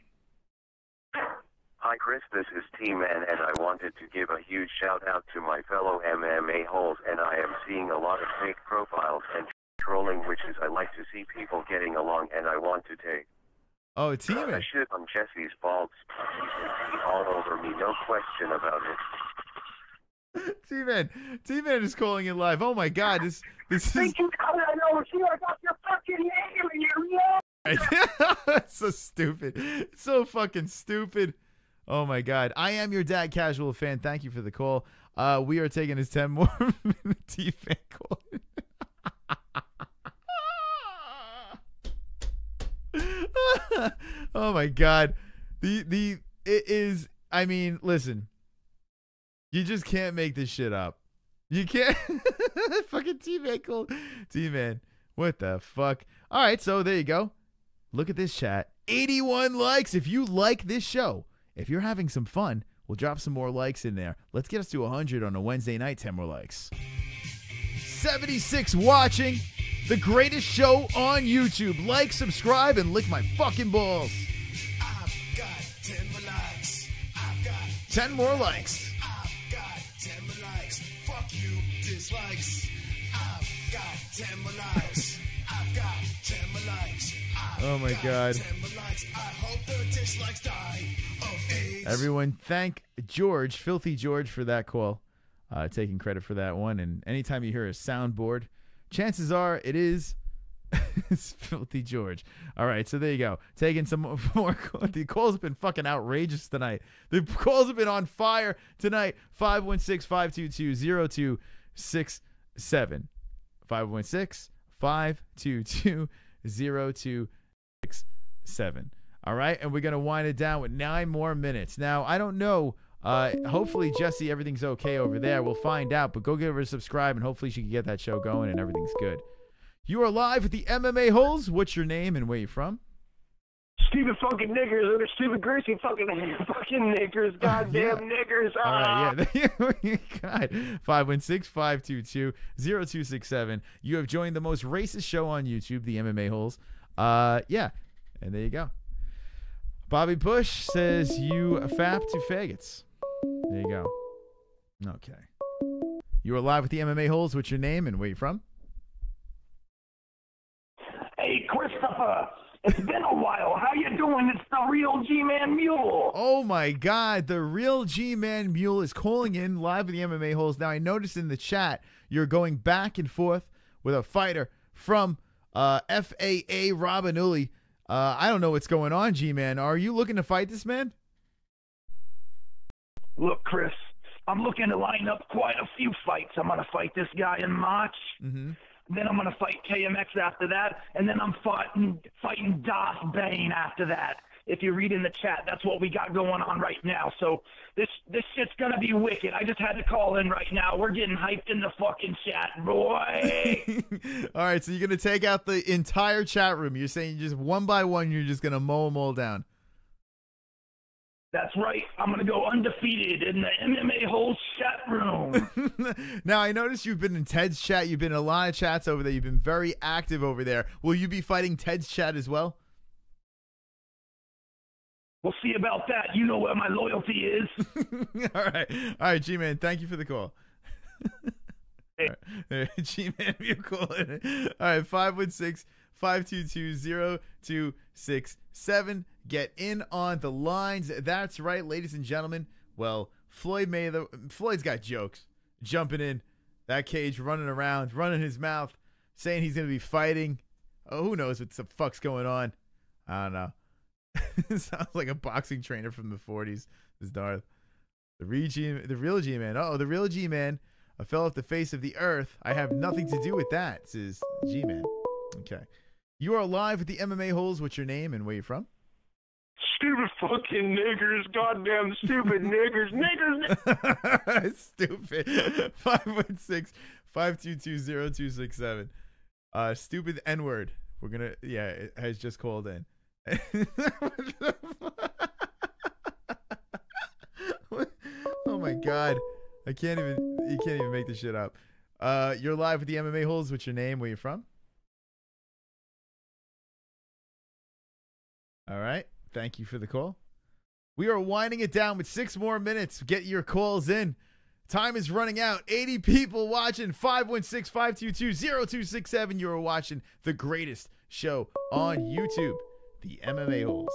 Hi, Chris. This is T-Man, and I wanted to give a huge shout-out to my fellow MMA-Holes, and I am seeing a lot of fake profiles and trolling, which is I like to see people getting along, and I want to take Oh, T-Man. shit on Jessie's balls. He can pee all over me, no question about it. T-Man is calling in live. Oh my God, this is. Thank you, Conor. I know you. I got your fucking name in your mouth. That's so stupid. It's so fucking stupid. Oh my God. I am your dad, casual fan. Thank you for the call. We are taking this 10 more minute T-Fan call. Oh my God. It is, I mean, listen. You just can't make this shit up. You can't. Fucking T-Man call. T-Man. What the fuck? All right, so there you go. Look at this chat. 81 likes. If you like this show, if you're having some fun, we'll drop some more likes in there. Let's get us to 100 on a Wednesday night. 10 more likes. 76 watching. The greatest show on YouTube. Like, subscribe, and lick my fucking balls. I've got 10 more likes. I've got 10 more likes. I've got 10 more likes. Fuck you, dislikes. I've got 10 more likes. I've got 10 more likes. Oh my God. 10 more likes. I hope the dislikes die of AIDS. Everyone, thank George, Filthy George, for that call. Taking credit for that one. And anytime you hear a soundboard, chances are it is it's Filthy George. All right, so there you go. Taking some more calls. The calls have been fucking outrageous tonight. The calls have been on fire tonight. 516-522-0267. 516-522-0267. All right, and we're going to wind it down with 9 more minutes. Now, I don't know. Hopefully, Jessie, everything's okay over there. We'll find out, but go give her a subscribe, and hopefully she can get that show going and everything's good. You are live with the MMA-Holes. What's your name and where you from? Stupid fucking niggers and their stupid greasy fucking niggers, goddamn niggers. All right, yeah. God. 516-522-0267. You have joined the most racist show on YouTube, the MMA-Holes. Yeah, and there you go. Bobby Bush says you fap to faggots. There you go. Okay. You are live with the MMA-Holes. What's your name and where you from? Hey, Christopher. It's been a while. How you doing? It's the real G-Man Mule. Oh, my God. The real G-Man Mule is calling in live with the MMA-Holes. Now, I noticed in the chat you're going back and forth with a fighter from FAA Robinulli. I don't know what's going on, G-Man. Are you looking to fight this man? Look, Chris, I'm looking to line up quite a few fights. I'm going to fight this guy in March. Mm-hmm. Then I'm going to fight KMX after that. And then I'm fighting Darth Bane after that. If you read in the chat, that's what we got going on right now. So this shit's going to be wicked. I just had to call in right now. We're getting hyped in the fucking chat, boy. All right, so you're going to take out the entire chat room. You're saying just one by one, you're just going to mow them all down. That's right. I'm going to go undefeated in the MMA-Holes chat room. Now, I noticed you've been in Ted's chat. You've been in a lot of chats over there. You've been very active over there. Will you be fighting Ted's chat as well? We'll see about that. You know where my loyalty is. All right, G-Man, thank you for the call. All right. G-Man, you call it. All right, 516-522-0267. Get in on the lines. That's right, ladies and gentlemen. Well, Floyd Mayweather, Floyd's got jokes. Jumping in that cage, running around, running his mouth, saying he's going to be fighting. Oh, who knows what the fuck's going on? I don't know. Sounds like a boxing trainer from the 40s. This Darth. The real G-Man. Uh-oh, the real G-Man. I fell off the face of the earth. I have nothing to do with that, says G-Man. Okay. You are live with the MMA-Holes. What's your name and where you from? Stupid fucking niggers. Goddamn stupid niggers. Niggers. Stupid. 516-522-0267. Stupid N-word. We're going to, yeah, it has just called in. Oh my God. You can't even make this shit up. You're live with the MMA-Holes. What's your name? Where you from? All right. Thank you for the call. We are winding it down with 6 more minutes. Get your calls in. Time is running out. 80 people watching. 516-522-0267. You are watching the greatest show on YouTube, the MMA-Holes.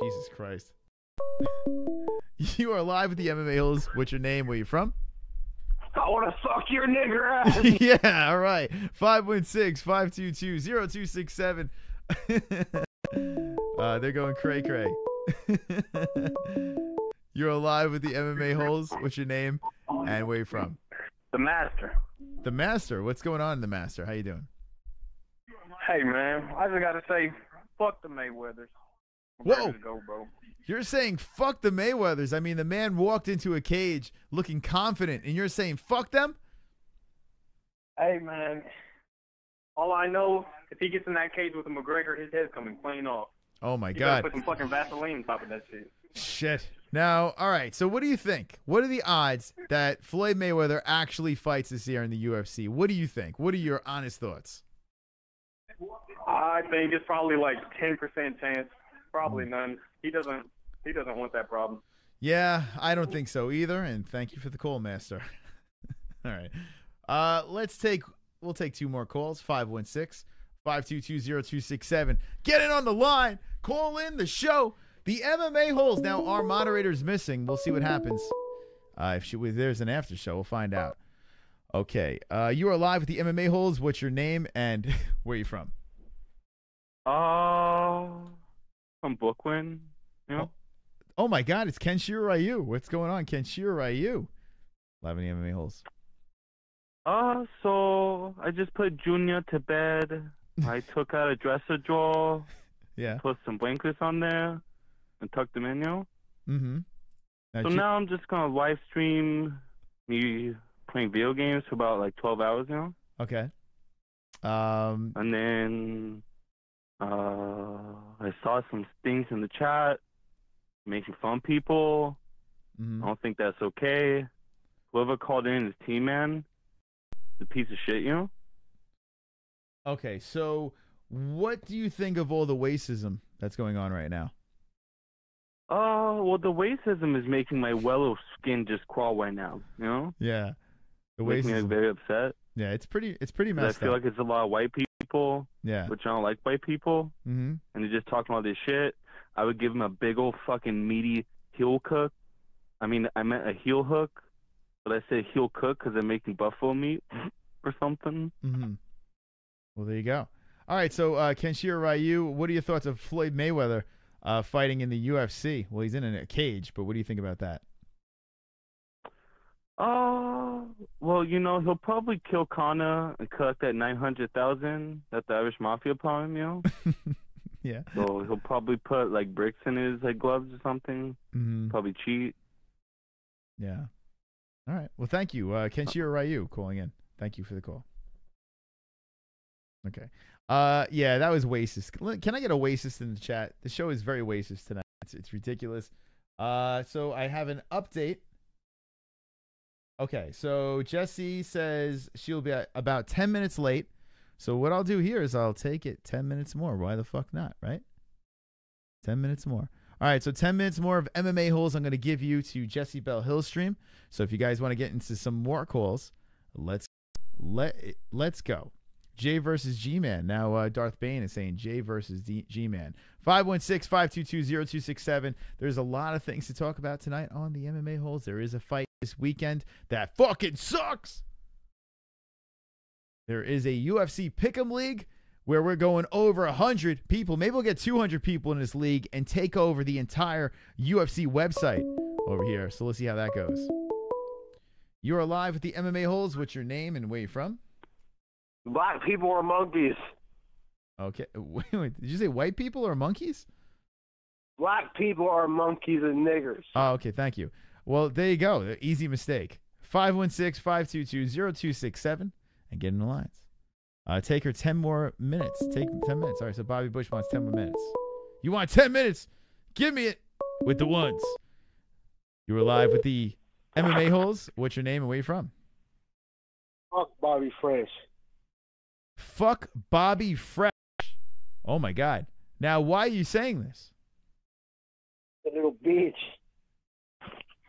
Jesus Christ. You are live with the MMA-Holes. What's your name? Where you from? I want to suck your nigger ass. Yeah, all right. 516-522-0267. They're going cray-cray. You're alive with the MMA-Holes. What's your name and where you from? The Master. The Master. What's going on in the Master? How you doing? Hey, man. I just got to say, fuck the Mayweathers. I'm Whoa. ready to go, bro. You're saying fuck the Mayweathers. I mean, the man walked into a cage looking confident, and you're saying fuck them? Hey, man. All I know, if he gets in that cage with a McGregor, his head's coming clean off. Oh, my You God. gotta put some fucking Vaseline on top of that shit. Shit. Now, all right, so what do you think? What are the odds that Floyd Mayweather actually fights this year in the UFC? What do you think? What are your honest thoughts? I think it's probably like 10% chance. Probably none. He doesn't want that problem. Yeah, I don't think so either, and thank you for the call, Master. All right. We'll take 2 more calls. 516-522-0267. Get in on the line. Call in the show. The MMA-Holes. Now, our moderator's missing. We'll see what happens. If there's an after show, we'll find out. Okay. You are live with the MMA-Holes. What's your name and where are you from? From Brooklyn, you know? Oh, my God. It's Kenshiro Ryu. What's going on, Kenshiro Ryu? Live in the MMA-Holes. So I just put Junior to bed. I took out a dresser drawer. Yeah. Put some blankets on there and tucked them in, you know? Mm-hmm. Now I'm just going to live stream me playing video games for about like 12 hours, you know? Okay. And then I saw some things in the chat making fun of people. I don't think that's okay. Whoever called in is T-Man. The piece of shit, you know? Okay, so what do you think of all the racism that's going on right now? Well, the racism is making my yellow skin just crawl right now, you know? Yeah. The Making me racism. very upset. Yeah, it's pretty messed I feel up. like it's a lot of white people, Yeah. which I don't like white people, Mm-hmm. and they're just talking all this shit. I would give them a big old fucking meaty heel cook. I mean, I meant a heel hook, but I said heel cook because they're making buffalo meat or something. Mm-hmm. Well, there you go. All right, so Kenshiro Ryu, what are your thoughts of Floyd Mayweather fighting in the UFC? Well, he's in a cage, but what do you think about that? Well, you know, he'll probably kill Conor and collect that $900,000 that the Irish Mafia pawned him, you know? Yeah. So he'll probably put, like, bricks in his, like, gloves or something. Mm-hmm. Probably cheat. Yeah. All right. Well, thank you. Kenshiro Ryu calling in. Thank you for the call. Okay. Yeah, that was racist. Can I get a racist in the chat? The show is very racist tonight. It's ridiculous. So I have an update. Okay, so Jessie says she'll be about 10 minutes late. So what I'll do here is I'll take it 10 minutes more. Why the fuck not, right? 10 minutes more. All right, so 10 minutes more of MMA-Holes I'm going to give you to Jessie Belle Hill's stream. So if you guys want to get into some more calls, let's go. J versus G-Man. Now Darth Bane is saying J versus G-Man. 516-522-0267. There's a lot of things to talk about tonight on the MMA-Holes. There is a fight this weekend that fucking sucks. There is a UFC Pick'em League where we're going over 100 people. Maybe we'll get 200 people in this league and take over the entire UFC website over here. So let's see how that goes. You're live with the MMA-Holes. What's your name and where you from? Black people are monkeys. Okay. Wait, did you say white people or monkeys? Black people are monkeys and niggers. Oh, okay. Thank you. Well, there you go. Easy mistake. 516-522-0267 and get in the lines. Take her 10 more minutes. Take 10 minutes. All right, so Bobby Bush wants 10 more minutes. You want 10 minutes? Give me it with the ones. You were live with the MMA-Holes. What's your name and where you from? Fuck Bobby Fresh. Fuck Bobby Fresh. Oh, my God. Now, why are you saying this? The little bitch.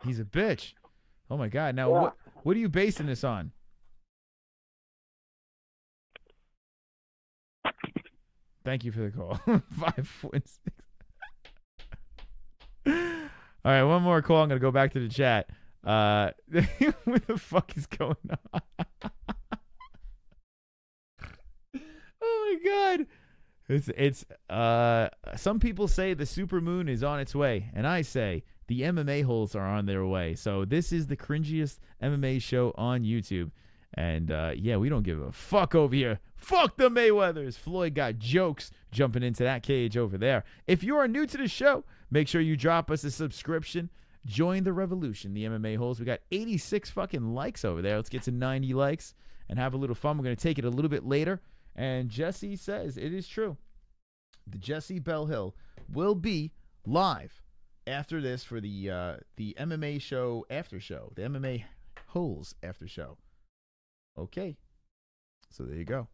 He's a bitch. Oh, my God. Now, Yeah. what are you basing this on? Thank you for the call. 516. All right, one more call. I'm going to go back to the chat. What the fuck is going on? Oh, my God. It's some people say the supermoon is on its way, and I say the MMA-Holes are on their way. So this is the cringiest MMA show on YouTube. And, yeah, we don't give a fuck over here. Fuck the Mayweathers. Floyd got jokes jumping into that cage over there. If you are new to the show, make sure you drop us a subscription. Join the revolution, the MMA-Holes. We got 86 fucking likes over there. Let's get to 90 likes and have a little fun. We're going to take it a little bit later. And Jessie says it is true. The Jessie Belle Hill will be live after this for the MMA show after show, the MMA-Holes after show. Okay. So there you go.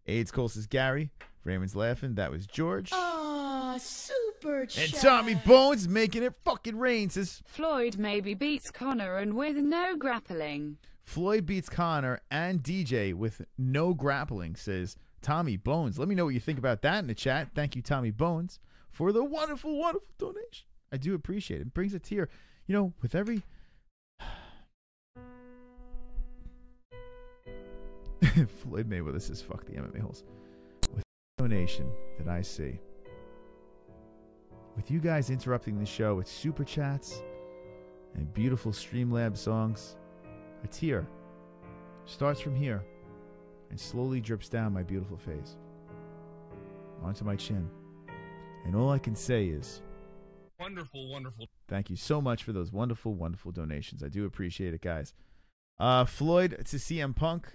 AIDS Cole says Gary. Raymond's laughing. That was George. Ah, super chat. And Tommy Bones making it fucking rain says Floyd maybe beats Conor and with no grappling. Floyd beats Conor and DJ with no grappling, says Tommy Bones. Let me know what you think about that in the chat. Thank you, Tommy Bones, for the wonderful, wonderful donation. I do appreciate it. It brings a tear. You know, with every... Floyd Mayweather says, fuck the MMA-Holes. With the donation that I see, with you guys interrupting the show with super chats and beautiful Streamlab songs, a tear starts from here and slowly drips down my beautiful face onto my chin. And all I can say is, wonderful, wonderful. Thank you so much for those wonderful, wonderful donations. I do appreciate it, guys. Floyd to CM Punk.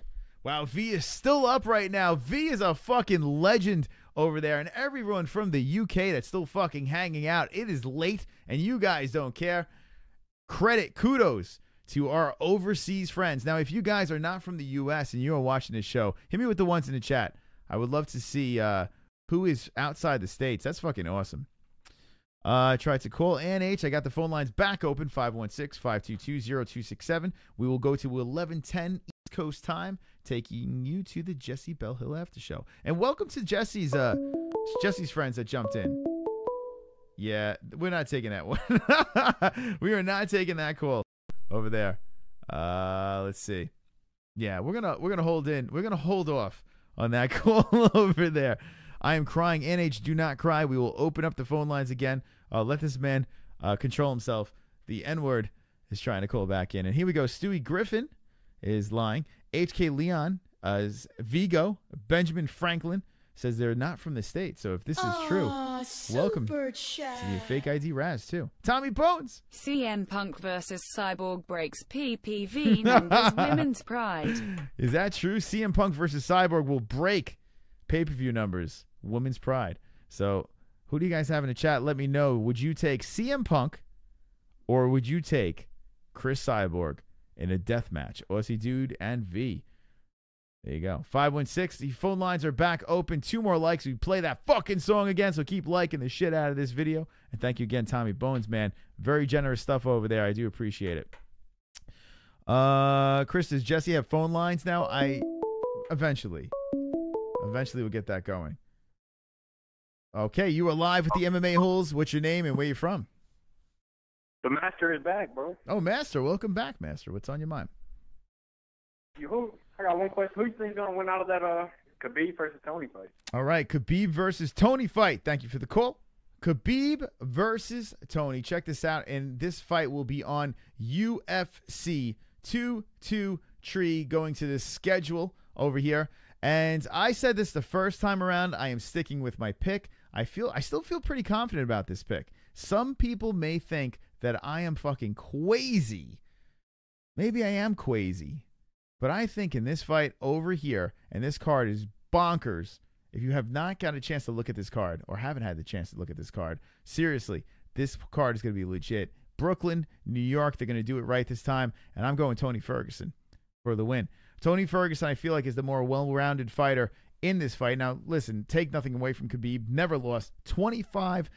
Wow, V is still up right now. V is a fucking legend over there, and everyone from the UK that's still fucking hanging out. It is late, and you guys don't care. Kudos to our overseas friends. Now, if you guys are not from the U.S. and you are watching this show, hit me with the ones in the chat. I would love to see who is outside the States. That's fucking awesome. I tried to call Ann H. I got the phone lines back open, 516-522-0267. We will go to 11:10 East Coast time, taking you to the Jessie Bell Hill After Show. And welcome to Jessie's friends that jumped in. Yeah, we're not taking that one. We are not taking that call over there. Let's see. Yeah, we're gonna hold in. We're gonna hold off on that call over there. I am crying. NH, do not cry. We will open up the phone lines again. Let this man control himself. The N-word is trying to call back in. And here we go. Stewie Griffin is lying. HK Leon is Vigo. Benjamin Franklin says they're not from the States. So if this is true, welcome to the fake ID Raz, too. Tommy Bones. CM Punk versus Cyborg breaks PPV numbers. Women's pride. Is that true? CM Punk versus Cyborg will break pay-per-view numbers. Women's pride. So who do you guys have in the chat? Let me know. Would you take CM Punk or would you take Chris Cyborg in a death match? Aussie Dude and V. There you go. 516. The phone lines are back open. 2 more likes. We play that fucking song again, so keep liking the shit out of this video. And thank you again, Tommy Bones, man. Very generous stuff over there. I do appreciate it. Chris, does Jessie have phone lines now? Eventually we'll get that going. Okay, you are live with the MMA-Holes. What's your name and where you from? The Master is back, bro. Oh, Master. Welcome back, Master. What's on your mind? I got one question. Who do you think is going to win out of that Khabib versus Tony fight? All right, Khabib versus Tony fight. Thank you for the call. Khabib versus Tony. Check this out, and this fight will be on UFC 223 going to the schedule over here. And I said this the first time around. I am sticking with my pick. I still feel pretty confident about this pick. Some people may think that I am fucking crazy. Maybe I am crazy. But I think in this fight over here, and this card is bonkers. If you have not got a chance to look at this card or haven't had the chance to look at this card, seriously, this card is going to be legit. Brooklyn, New York, they're going to do it right this time. And I'm going Tony Ferguson for the win. Tony Ferguson, I feel like, is the more well-rounded fighter in this fight. Now, listen, take nothing away from Khabib. Never lost. 25-0.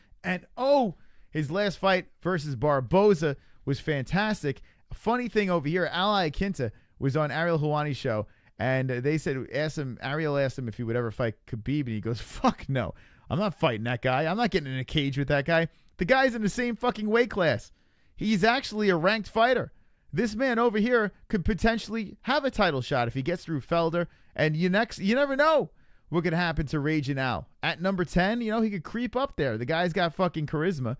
His last fight versus Barboza was fantastic. A funny thing over here, Ali Akinta was on Ariel Helwani's show, and they said, Ariel asked him if he would ever fight Khabib, and he goes, fuck no. I'm not fighting that guy. I'm not getting in a cage with that guy. The guy's in the same fucking weight class. He's actually a ranked fighter. This man over here could potentially have a title shot if he gets through Felder. And you never know what could happen to Raging Al. At number 10, he could creep up there. The guy's got fucking charisma.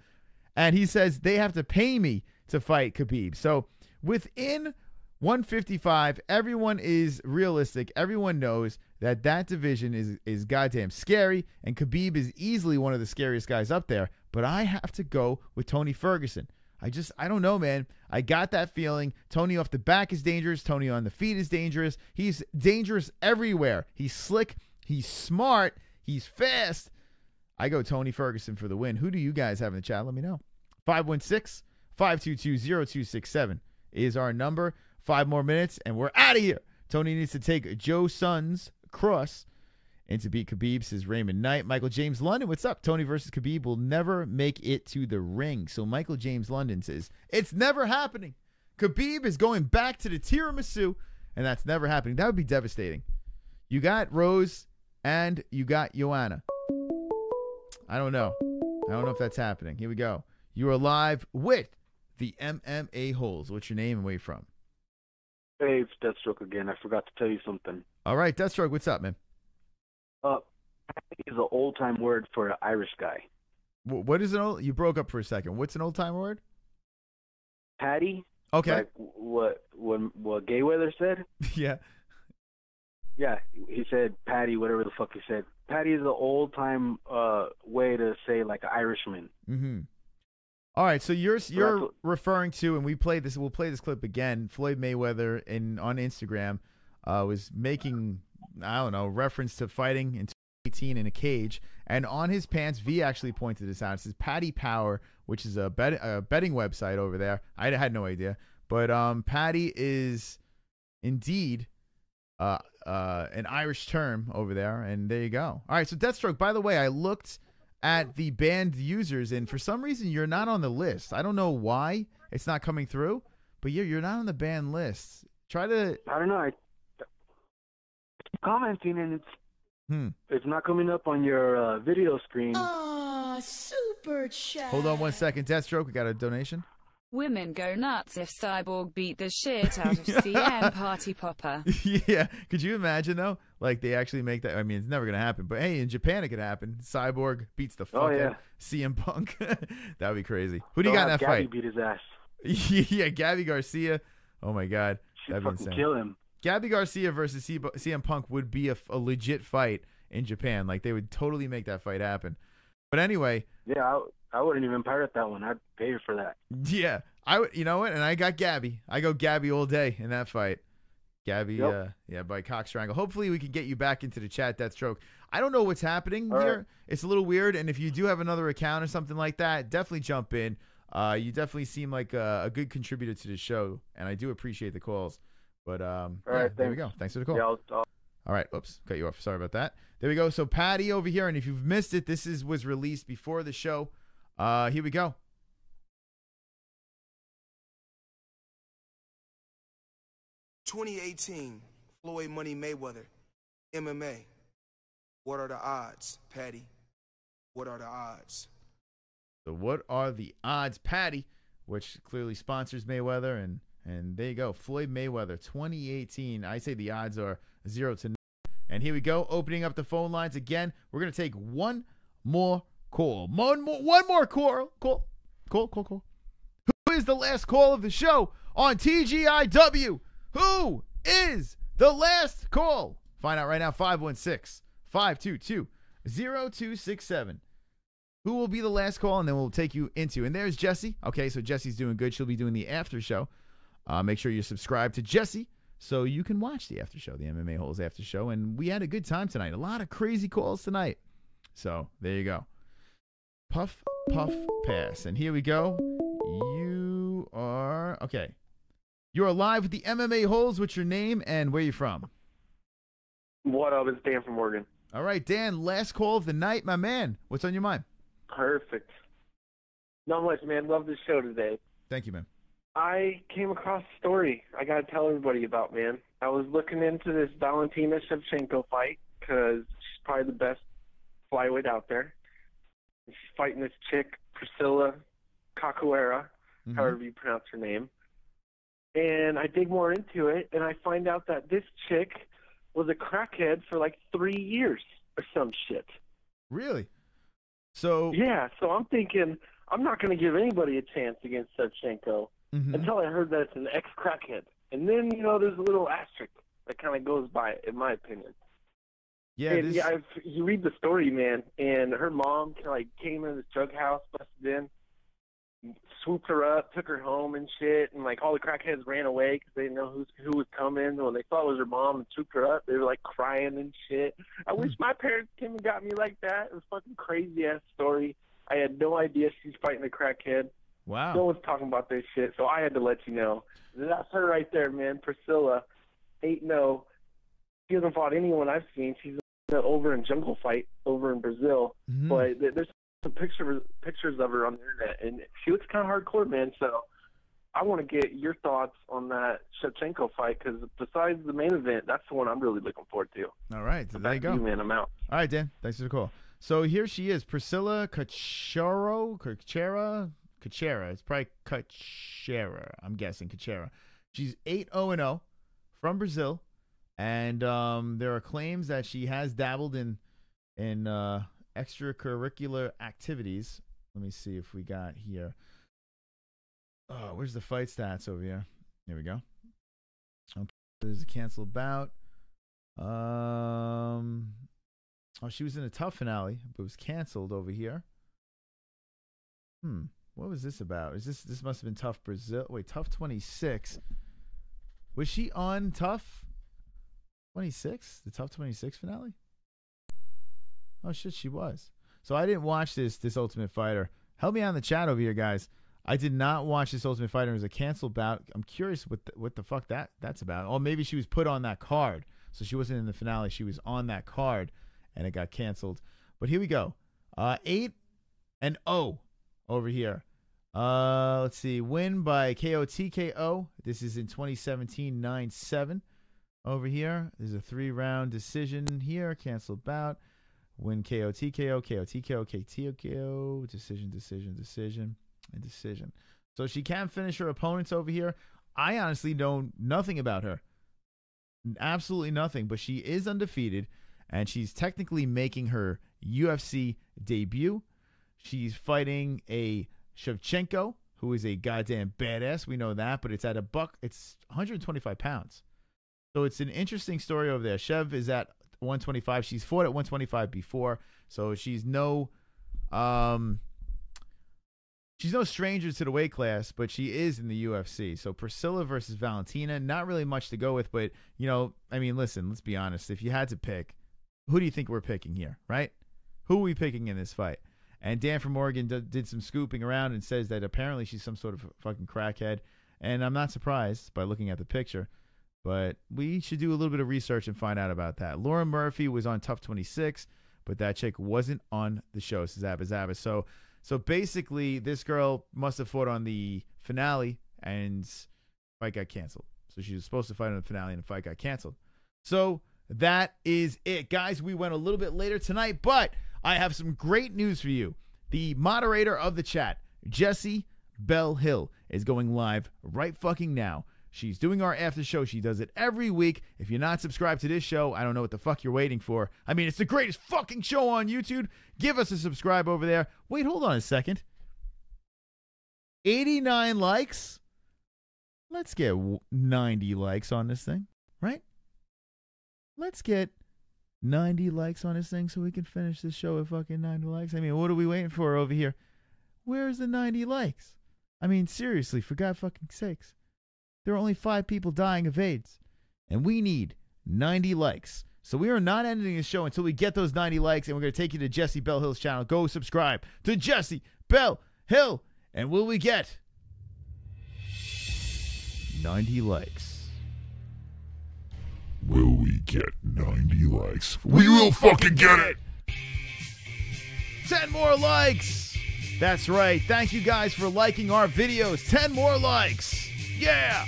And he says they have to pay me to fight Khabib. So within 155, everyone is realistic. Everyone knows that division is goddamn scary. And Khabib is easily one of the scariest guys up there. But I have to go with Tony Ferguson. I don't know, man. I got that feeling. Tony off the back is dangerous. Tony on the feet is dangerous. He's dangerous everywhere. He's slick. He's smart. He's fast. I go Tony Ferguson for the win. Who do you guys have in the chat? Let me know. 516-522-0267 is our number. 5 more minutes, and we're out of here. Tony needs to take Joe Sun's cross and to beat Khabib, says Raymond Knight. Michael James London, what's up? Tony versus Khabib will never make it to the ring. So Michael James London says, it's never happening. Khabib is going back to the tiramisu, and that's never happening. That would be devastating. You got Rose, and you got Joanna. I don't know. I don't know if that's happening. Here we go. You are live with the MMA-Holes. What's your name and where you from? Hey, it's Deathstroke again. I forgot to tell you something. All right, Deathstroke, what's up, man? Is an old-time word for an Irish guy. What is an old? You broke up for a second. What's an old-time word? Paddy. Okay. Like what Mayweather said? Yeah. Yeah, he said Paddy, whatever the fuck he said. Paddy is an old-time way to say like an Irishman. Mm-hmm. All right, so you're referring to, and we'll play this clip again. Floyd Mayweather on Instagram was making, I don't know, reference to fighting in 18 in a cage, and on his pants, V actually pointed this out. It says Paddy Power, which is a betting website over there. I had no idea, but Paddy is indeed an Irish term over there, and there you go. All right, so Deathstroke, by the way, I looked at the banned users, and for some reason you're not on the list. I don't know why it's not coming through, but you're not on the banned list. Try to... I don't know. I keep commenting, and it's not coming up on your video screen. Ah, super chat. Hold on 1 second, Deathstroke. We got a donation. Women go nuts if Cyborg beat the shit out of CM Party Popper. Yeah, could you imagine though? Like they actually make that. I mean, it's never gonna happen. But hey, in Japan it could happen. Cyborg beats the fuck out of CM Punk. That would be crazy. Who do you got in that Gabby fight? Beat his ass. Yeah, Gabby Garcia. Oh my God, that'd be fucking insane. kill him. Gabby Garcia versus CM Punk would be a legit fight in Japan. Like they would totally make that fight happen. But anyway. Yeah, I wouldn't even pirate that one. I'd pay for that. Yeah, I would. You know what? And I got Gabby. I go Gabby all day in that fight. Gabby, yeah, by cock strangle. Hopefully we can get you back into the chat, Deathstroke. I don't know what's happening here. Right. It's a little weird. And if you do have another account or something like that, definitely jump in. You definitely seem like a good contributor to the show, and I do appreciate the calls. But all right, there we go. Thanks for the call. Yeah, all right, oops, cut you off. Sorry about that. There we go. So Patty over here, and if you've missed it, this was released before the show. Here we go. "2018 Floyd Money Mayweather, MMA. What are the odds, Patty? What are the odds?" So what are the odds, Patty, which clearly sponsors Mayweather, and there you go. Floyd Mayweather, 2018. I say the odds are 0-9. And here we go, opening up the phone lines again. We're gonna take one more call. One more call. Call. Who is the last call of the show on TGIW? Who is the last call? Find out right now. 516-522-0267. Who will be the last call, and then we'll take you into. And there's Jessie. Okay, so Jessie's doing good. She'll be doing the after show. Make sure you're subscribed to Jessie so you can watch the after show, the MMA-Holes after show. And we had a good time tonight. A lot of crazy calls tonight. So there you go. Puff, puff, pass. And here we go. You are, okay. You are live with the MMA-Holes. What's your name and where you from? What up? It's Dan from Oregon. All right, Dan, last call of the night, my man. What's on your mind? Perfect. Not much, man. Love the show today. Thank you, man. I came across a story I got to tell everybody about, man. I was looking into this Valentina Shevchenko fight because she's probably the best flyweight out there. She's fighting this chick, Priscilla Cachoeira, however you pronounce her name. And I dig more into it, and I find out that this chick was a crackhead for like 3 years or some shit. Really? So yeah, so I'm thinking I'm not going to give anybody a chance against Shevchenko until I heard that it's an ex-crackhead. And then, you know, there's a little asterisk that kind of goes by it, in my opinion. Yeah, and you read the story, man, and her mom like came in this drug house, busted in, swooped her up, took her home and shit, and like all the crackheads ran away because they didn't know who was coming. When they thought it was her mom and swooped her up, they were like crying and shit. I wish my parents came and got me like that. It was a fucking crazy ass story. I had no idea she's fighting a crackhead. Wow. No one's talking about this shit, so I had to let you know. That's her right there, man. Priscilla, 8-0. She hasn't fought anyone I've seen. She's over in Jungle Fight over in Brazil, but there's some pictures of her on the internet, and she looks kind of hardcore, man. So I want to get your thoughts on that Shevchenko fight, because besides the main event, that's the one I'm really looking forward to. All right, so there you go. Man, I'm out. All right, Dan, thanks for the call. So here she is, Priscilla Cachoeira. It's probably Cachoeira. I'm guessing Cachoeira. She's 8-0-0 from Brazil, and there are claims that she has dabbled in extracurricular activities. Let me see if we got here. Oh, where's the fight stats over here? Here we go. Okay, there's a canceled bout. Oh, she was in a tough finale, but was canceled over here. What was this about? This must have been Tough Brazil? Wait, Tough 26. Was she on Tough 26? The Tough 26 finale? Oh, shit, she was. So I didn't watch this Ultimate Fighter. Help me out in the chat over here, guys. I did not watch this Ultimate Fighter. It was a canceled bout. I'm curious what the fuck that's about. Or maybe she was put on that card. So she wasn't in the finale. She was on that card, and it got canceled. But here we go. 8-0 over here. Let's see. Win by KO TKO. This is in 2017, 9-7 over here. There's a 3-round decision here. Canceled bout. Win KO TKO, KO TKO, KO, decision. So she can finish her opponents over here. I honestly know nothing about her. Absolutely nothing. But she is undefeated, and she's technically making her UFC debut. She's fighting a Shevchenko, who is a goddamn badass. We know that, but it's at it's 125 pounds. So it's an interesting story over there. Shev is at 125. She's fought at 125 before, so she's no stranger to the weight class, but she is in the UFC. So Priscilla versus Valentina, not really much to go with, but I mean, listen, let's be honest. If you had to pick, who do you think we're picking here, right? Who are we picking in this fight? And Dan from Oregon did some scooping around and says that apparently she's some sort of fucking crackhead, and I'm not surprised by looking at the picture. But we should do a little bit of research and find out about that. Laura Murphy was on Tough 26, but that chick wasn't on the show. Zabba. So basically, this girl must have fought on the finale, and fight got canceled. So she was supposed to fight on the finale, and the fight got canceled. So that is it. Guys, we went a little bit later tonight, but I have some great news for you. The moderator of the chat, Jessie Belle Hill, is going live right fucking now. She's doing our after show. She does it every week. If you're not subscribed to this show, I don't know what the fuck you're waiting for. I mean, it's the greatest fucking show on YouTube. Give us a subscribe over there. Wait, hold on a second. 89 likes? Let's get 90 likes on this thing, right? Let's get 90 likes on this thing so we can finish this show with fucking 90 likes. I mean, what are we waiting for over here? Where's the 90 likes? I mean, seriously, for God fucking sakes. There are only 5 people dying of AIDS, and we need 90 likes. So we are not ending the show until we get those 90 likes, and we're going to take you to Jessie Belle Hill's channel. Go subscribe to Jessie Belle Hill, and will we get 90 likes? Will we get 90 likes? We will fucking get it! 10 more likes! That's right. Thank you guys for liking our videos. 10 more likes! Yeah!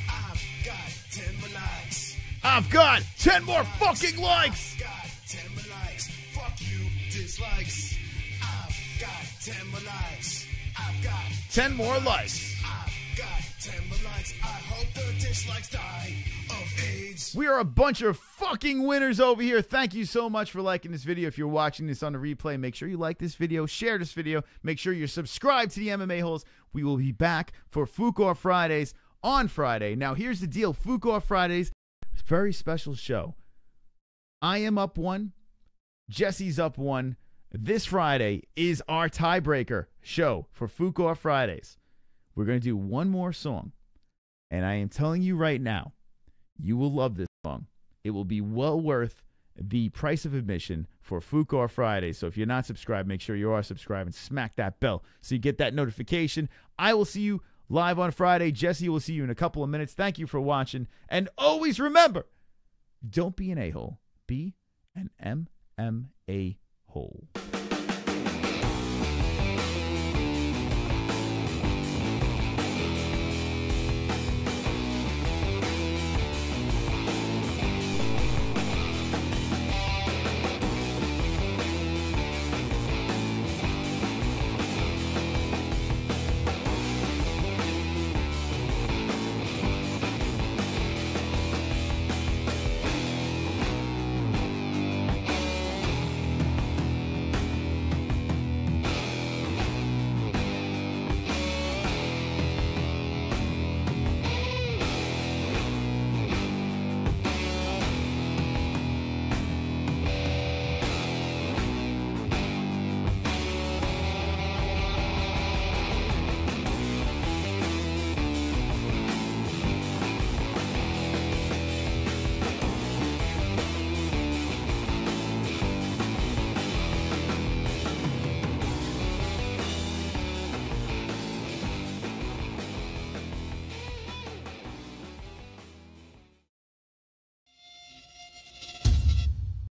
I've got 10 more fucking likes! I've got 10 more likes. Fuck you, dislikes. I've got 10 more likes. I've got 10 more likes. I've got 10 more likes. I hope the dislikes die of AIDS. We are a bunch of fucking winners over here. Thank you so much for liking this video. If you're watching this on the replay, make sure you like this video, share this video, make sure you're subscribed to the MMA-Holes. We will be back for Fuqua Fridays on Friday. Now, here's the deal. Fuqua Fridays, very special show. I am up 1. Jessie's up 1. This Friday is our tiebreaker show for Fuqua Fridays. We're going to do one more song. And I am telling you right now, you will love this song. It will be well worth the price of admission for Fuqua Fridays. So if you're not subscribed, make sure you are subscribed and smack that bell so you get that notification. I will see you live on Friday. Jessie will see you in a couple of minutes. Thank you for watching. And always remember, don't be an a-hole. Be an MMA-hole.